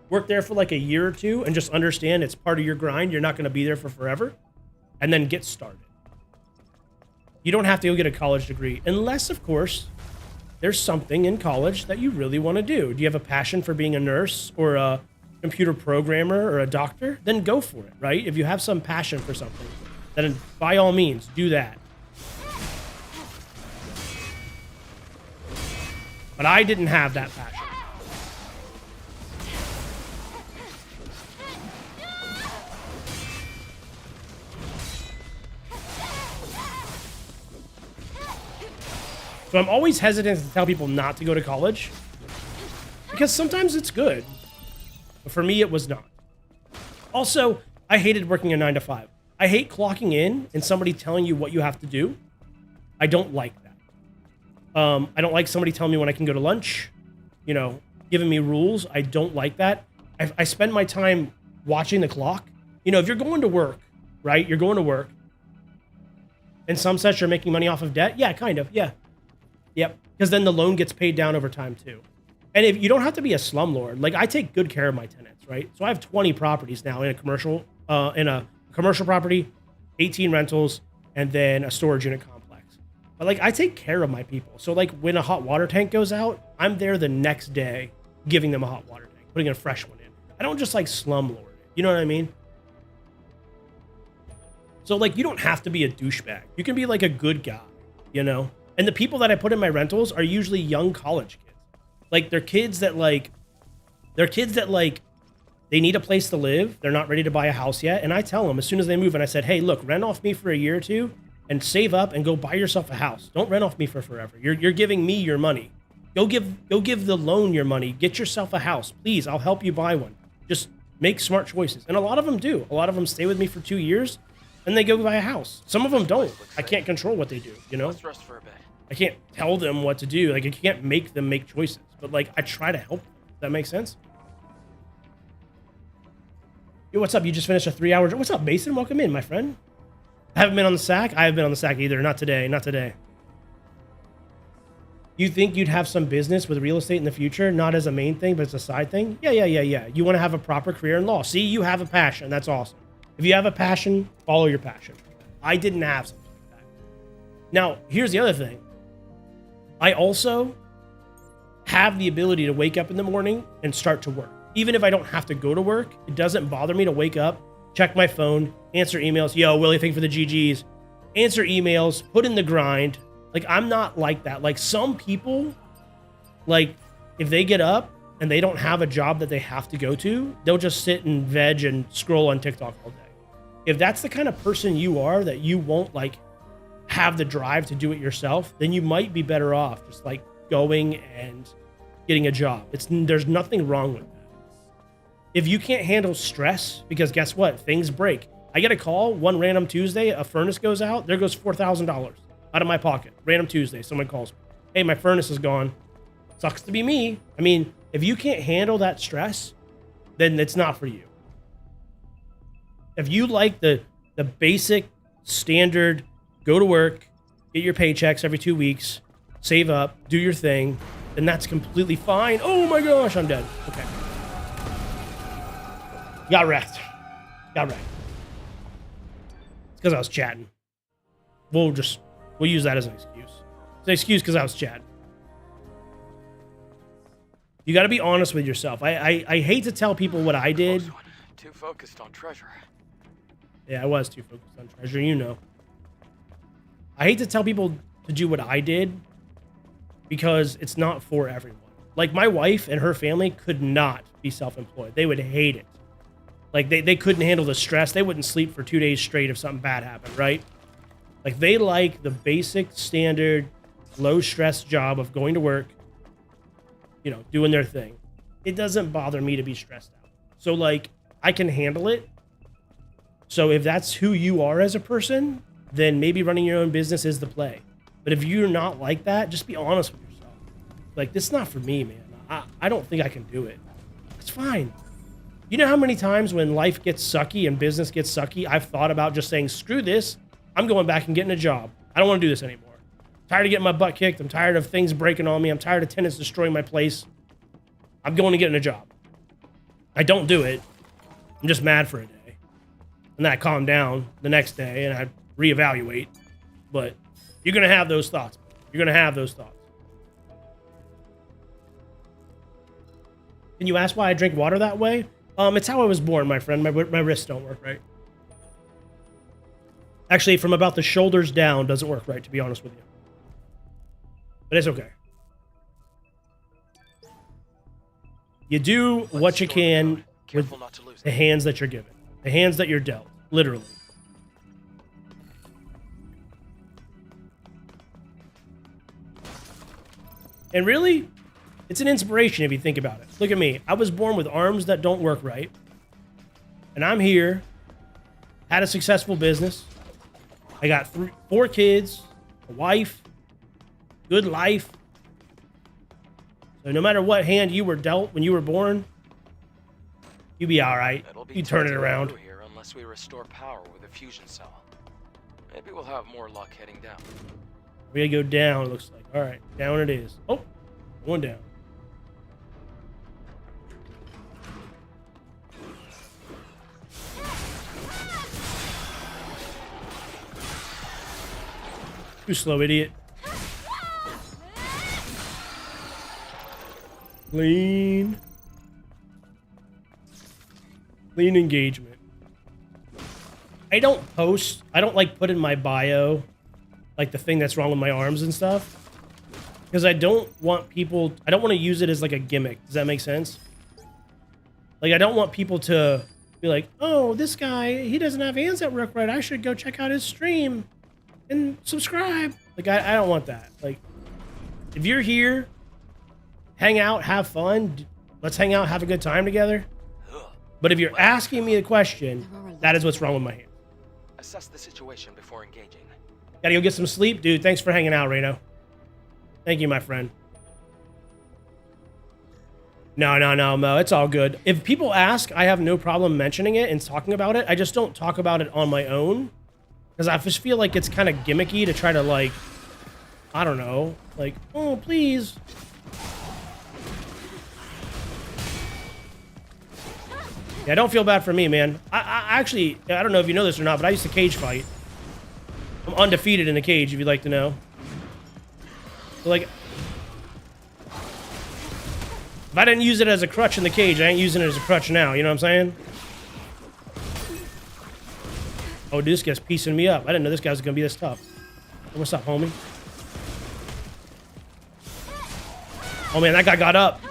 Work there for like a year or two and just understand it's part of your grind. You're not going to be there for forever. And then get started. You don't have to go get a college degree unless, of course, there's something in college that you really want to do. Do you have a passion for being a nurse or a computer programmer or a doctor? Then go for it, right? If you have some passion for something, then by all means, do that. But I didn't have that passion. So I'm always hesitant to tell people not to go to college because sometimes it's good. But for me, it was not. Also, I hated working a 9-to-5. I hate clocking in and somebody telling you what you have to do. I don't like that. I don't like somebody telling me when I can go to lunch, you know, giving me rules. I don't like that. I spend my time watching the clock. You know, if you're going to work, right? You're going to work. In some sense, you're making money off of debt. Yeah, kind of. Yeah. Yep, because then the loan gets paid down over time too. And if you don't have to be a slumlord, like I take good care of my tenants, right? So I have 20 properties now in a commercial property, 18 rentals, and then a storage unit complex. But like I take care of my people. So like when a hot water tank goes out, I'm there the next day giving them a hot water tank, putting a fresh one in. I don't just like slumlord it. You know what I mean? So like you don't have to be a douchebag. You can be like a good guy, you know? And the people that I put in my rentals are usually young college kids. Like they're kids that they need a place to live. They're not ready to buy a house yet. And I tell them as soon as they move, and I said, hey, look, rent off me for a year or two and save up and go buy yourself a house. Don't rent off me for forever. You're giving me your money. Go give the loan your money. Get yourself a house. Please, I'll help you buy one. Just make smart choices. And a lot of them do. A lot of them stay with me for 2 years and they go buy a house. Some of them don't. I can't control what they do, you know? Let's rest for a bit. I can't tell them what to do. Like, I can't make them make choices. But, like, I try to help them. Does that make sense? Yo, what's up? You just finished a 3-hour... What's up, Mason? Welcome in, my friend. I haven't been on the sack. I haven't been on the sack either. Not today. Not today. You think you'd have some business with real estate in the future? Not as a main thing, but as a side thing? Yeah. You want to have a proper career in law. See, you have a passion. That's awesome. If you have a passion, follow your passion. I didn't have something like that. Now, here's the other thing. I also have the ability to wake up in the morning and start to work. Even if I don't have to go to work, it doesn't bother me to wake up, check my phone, answer emails. Yo, Willie, thank you for the GGs. Answer emails, put in the grind. Like, I'm not like that. Like, some people, like, if they get up and they don't have a job that they have to go to, they'll just sit and veg and scroll on TikTok all day. If that's the kind of person you are, that you won't, like, have the drive to do it yourself, then you might be better off just like going and getting a job. There's nothing wrong with that. If you can't handle stress, because guess what? Things break. I get a call one random Tuesday, a furnace goes out, there goes $4,000 out of my pocket. Random Tuesday, someone calls me. Hey, my furnace is gone. Sucks to be me. I mean, if you can't handle that stress, then it's not for you. If you like the basic, standard, go to work, get your paychecks every 2 weeks, save up, do your thing, then that's completely fine. Oh my gosh, I'm dead. Okay. Got wrecked. Got wrecked. It's because I was chatting. We'll use that as an excuse. It's an excuse because I was chatting. You got to be honest with yourself. I hate to tell people what I did. Too focused on treasure. Yeah, I was too focused on treasure, you know. I hate to tell people to do what I did because it's not for everyone. Like, my wife and her family could not be self-employed. They would hate it. Like, they couldn't handle the stress. They wouldn't sleep for 2 days straight if something bad happened, right? Like, they like the basic, standard, low-stress job of going to work, you know, doing their thing. It doesn't bother me to be stressed out. So, like, I can handle it. So if that's who you are as a person, then maybe running your own business is the play. But if you're not like that, just be honest with yourself. Like, this is not for me, man. I don't think I can do it. It's fine. You know how many times when life gets sucky and business gets sucky, I've thought about just saying, screw this. I'm going back and getting a job. I don't want to do this anymore. I'm tired of getting my butt kicked. I'm tired of things breaking on me. I'm tired of tenants destroying my place. I'm going to get a job. I don't do it. I'm just mad for a day. And then I calm down the next day and I reevaluate. But you're going to have those thoughts. You're going to have those thoughts. Can you ask why I drink water that way? It's how I was born, my friend. My wrists don't work right. Actually, from about the shoulders down doesn't work right, to be honest with you. But it's okay. You do what you can with the hands that you're given. The hands that you're dealt, literally. And really, it's an inspiration if you think about it. Look at me. I was born with arms that don't work right. And I'm here, had a successful business. I got 4 kids, a wife, good life. So no matter what hand you were dealt when you were born, you'd be all right. You turn it around. Here unless we restore power with a fusion cell. Maybe we'll have more luck heading down. We gotta go down, it looks like. All right, down it is. Oh, going down. Too slow, idiot. Lean. Lean engagement. I don't post. I don't like put in my bio like the thing that's wrong with my arms and stuff. Because I don't want people... I don't want to use it as like a gimmick. Does that make sense? Like, I don't want people to be like, oh, this guy, he doesn't have hands that work right. I should go check out his stream and subscribe. Like, I don't want that. Like, if you're here, hang out, have fun. Let's hang out, have a good time together. But if you're asking me a question, that is what's wrong with my hand. Assess the situation before engaging. Gotta go get some sleep, dude. Thanks for hanging out, Reno. Thank you, my friend. No, Mo. It's all good. If people ask, I have no problem mentioning it and talking about it. I just don't talk about it on my own. Because I just feel like it's kind of gimmicky to try to, like, I don't know. Like, oh, please. Yeah, don't feel bad for me, man. I actually, I don't know if you know this or not, but I used to cage fight. I'm undefeated in a cage, if you'd like to know. So, like, if I didn't use it as a crutch in the cage, I ain't using it as a crutch now. You know what I'm saying? Oh, dude, this guy's piecing me up. I didn't know this guy was going to be this tough. What's up, homie? Oh, man, that guy got up.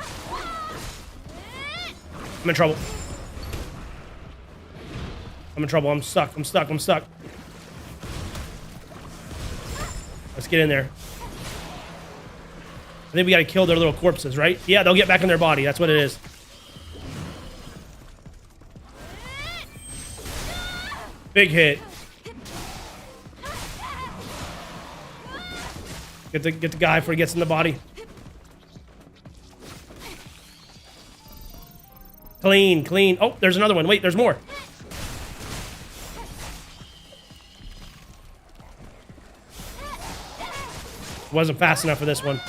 I'm in trouble. I'm in trouble. I'm stuck. I'm stuck. I'm stuck. Let's get in there. I think we got to kill their little corpses, right? Yeah, they'll get back in their body. That's what it is. Big hit. Get the guy before he gets in the body. Clean, clean. Oh, there's another one. Wait, there's more. Wasn't fast enough for this one.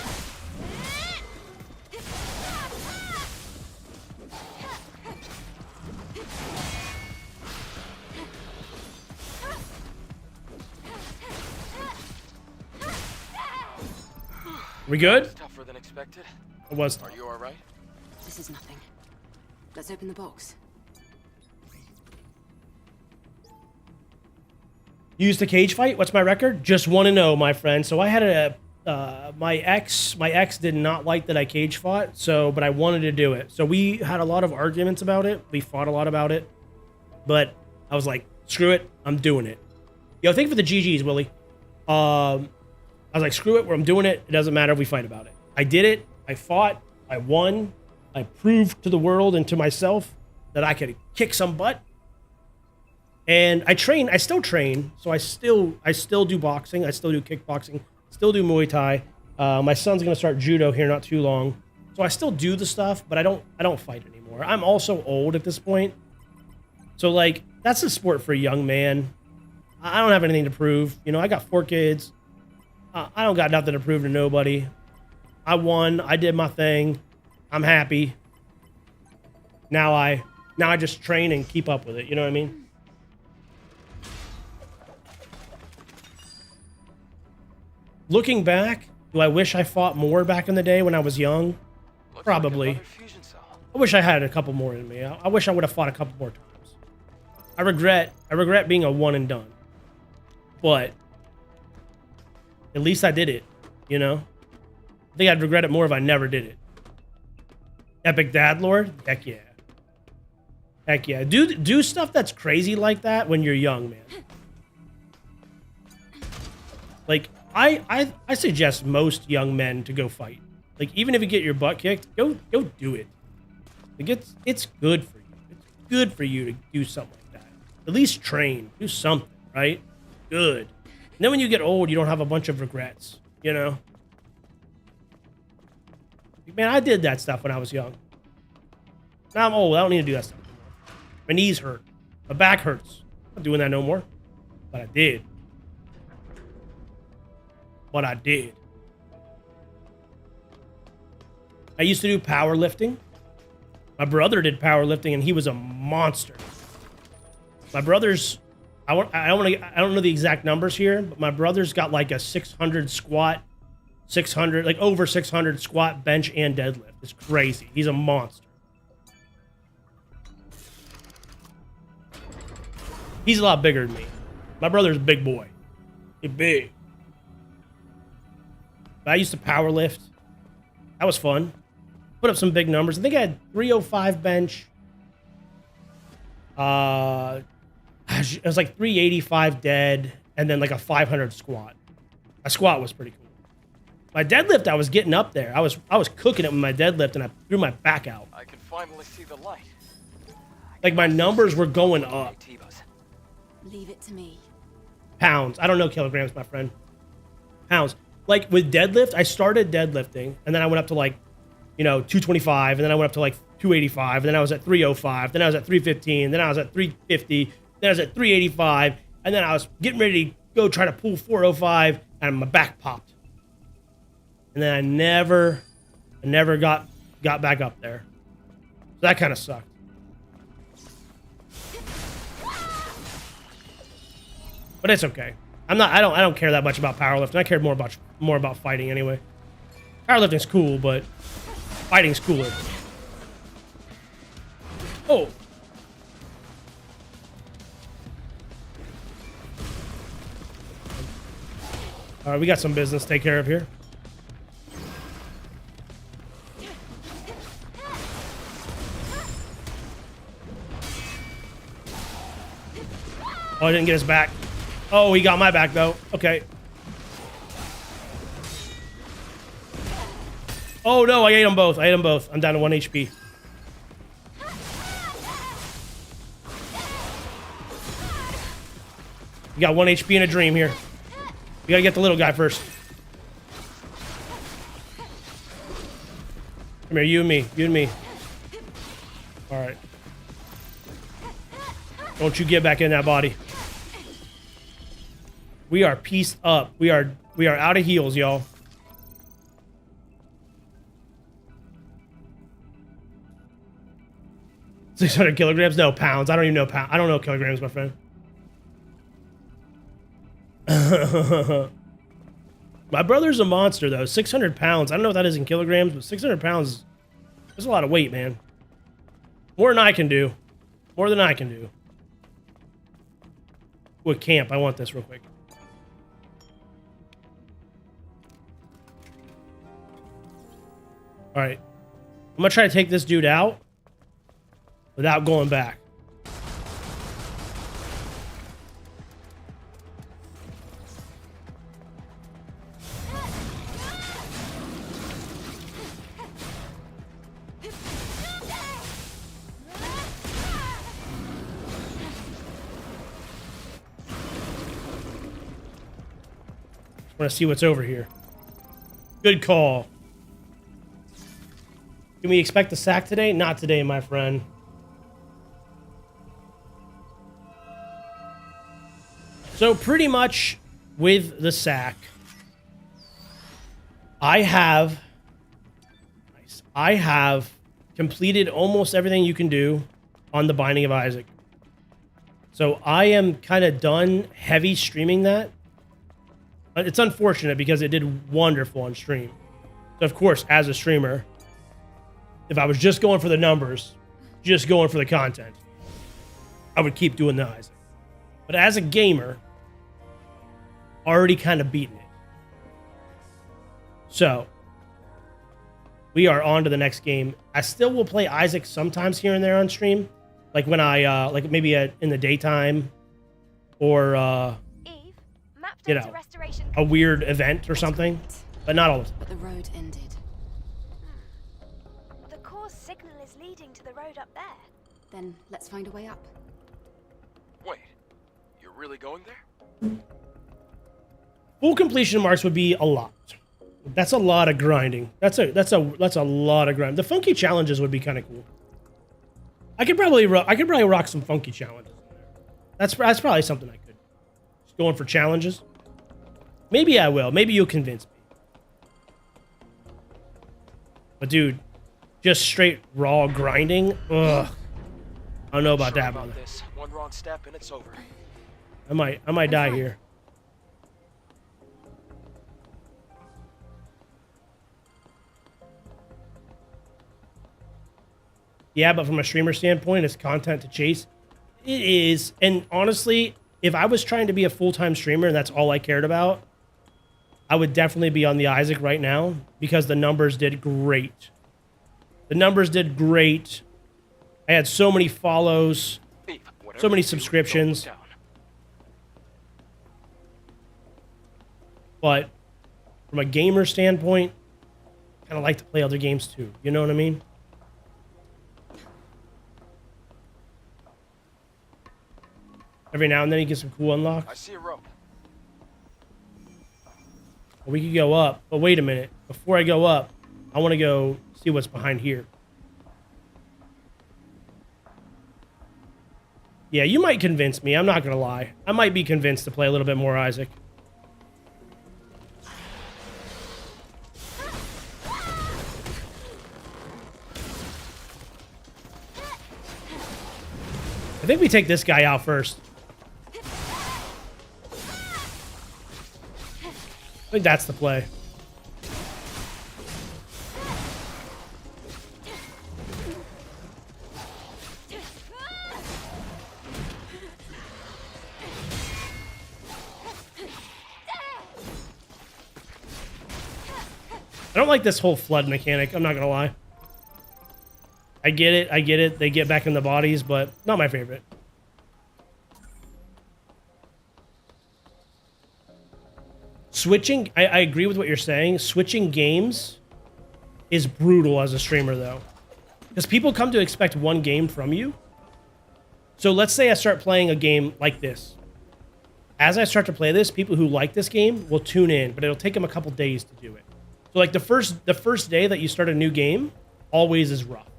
We good? Tougher than expected. It was. Are you all right? This is nothing. Let's open the box. Used a cage fight. What's my record? Just 1-0, my friend. So I had my ex did not like that I cage fought. But I wanted to do it. So we had a lot of arguments about it. We fought a lot about it. But I was like, screw it. I'm doing it. Yo, thank you for the GGs, Willie. I was like, screw it, I'm doing it. It doesn't matter if we fight about it. I did it. I fought. I won. I proved to the world and to myself that I could kick some butt. And I train. I still train. So I still do boxing. I still do kickboxing. Still do Muay Thai. My son's gonna start judo here not too long. So I still do the stuff, but I don't fight anymore. I'm also old at this point. So like that's a sport for a young man. I don't have anything to prove. You know, I got 4 kids. I don't got nothing to prove to nobody. I won. I did my thing. I'm happy. Now I just train and keep up with it. You know what I mean? Looking back, do I wish I fought more back in the day when I was young? Probably. I wish I had a couple more in me. I wish I would have fought a couple more times. I regret being a one and done. But at least I did it, you know? I think I'd regret it more if I never did it. Epic Dad Lord? Heck yeah. Heck yeah. Do stuff that's crazy like that when you're young, man. Like, I suggest most young men to go fight. Like, even if you get your butt kicked, go do it. Like, it's good for you. It's good for you to do something like that. At least train. Do something, right? Good. And then when you get old, you don't have a bunch of regrets, you know? Man, I did that stuff when I was young. Now I'm old. I don't need to do that stuff anymore. My knees hurt. My back hurts. I'm not doing that no more. But I did. But I did. I used to do powerlifting. My brother did powerlifting, and he was a monster. My brother's... I don't know the exact numbers here, but my brother's got like a 600 squat, 600, like over 600 squat, bench, and deadlift. It's crazy. He's a monster. He's a lot bigger than me. My brother's a big boy. He's big. But I used to power lift. That was fun. Put up some big numbers. I think I had 305 bench. It was like 385 dead, and then like a 500 squat. My squat was pretty cool. My deadlift, I was getting up there. I was cooking it with my deadlift, and I threw my back out. I can finally see the light. Like my numbers were going up. Leave it to me. Pounds. I don't know kilograms, my friend. Pounds. Like with deadlift, I started deadlifting, and then I went up to like, 225, and then I went up to like 285, and then I was at 305, then I was at 315, then I was at 350. Then I was at 385, and then I was getting ready to go try to pull 405, and my back popped. And then I never got back up there. So that kind of sucked. But it's okay. I don't care that much about powerlifting. I cared more about fighting anyway. Powerlifting's cool, but fighting's cooler. Oh. All right, we got some business to take care of here. Oh, I didn't get his back. Oh, he got my back, though. Okay. Oh, no, I ate them both. I'm down to 1 HP. You got 1 HP in a dream here. You gotta get the little guy first. Come here, you and me. You and me. Alright. Don't you get back in that body. We are pieced up. We are out of heals, y'all. $600 kilograms? No, pounds. I don't even know pounds. I don't know kilograms, my friend. My brother's a monster, though. 600 pounds. I don't know what that is in kilograms, but 600 pounds is a lot of weight, man. More than I can do. More than I can do. With camp, I want this real quick. Alright. I'm gonna try to take this dude out without going back. I want to see what's over here. Good call. Can we expect the sack today? Not today, my friend. So pretty much with the sack, I have completed almost everything you can do on the Binding of Isaac. So I am kind of done heavy streaming that. It's unfortunate because it did wonderful on stream. So of course, as a streamer, if I was just going for the numbers, just going for the content, I would keep doing the Isaac. But as a gamer, already kind of beaten it. So we are on to the next game. I still will play Isaac sometimes here and there on stream, like when I like maybe in the daytime, or you know, a weird event or something, but not all the time. But the road ended. The core signal is leading to the road up there. Then let's find a way up. Wait, you're really going there? Full completion marks would be a lot. That's a lot of grinding. That's a lot of grind. The funky challenges would be kind of cool. I could probably rock some funky challenges in there. That's probably something I could. Just going for challenges. Maybe I will. Maybe you'll convince me. But dude, just straight raw grinding. Ugh. I don't know about that, brother. This. One wrong step and it's over. I might die here. Yeah, but from a streamer standpoint, it's content to chase. It is. And honestly, if I was trying to be a full-time streamer and that's all I cared about, I would definitely be on the Isaac right now because the numbers did great. The numbers did great. I had so many follows, so many subscriptions. But from a gamer standpoint, I kind of like to play other games too. You know what I mean? Every now and then you get some cool unlocks. I see a rope. Well, we could go up, but wait a minute. Before I go up, I want to go see what's behind here. Yeah, you might convince me. I'm not going to lie. I might be convinced to play a little bit more Isaac. I think we take this guy out first. I think that's the play. I don't like this whole flood mechanic, I'm not gonna lie. I get it, they get back in the bodies, but not my favorite. Switching, I agree with what you're saying. Switching games is brutal as a streamer, though. Because people come to expect one game from you. So let's say I start playing a game like this. as I start to play this, people who like this game will tune in, but it'll take them a couple days to do it. So like the first day that you start a new game always is rough.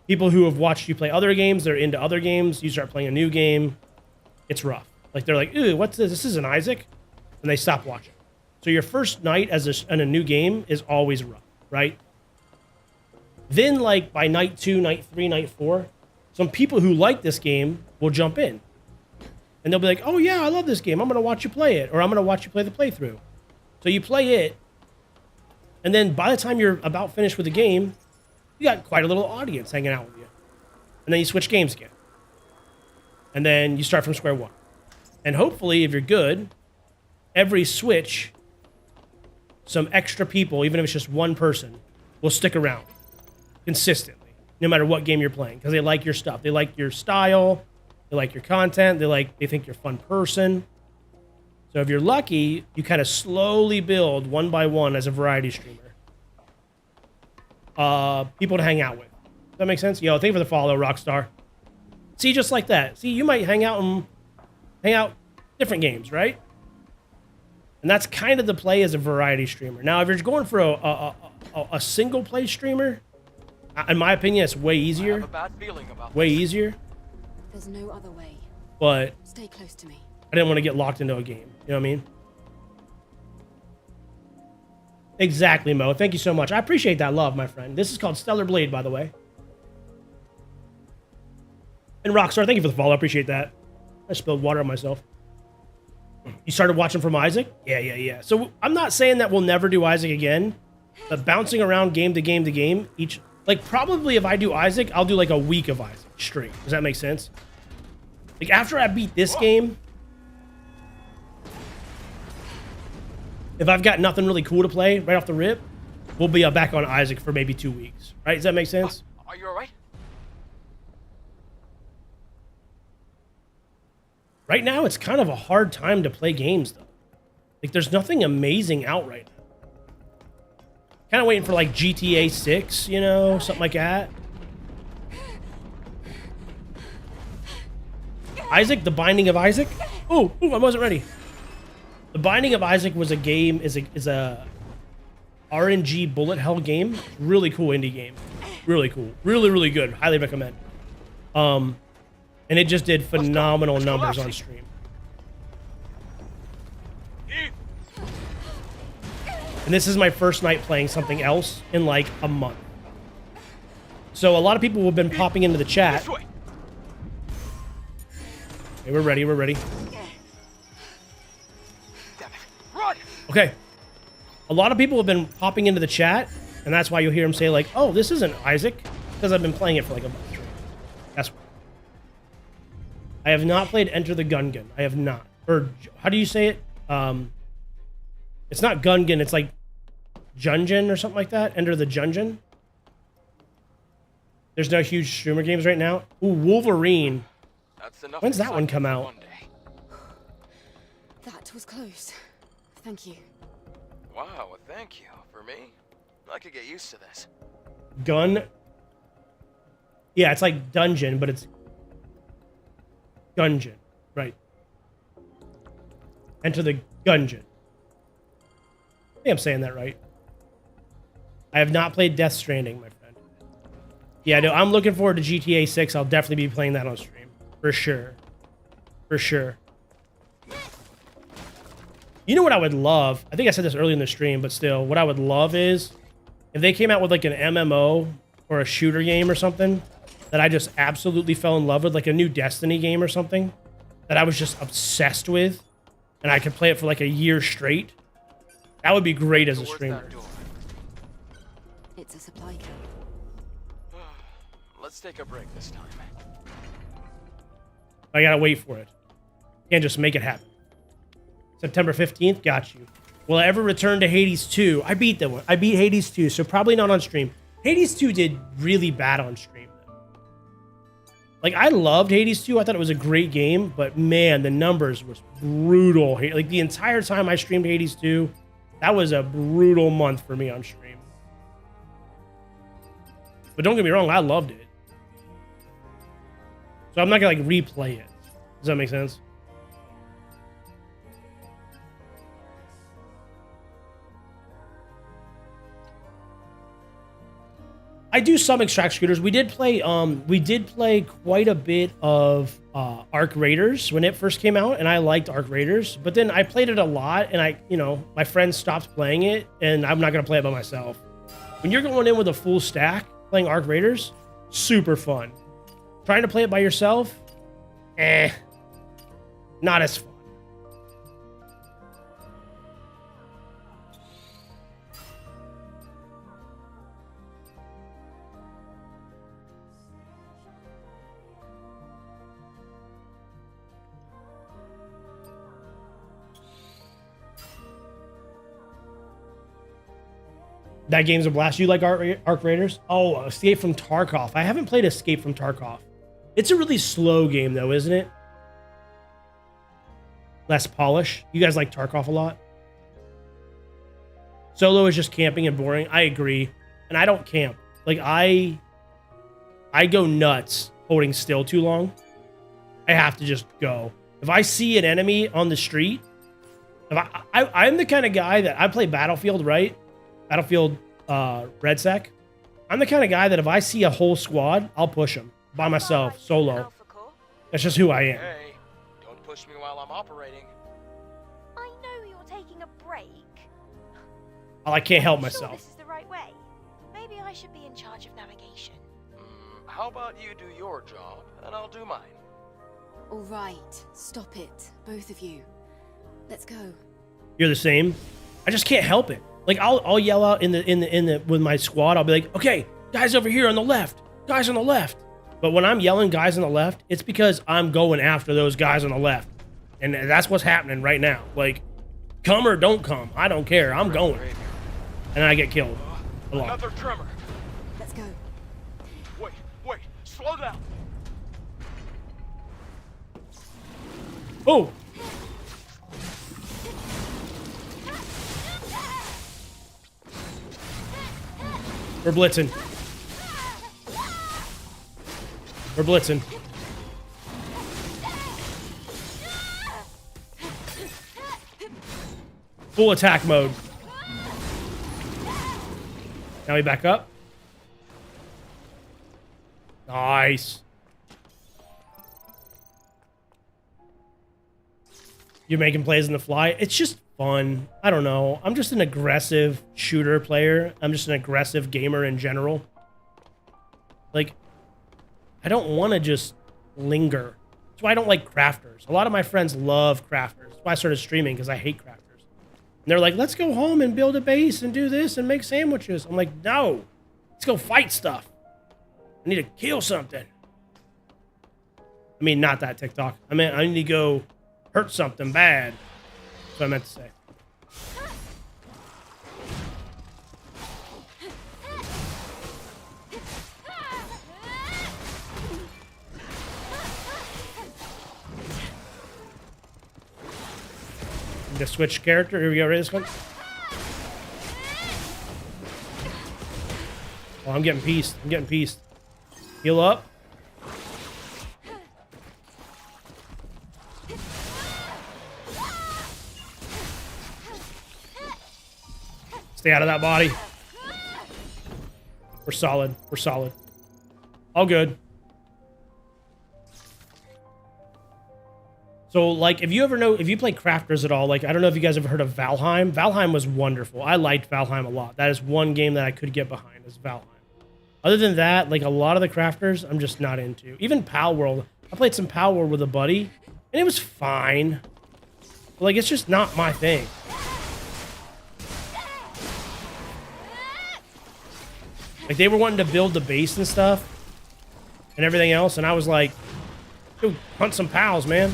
People who have watched you play other games, they're into other games, you start playing a new game, it's rough. Like they're like, "Ooh, what's this? This isn't Isaac," and they stop watching. So your first night in a new game is always rough, right? Then like by night 2, night 3, night 4, some people who like this game will jump in. And they'll be like, "Oh yeah, I love this game. I'm going to watch you play it." Or "I'm going to watch you play the playthrough." So you play it. And then by the time you're about finished with the game, you got quite a little audience hanging out with you. And then you switch games again. And then you start from square one. And hopefully, if you're good, every switch, some extra people, even if it's just one person, will stick around consistently, no matter what game you're playing, because they like your stuff. They like your style. They like your content. They think you're a fun person. So if you're lucky, you kind of slowly build one by one as a variety streamer. People to hang out with. Does that make sense? Yo, thank you for the follow, Rockstar. See, just like that. See, you might hang out different games, right? And that's kind of the play as a variety streamer. Now, if you're going for a single play streamer, in my opinion, it's way easier. I have a bad feeling about way this. easier. There's no other way. But Stay close to me. I didn't want to get locked into a game. You know what I mean? Exactly, Mo. Thank you so much. I appreciate that love, my friend. This is called Stellar Blade, by the way. And Rockstar, thank you for the follow. I appreciate that. I spilled water on myself. You started watching from Isaac? Yeah. So I'm not saying that we'll never do Isaac again, but bouncing around game to game to game, probably if I do Isaac, I'll do like a week of Isaac straight. Does that make sense? Like after I beat this game, if I've got nothing really cool to play right off the rip, we'll be back on Isaac for maybe 2 weeks. Right? Does that make sense? Are you alright? Right now, it's kind of a hard time to play games, though. Like, there's nothing amazing out right now. Kind of waiting for, like, GTA 6, you know? Something like that. Isaac, The Binding of Isaac? Ooh, I wasn't ready. The Binding of Isaac was a game, is a RNG bullet hell game. Really cool indie game. Really cool. Really, really good. Highly recommend. And it just did phenomenal numbers on stream. And this is my first night playing something else in like a month. So a lot of people have been popping into the chat. Okay, we're ready. Okay. A lot of people have been popping into the chat, and that's why you'll hear them say like, "Oh, this isn't Isaac," because I've been playing it for like a month. That's why. I have not played Enter the Gungeon. I have not. Or how do you say it? It's not Gungeon. It's like Jungeon or something like that. Enter the Jungeon. There's no huge streamer games right now. Ooh, Wolverine. When's that one come out? That was close. Thank you. Wow, well, thank you. For me, I could get used to this. Gun. Yeah, it's like Dungeon, but it's Gungeon. Right. Enter the Gungeon. I think I'm saying that right. I have not played Death Stranding, my friend. Yeah, no, I'm looking forward to GTA 6. I'll definitely be playing that on stream. For sure. For sure. You know what I would love? I think I said this early in the stream, but still, what I would love is if they came out with like an MMO or a shooter game or something that I just absolutely fell in love with, like a new Destiny game or something that I was just obsessed with, and I could play it for like a year straight. That would be great as a streamer. It's a supply camp. Let's take a break this time. I gotta wait for it. Can't just make it happen. September 15th, got you. Will I ever return to Hades 2? I beat that one. I beat Hades 2, so probably not on stream. Hades 2 did really bad on stream. Like, I loved Hades 2. I thought it was a great game, but man, the numbers was brutal. Like, the entire time I streamed Hades 2, that was a brutal month for me on stream. But don't get me wrong, I loved it. So I'm not gonna, like, replay it. Does that make sense? I do some extract shooters. We did play quite a bit of Arc Raiders when it first came out, and I liked Arc Raiders. But then I played it a lot, and my friends stopped playing it, and I'm not gonna play it by myself. When you're going in with a full stack playing Arc Raiders, super fun. Trying to play it by yourself, not as fun. That game's a blast. You like Arc Raiders? Oh, Escape from Tarkov. I haven't played Escape from Tarkov. It's a really slow game, though, isn't it? Less polish. You guys like Tarkov a lot? Solo is just camping and boring. I agree. And I don't camp. Like, I go nuts holding still too long. I have to just go. If I see an enemy on the street, I'm the kind of guy that I play Battlefield, right? Battlefield RedSec. I'm the kind of guy that if I see a whole squad, I'll push them by myself, solo. That's just who I am. Hey, don't push me while I'm operating. I know you're taking a break. I can't help Sure myself. this is the right way. Maybe I should be in charge of navigation. How about you do your job, and I'll do mine. All right, stop it, both of you. Let's go. You're the same. I just can't help it. Like I'll yell out in the with my squad. I'll be like, okay, guys over here on the left, guys on the left. But when I'm yelling guys on the left, it's because I'm going after those guys on the left, and that's what's happening right now. Like, come or don't come, I don't care. I'm going, and I get killed a lot. Another tremor. Let's go. Wait, slow down. Oh. We're blitzing. We're blitzing. Full attack mode. Now we back up. Nice. You're making plays in the fly. It's just fun. I don't know. I'm just an aggressive shooter player. I'm just an aggressive gamer in general. Like, I don't want to just linger. That's why I don't like crafters. A lot of my friends love crafters. That's why I started streaming, because I hate crafters. And they're like, let's go home and build a base and do this and make sandwiches. I'm like, no. Let's go fight stuff. I need to kill something. I mean, not that TikTok. I mean, I need to go hurt something bad. That's what I meant to say. The switch character. Here we go. Ready this one? Oh, I'm getting pieced. I'm getting pieced. Heal up. Stay out of that body. We're solid. We're solid. All good. So, like, if you play crafters at all, like, I don't know if you guys have heard of Valheim. Valheim was wonderful. I liked Valheim a lot. That is one game that I could get behind, is Valheim. Other than that, like, a lot of the crafters, I'm just not into. Even Pal World. I played some Pal World with a buddy, and it was fine. But, like, it's just not my thing. Like, they were wanting to build the base and stuff, and everything else, and I was like, dude, hunt some pals, man.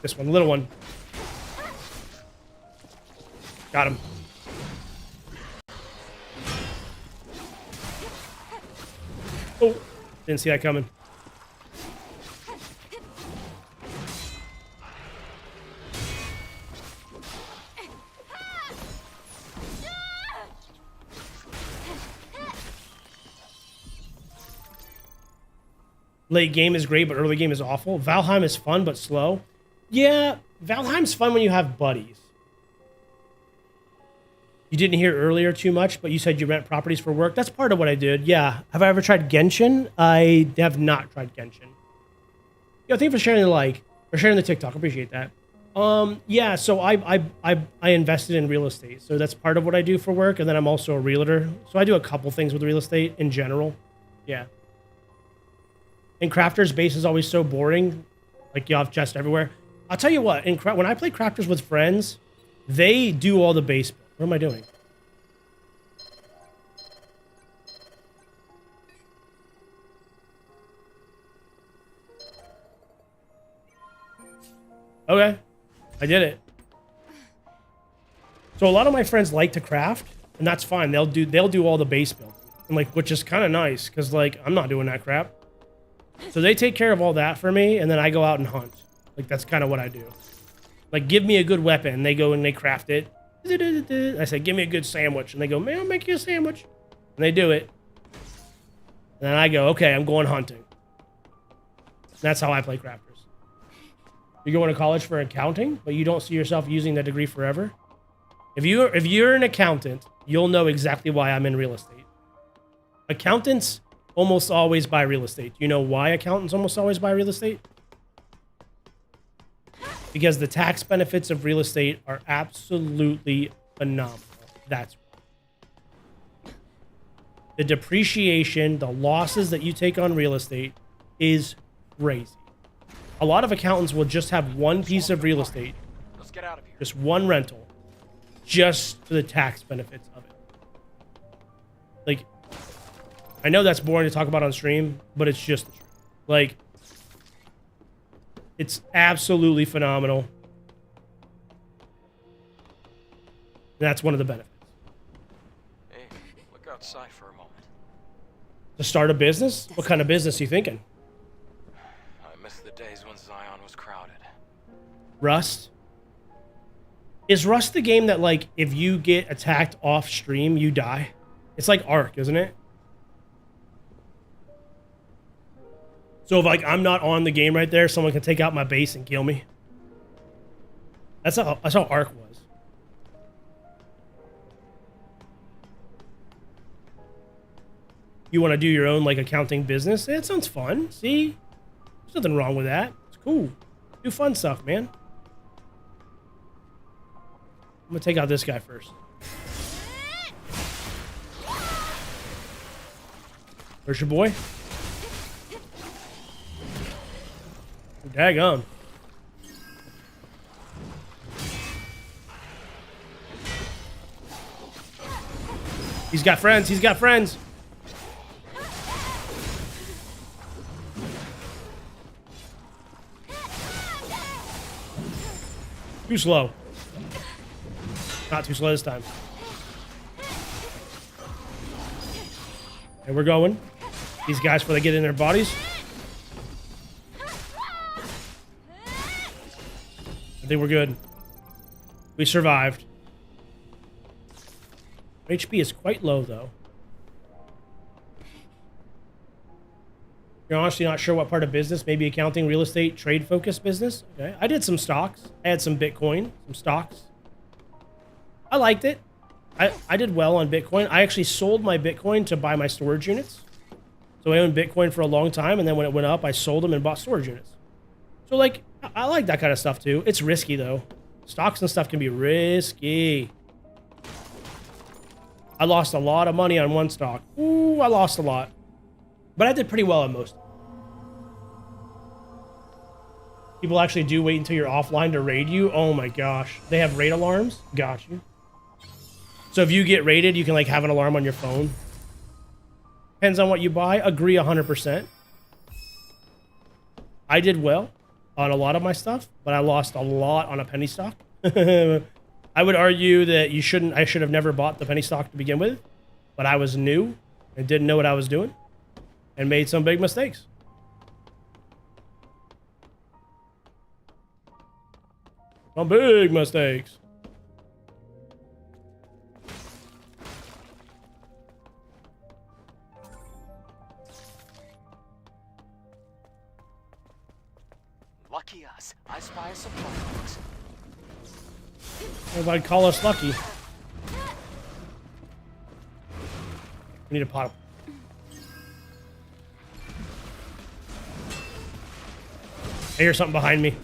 This one, little one. Got him. Oh, didn't see that coming. Late game is great, but early game is awful. Valheim is fun, but slow. Yeah, Valheim's fun when you have buddies. You didn't hear earlier too much, but you said you rent properties for work. That's part of what I did. Yeah. Have I ever tried Genshin? I have not tried Genshin. Yo, thank you for sharing the like, or sharing the TikTok. Appreciate that. Yeah, so I invested in real estate. So that's part of what I do for work. And then I'm also a realtor. So I do a couple things with real estate in general. Yeah. And Crafters base is always so boring. Like you have chests everywhere. I'll tell you what, when I play Crafters with friends, they do all the base. What am I doing? Okay. I did it. So a lot of my friends like to craft, and that's fine. They'll do all the base building. And like, which is kind of nice, because like I'm not doing that crap. So they take care of all that for me, and then I go out and hunt. Like that's kind of what I do. Like, give me a good weapon, and they go and they craft it. I say, give me a good sandwich. And they go, man, I'll make you a sandwich. And they do it. And then I go, okay, I'm going hunting. That's how I play Crafters. You're going to college for accounting, but you don't see yourself using that degree forever? If you're an accountant, you'll know exactly why I'm in real estate. Accountants almost always buy real estate. You know why accountants almost always buy real estate? Because the tax benefits of real estate are absolutely phenomenal. That's right. The depreciation, the losses that you take on real estate is crazy. A lot of accountants will just have one piece of real estate, Let's get out of here. just one rental, just for the tax benefits of it. Like, I know that's boring to talk about on stream, but it's just the truth. Like, it's absolutely phenomenal. And that's one of the benefits. Hey, look outside for a moment. To start a business? What kind of business are you thinking? I miss the days when Zion was crowded. Rust? Is Rust the game that, like, if you get attacked off stream, you die? It's like Ark, isn't it? So if, like, I'm not on the game right there, someone can take out my base and kill me. That's how Ark was. You want to do your own, like, accounting business? It sounds fun. See? There's nothing wrong with that. It's cool. Do fun stuff, man. I'm gonna take out this guy first. Where's your boy? Daggone. He's got friends. He's got friends. Too slow. Not too slow this time. And we're going. These guys, before they get in their bodies. I think we're good. We survived. HP is quite low, though. You're honestly not sure what part of business, maybe accounting, real estate, trade-focused business? Okay. I did some stocks. I had some Bitcoin, some stocks. I liked it. I did well on Bitcoin. I actually sold my Bitcoin to buy my storage units. So I owned Bitcoin for a long time, and then when it went up, I sold them and bought storage units. So, like, I like that kind of stuff, too. It's risky, though. Stocks and stuff can be risky. I lost a lot of money on one stock. Ooh, I lost a lot. But I did pretty well on most. People actually do wait until you're offline to raid you. Oh my gosh. They have raid alarms? Got you. So if you get raided, you can like have an alarm on your phone. Depends on what you buy. Agree 100%. I did well on a lot of my stuff, but I lost a lot on a penny stock. I would argue that I should have never bought the penny stock to begin with, but I was new and didn't know what I was doing and made some big mistakes. Some big mistakes. Lucky lucky us. I spy a supply box. Everybody call us lucky. We need a pot. I hear something behind me.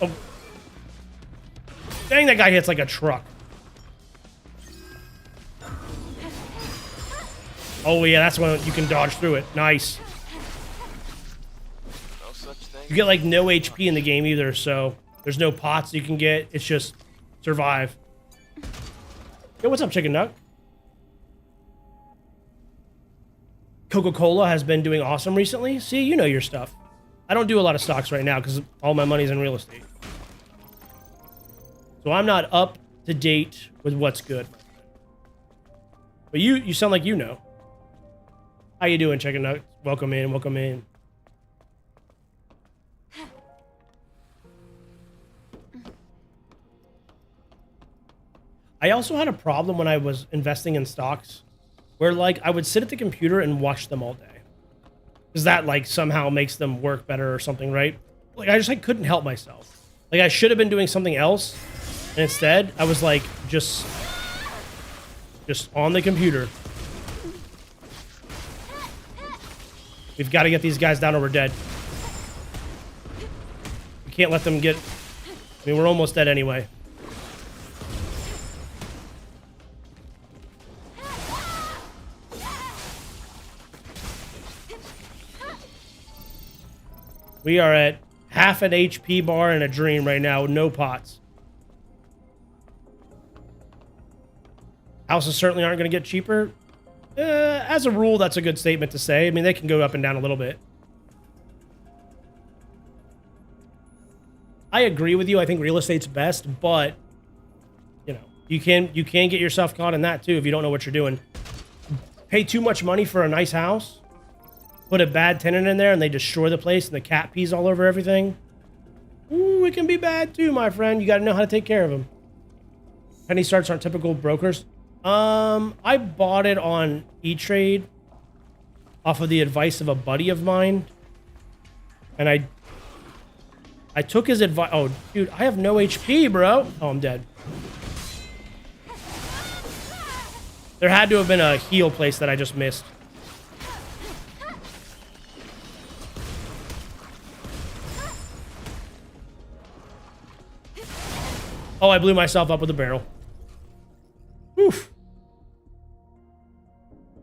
Oh. Dang, that guy hits like a truck. Oh yeah, that's when you can dodge through it. Nice. No such thing. You get like no HP in the game either, so there's no pots you can get. It's just survive. Yo, what's up, Chicken Nug? Coca-Cola has been doing awesome recently. See, you know your stuff. I don't do a lot of stocks right now because all my money's in real estate. So I'm not up to date with what's good. But you sound like you know. How you doing, Chicken Nug? Welcome in, welcome in. I also had a problem when I was investing in stocks where like I would sit at the computer and watch them all day. Because that like somehow makes them work better or something, right? Like I just like couldn't help myself. Like I should have been doing something else. And instead I was like just on the computer. We've got to get these guys down or we're dead. We can't let them get... I mean, we're almost dead anyway. We are at half an HP bar and a dream right now with no pots. Houses certainly aren't going to get cheaper. As a rule, that's a good statement to say. I mean, they can go up and down a little bit. I agree with you. I think real estate's best, but you know, you can get yourself caught in that too if you don't know what you're doing. Pay too much money for a nice house, put a bad tenant in there, and they destroy the place, and the cat pees all over everything. Ooh, it can be bad too, my friend. You got to know how to take care of them. Penny starts aren't typical brokers. I bought it on E-Trade off of the advice of a buddy of mine. And I took his advice. Oh, dude, I have no HP, bro. Oh, I'm dead. There had to have been a heal place that I just missed. Oh, I blew myself up with a barrel. Oof.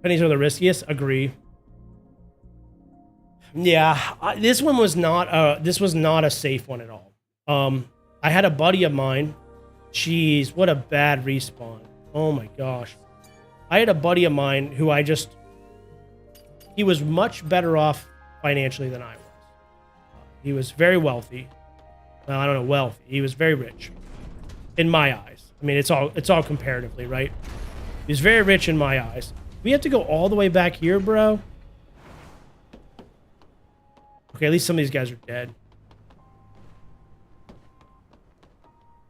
Pennies are the riskiest. Agree. Yeah, this one was not a safe one at all. I had a buddy of mine. Jeez, what a bad respawn. Oh my gosh. I had a buddy of mine who he was much better off financially than I was. He was very wealthy. Well, I don't know, wealthy. He was very rich in my eyes. I mean, it's all comparatively, right? He was very rich in my eyes. We have to go all the way back here, bro. Okay, at least some of these guys are dead.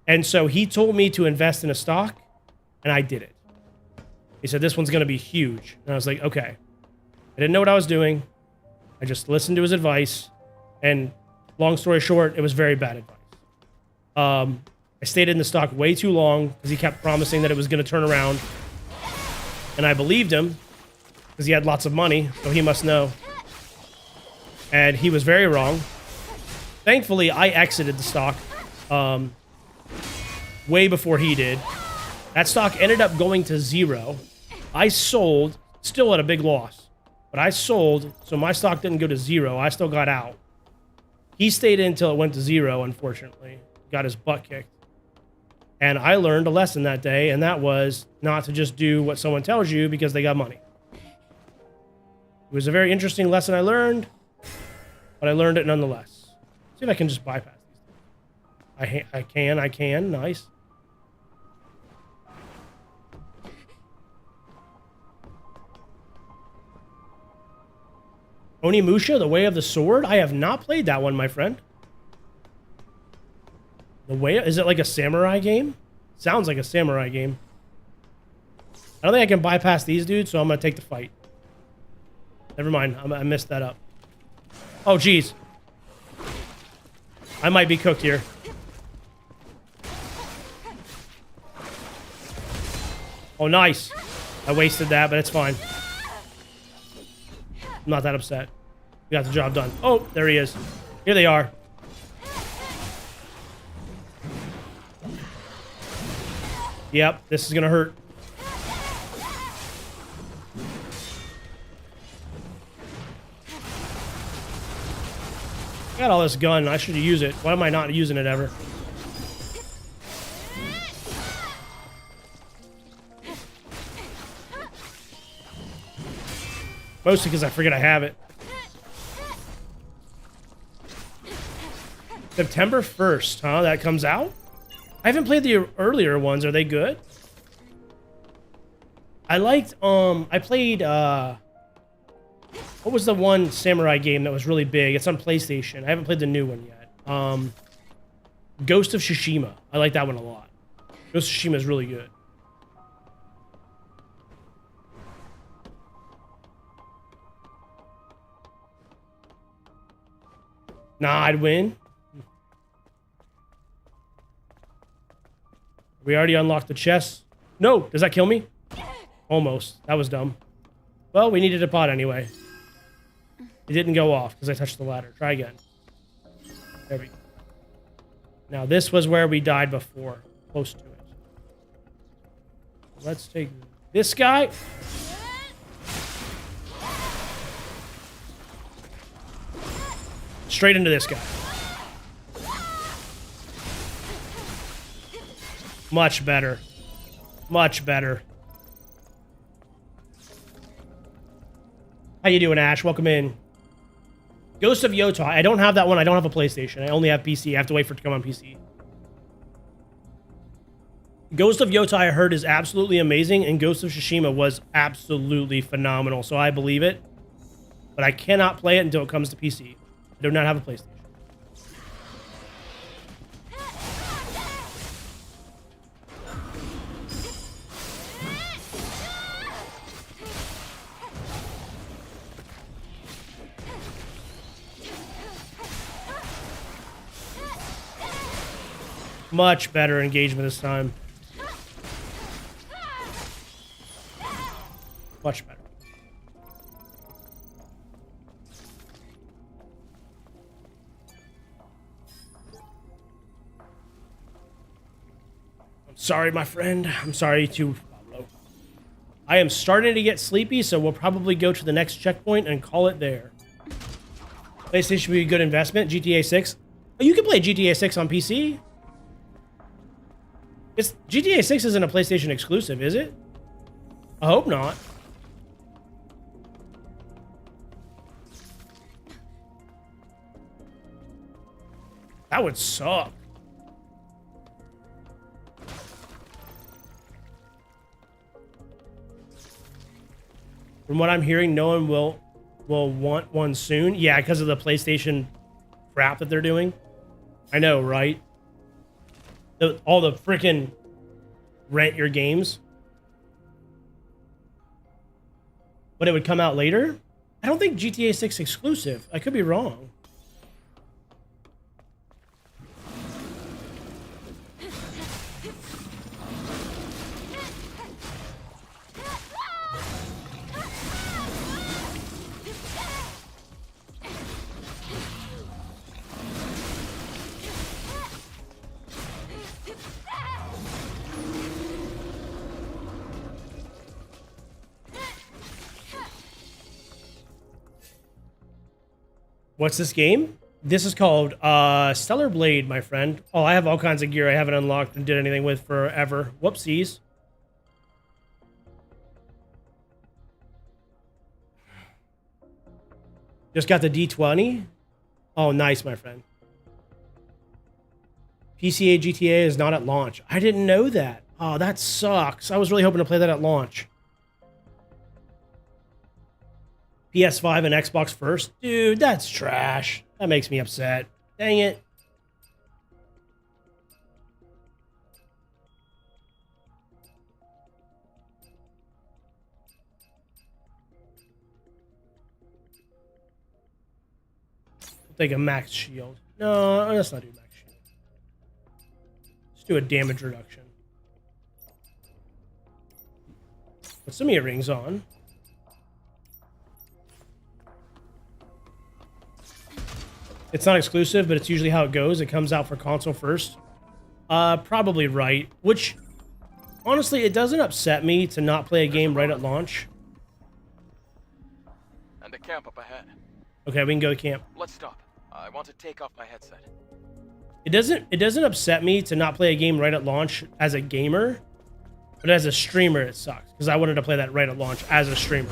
And so he told me to invest in a stock, and I did it. He said, this one's going to be huge. And I was like, okay. I didn't know what I was doing. I just listened to his advice. And long story short, it was very bad advice. I stayed in the stock way too long because he kept promising that it was going to turn around. And I believed him because he had lots of money, so he must know. And he was very wrong. Thankfully, I exited the stock way before he did. That stock ended up going to zero. I sold, still at a big loss. But I sold, so my stock didn't go to zero. I still got out. He stayed in until it went to zero, unfortunately. Got his butt kicked. And I learned a lesson that day, and that was not to just do what someone tells you because they got money. It was a very interesting lesson I learned, but I learned it nonetheless. See if I can just bypass these. I can. Nice. Onimusha, The Way of the Sword? I have not played that one, my friend. The Way... Is it like a samurai game? Sounds like a samurai game. I don't think I can bypass these dudes, so I'm gonna take the fight. Never mind, I messed that up. Oh, jeez. I might be cooked here. Oh, nice. I wasted that, but it's fine. I'm not that upset. We got the job done. Oh, there he is. Here they are. Yep, this is gonna hurt. I got all this gun. I should use it. Why am I not using it ever? Mostly because I forget I have it. September 1st, huh? That comes out? I haven't played the earlier ones. Are they good? I liked, I played, what was the one samurai game that was really big? It's on PlayStation. I haven't played the new one yet. Ghost of Tsushima. I like that one a lot. Ghost of Tsushima is really good. Nah, I'd win. We already unlocked the chest. No, does that kill me? Almost. That was dumb. Well, we needed a pot anyway. It didn't go off because I touched the ladder. Try again. There we go. Now, this was where we died before. Close to it. Let's take this guy. Straight into this guy. Much better. Much better. How you doing, Ash? Welcome in. Ghost of Yotai. I don't have that one. I don't have a PlayStation. I only have PC. I have to wait for it to come on PC. Ghost of Yotai, I heard, is absolutely amazing, and Ghost of Tsushima was absolutely phenomenal, so I believe it. But I cannot play it until it comes to PC. I do not have a PlayStation. Much better engagement this time. Much better. I'm sorry, my friend. I'm sorry too, Pablo. I am starting to get sleepy, so we'll probably go to the next checkpoint and call it there. PlayStation would be a good investment. GTA 6. Oh, you can play GTA 6 on PC. GTA 6 isn't a PlayStation exclusive, is it? I hope not. That would suck. From what I'm hearing, no one will want one soon. Yeah, because of the PlayStation crap that they're doing. I know, right? All the freaking rent your games. But it would come out later? I don't think GTA 6 exclusive. I could be wrong. What's this game? This is called Stellar Blade, my friend. Oh, I have all kinds of gear I haven't unlocked and did anything with forever. Whoopsies. Just got the D20. Oh, nice, my friend. PCA GTA is not at launch. I didn't know that. Oh, that sucks. I was really hoping to play that at launch. PS5 and Xbox first? Dude, that's trash. That makes me upset. Dang it. We'll take a max shield. No, let's not do max shield. Let's do a damage reduction. Put some earrings on. It's not exclusive, but it's usually how it goes. It comes out for console first. Probably right. Which, honestly, it doesn't upset me to not play a game right at launch. And the camp up ahead. Okay, we can go to camp. Let's stop. I want to take off my headset. It doesn't upset me to not play a game right at launch as a gamer, but as a streamer it sucks because I wanted to play that right at launch as a streamer.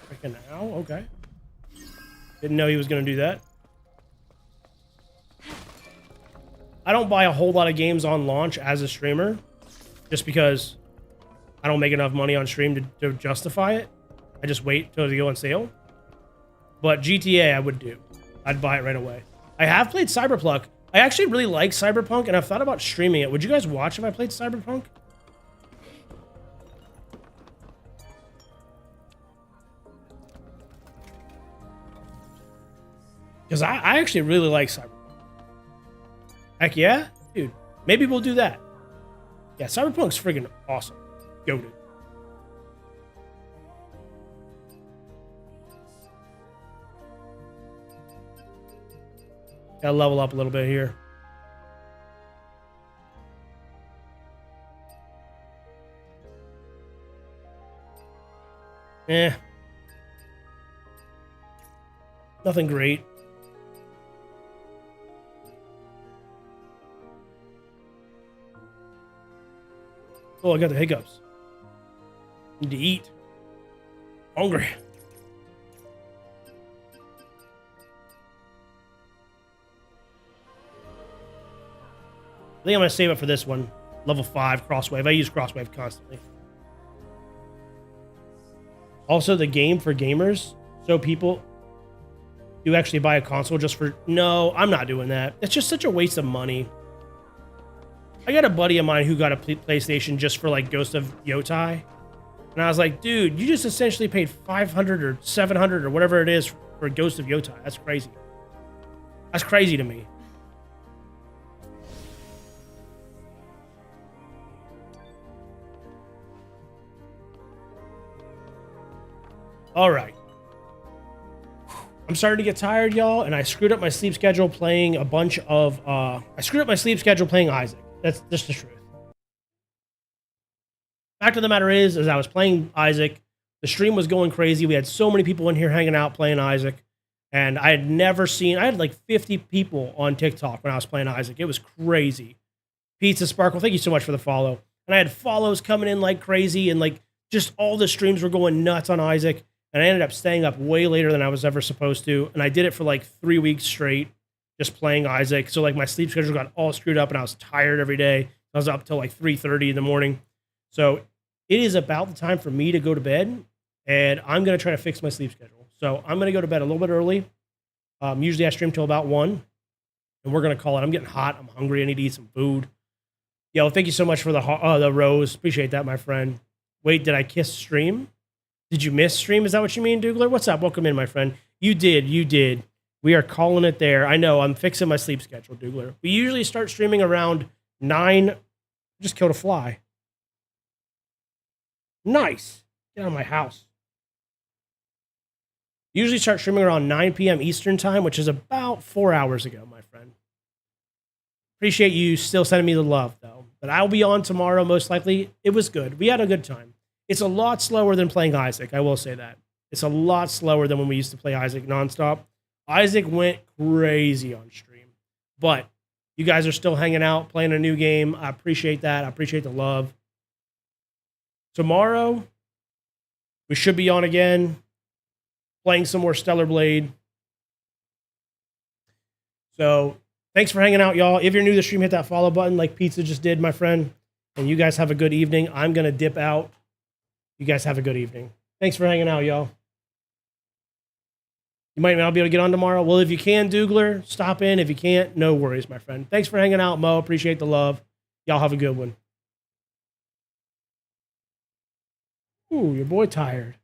Freaking ow, okay. Didn't know he was gonna do that. I don't buy a whole lot of games on launch as a streamer, just because I don't make enough money on stream to justify it. I just wait till they go on sale. But GTA I would do. I'd buy it right away. I have played Cyberpunk. I actually really like Cyberpunk, and I've thought about streaming it. Would you guys watch if I played Cyberpunk? Because I actually really like Cyberpunk. Heck yeah? Dude, maybe we'll do that. Yeah, Cyberpunk's friggin' awesome. Goated. Gotta level up a little bit here. Nothing great. Oh, I got the hiccups. Need to eat. Hungry. I think I'm going to save it for this one. Level 5, Crosswave. I use Crosswave constantly. Also, the game for gamers. So people do actually buy a console just for... No, I'm not doing that. It's just such a waste of money. I got a buddy of mine who got a PlayStation just for like Ghost of Yotai. And I was like, dude, you just essentially paid $500 or $700 or whatever it is for Ghost of Yotai. That's crazy. That's crazy to me. All right. I'm starting to get tired, y'all, and I screwed up my sleep schedule playing a bunch of... I screwed up my sleep schedule playing Isaac. That's just the truth. Fact of the matter is, as I was playing Isaac, the stream was going crazy. We had so many people in here hanging out playing Isaac, and I had never seen... I had like 50 people on TikTok when I was playing Isaac. It was crazy. Pizza Sparkle, thank you so much for the follow. And I had follows coming in like crazy, and like just all the streams were going nuts on Isaac. And I ended up staying up way later than I was ever supposed to. And I did it for like 3 weeks straight, just playing Isaac. So like my sleep schedule got all screwed up and I was tired every day. I was up till like 3:30 in the morning. So it is about the time for me to go to bed. And I'm going to try to fix my sleep schedule. So I'm going to go to bed a little bit early. Usually I stream till about 1. And we're going to call it. I'm getting hot. I'm hungry. I need to eat some food. Yo, thank you so much for the rose. Appreciate that, my friend. Wait, did I kiss stream? Did you miss stream? Is that what you mean, Dougler? What's up? Welcome in, my friend. You did. We are calling it there. I know, I'm fixing my sleep schedule, Dougler. We usually start streaming around 9. Just killed a fly. Nice. Get out of my house. Usually start streaming around 9 p.m. Eastern time, which is about 4 hours ago, my friend. Appreciate you still sending me the love, though. But I'll be on tomorrow, most likely. It was good. We had a good time. It's a lot slower than playing Isaac, I will say that. It's a lot slower than when we used to play Isaac nonstop. Isaac went crazy on stream. But you guys are still hanging out, playing a new game. I appreciate that. I appreciate the love. Tomorrow, we should be on again, playing some more Stellar Blade. So, thanks for hanging out, y'all. If you're new to the stream, hit that follow button like Pizza just did, my friend. And you guys have a good evening. I'm going to dip out. You guys have a good evening. Thanks for hanging out, y'all. You might not be able to get on tomorrow. Well, if you can, Dougler, stop in. If you can't, no worries, my friend. Thanks for hanging out, Mo. Appreciate the love. Y'all have a good one. Ooh, your boy tired.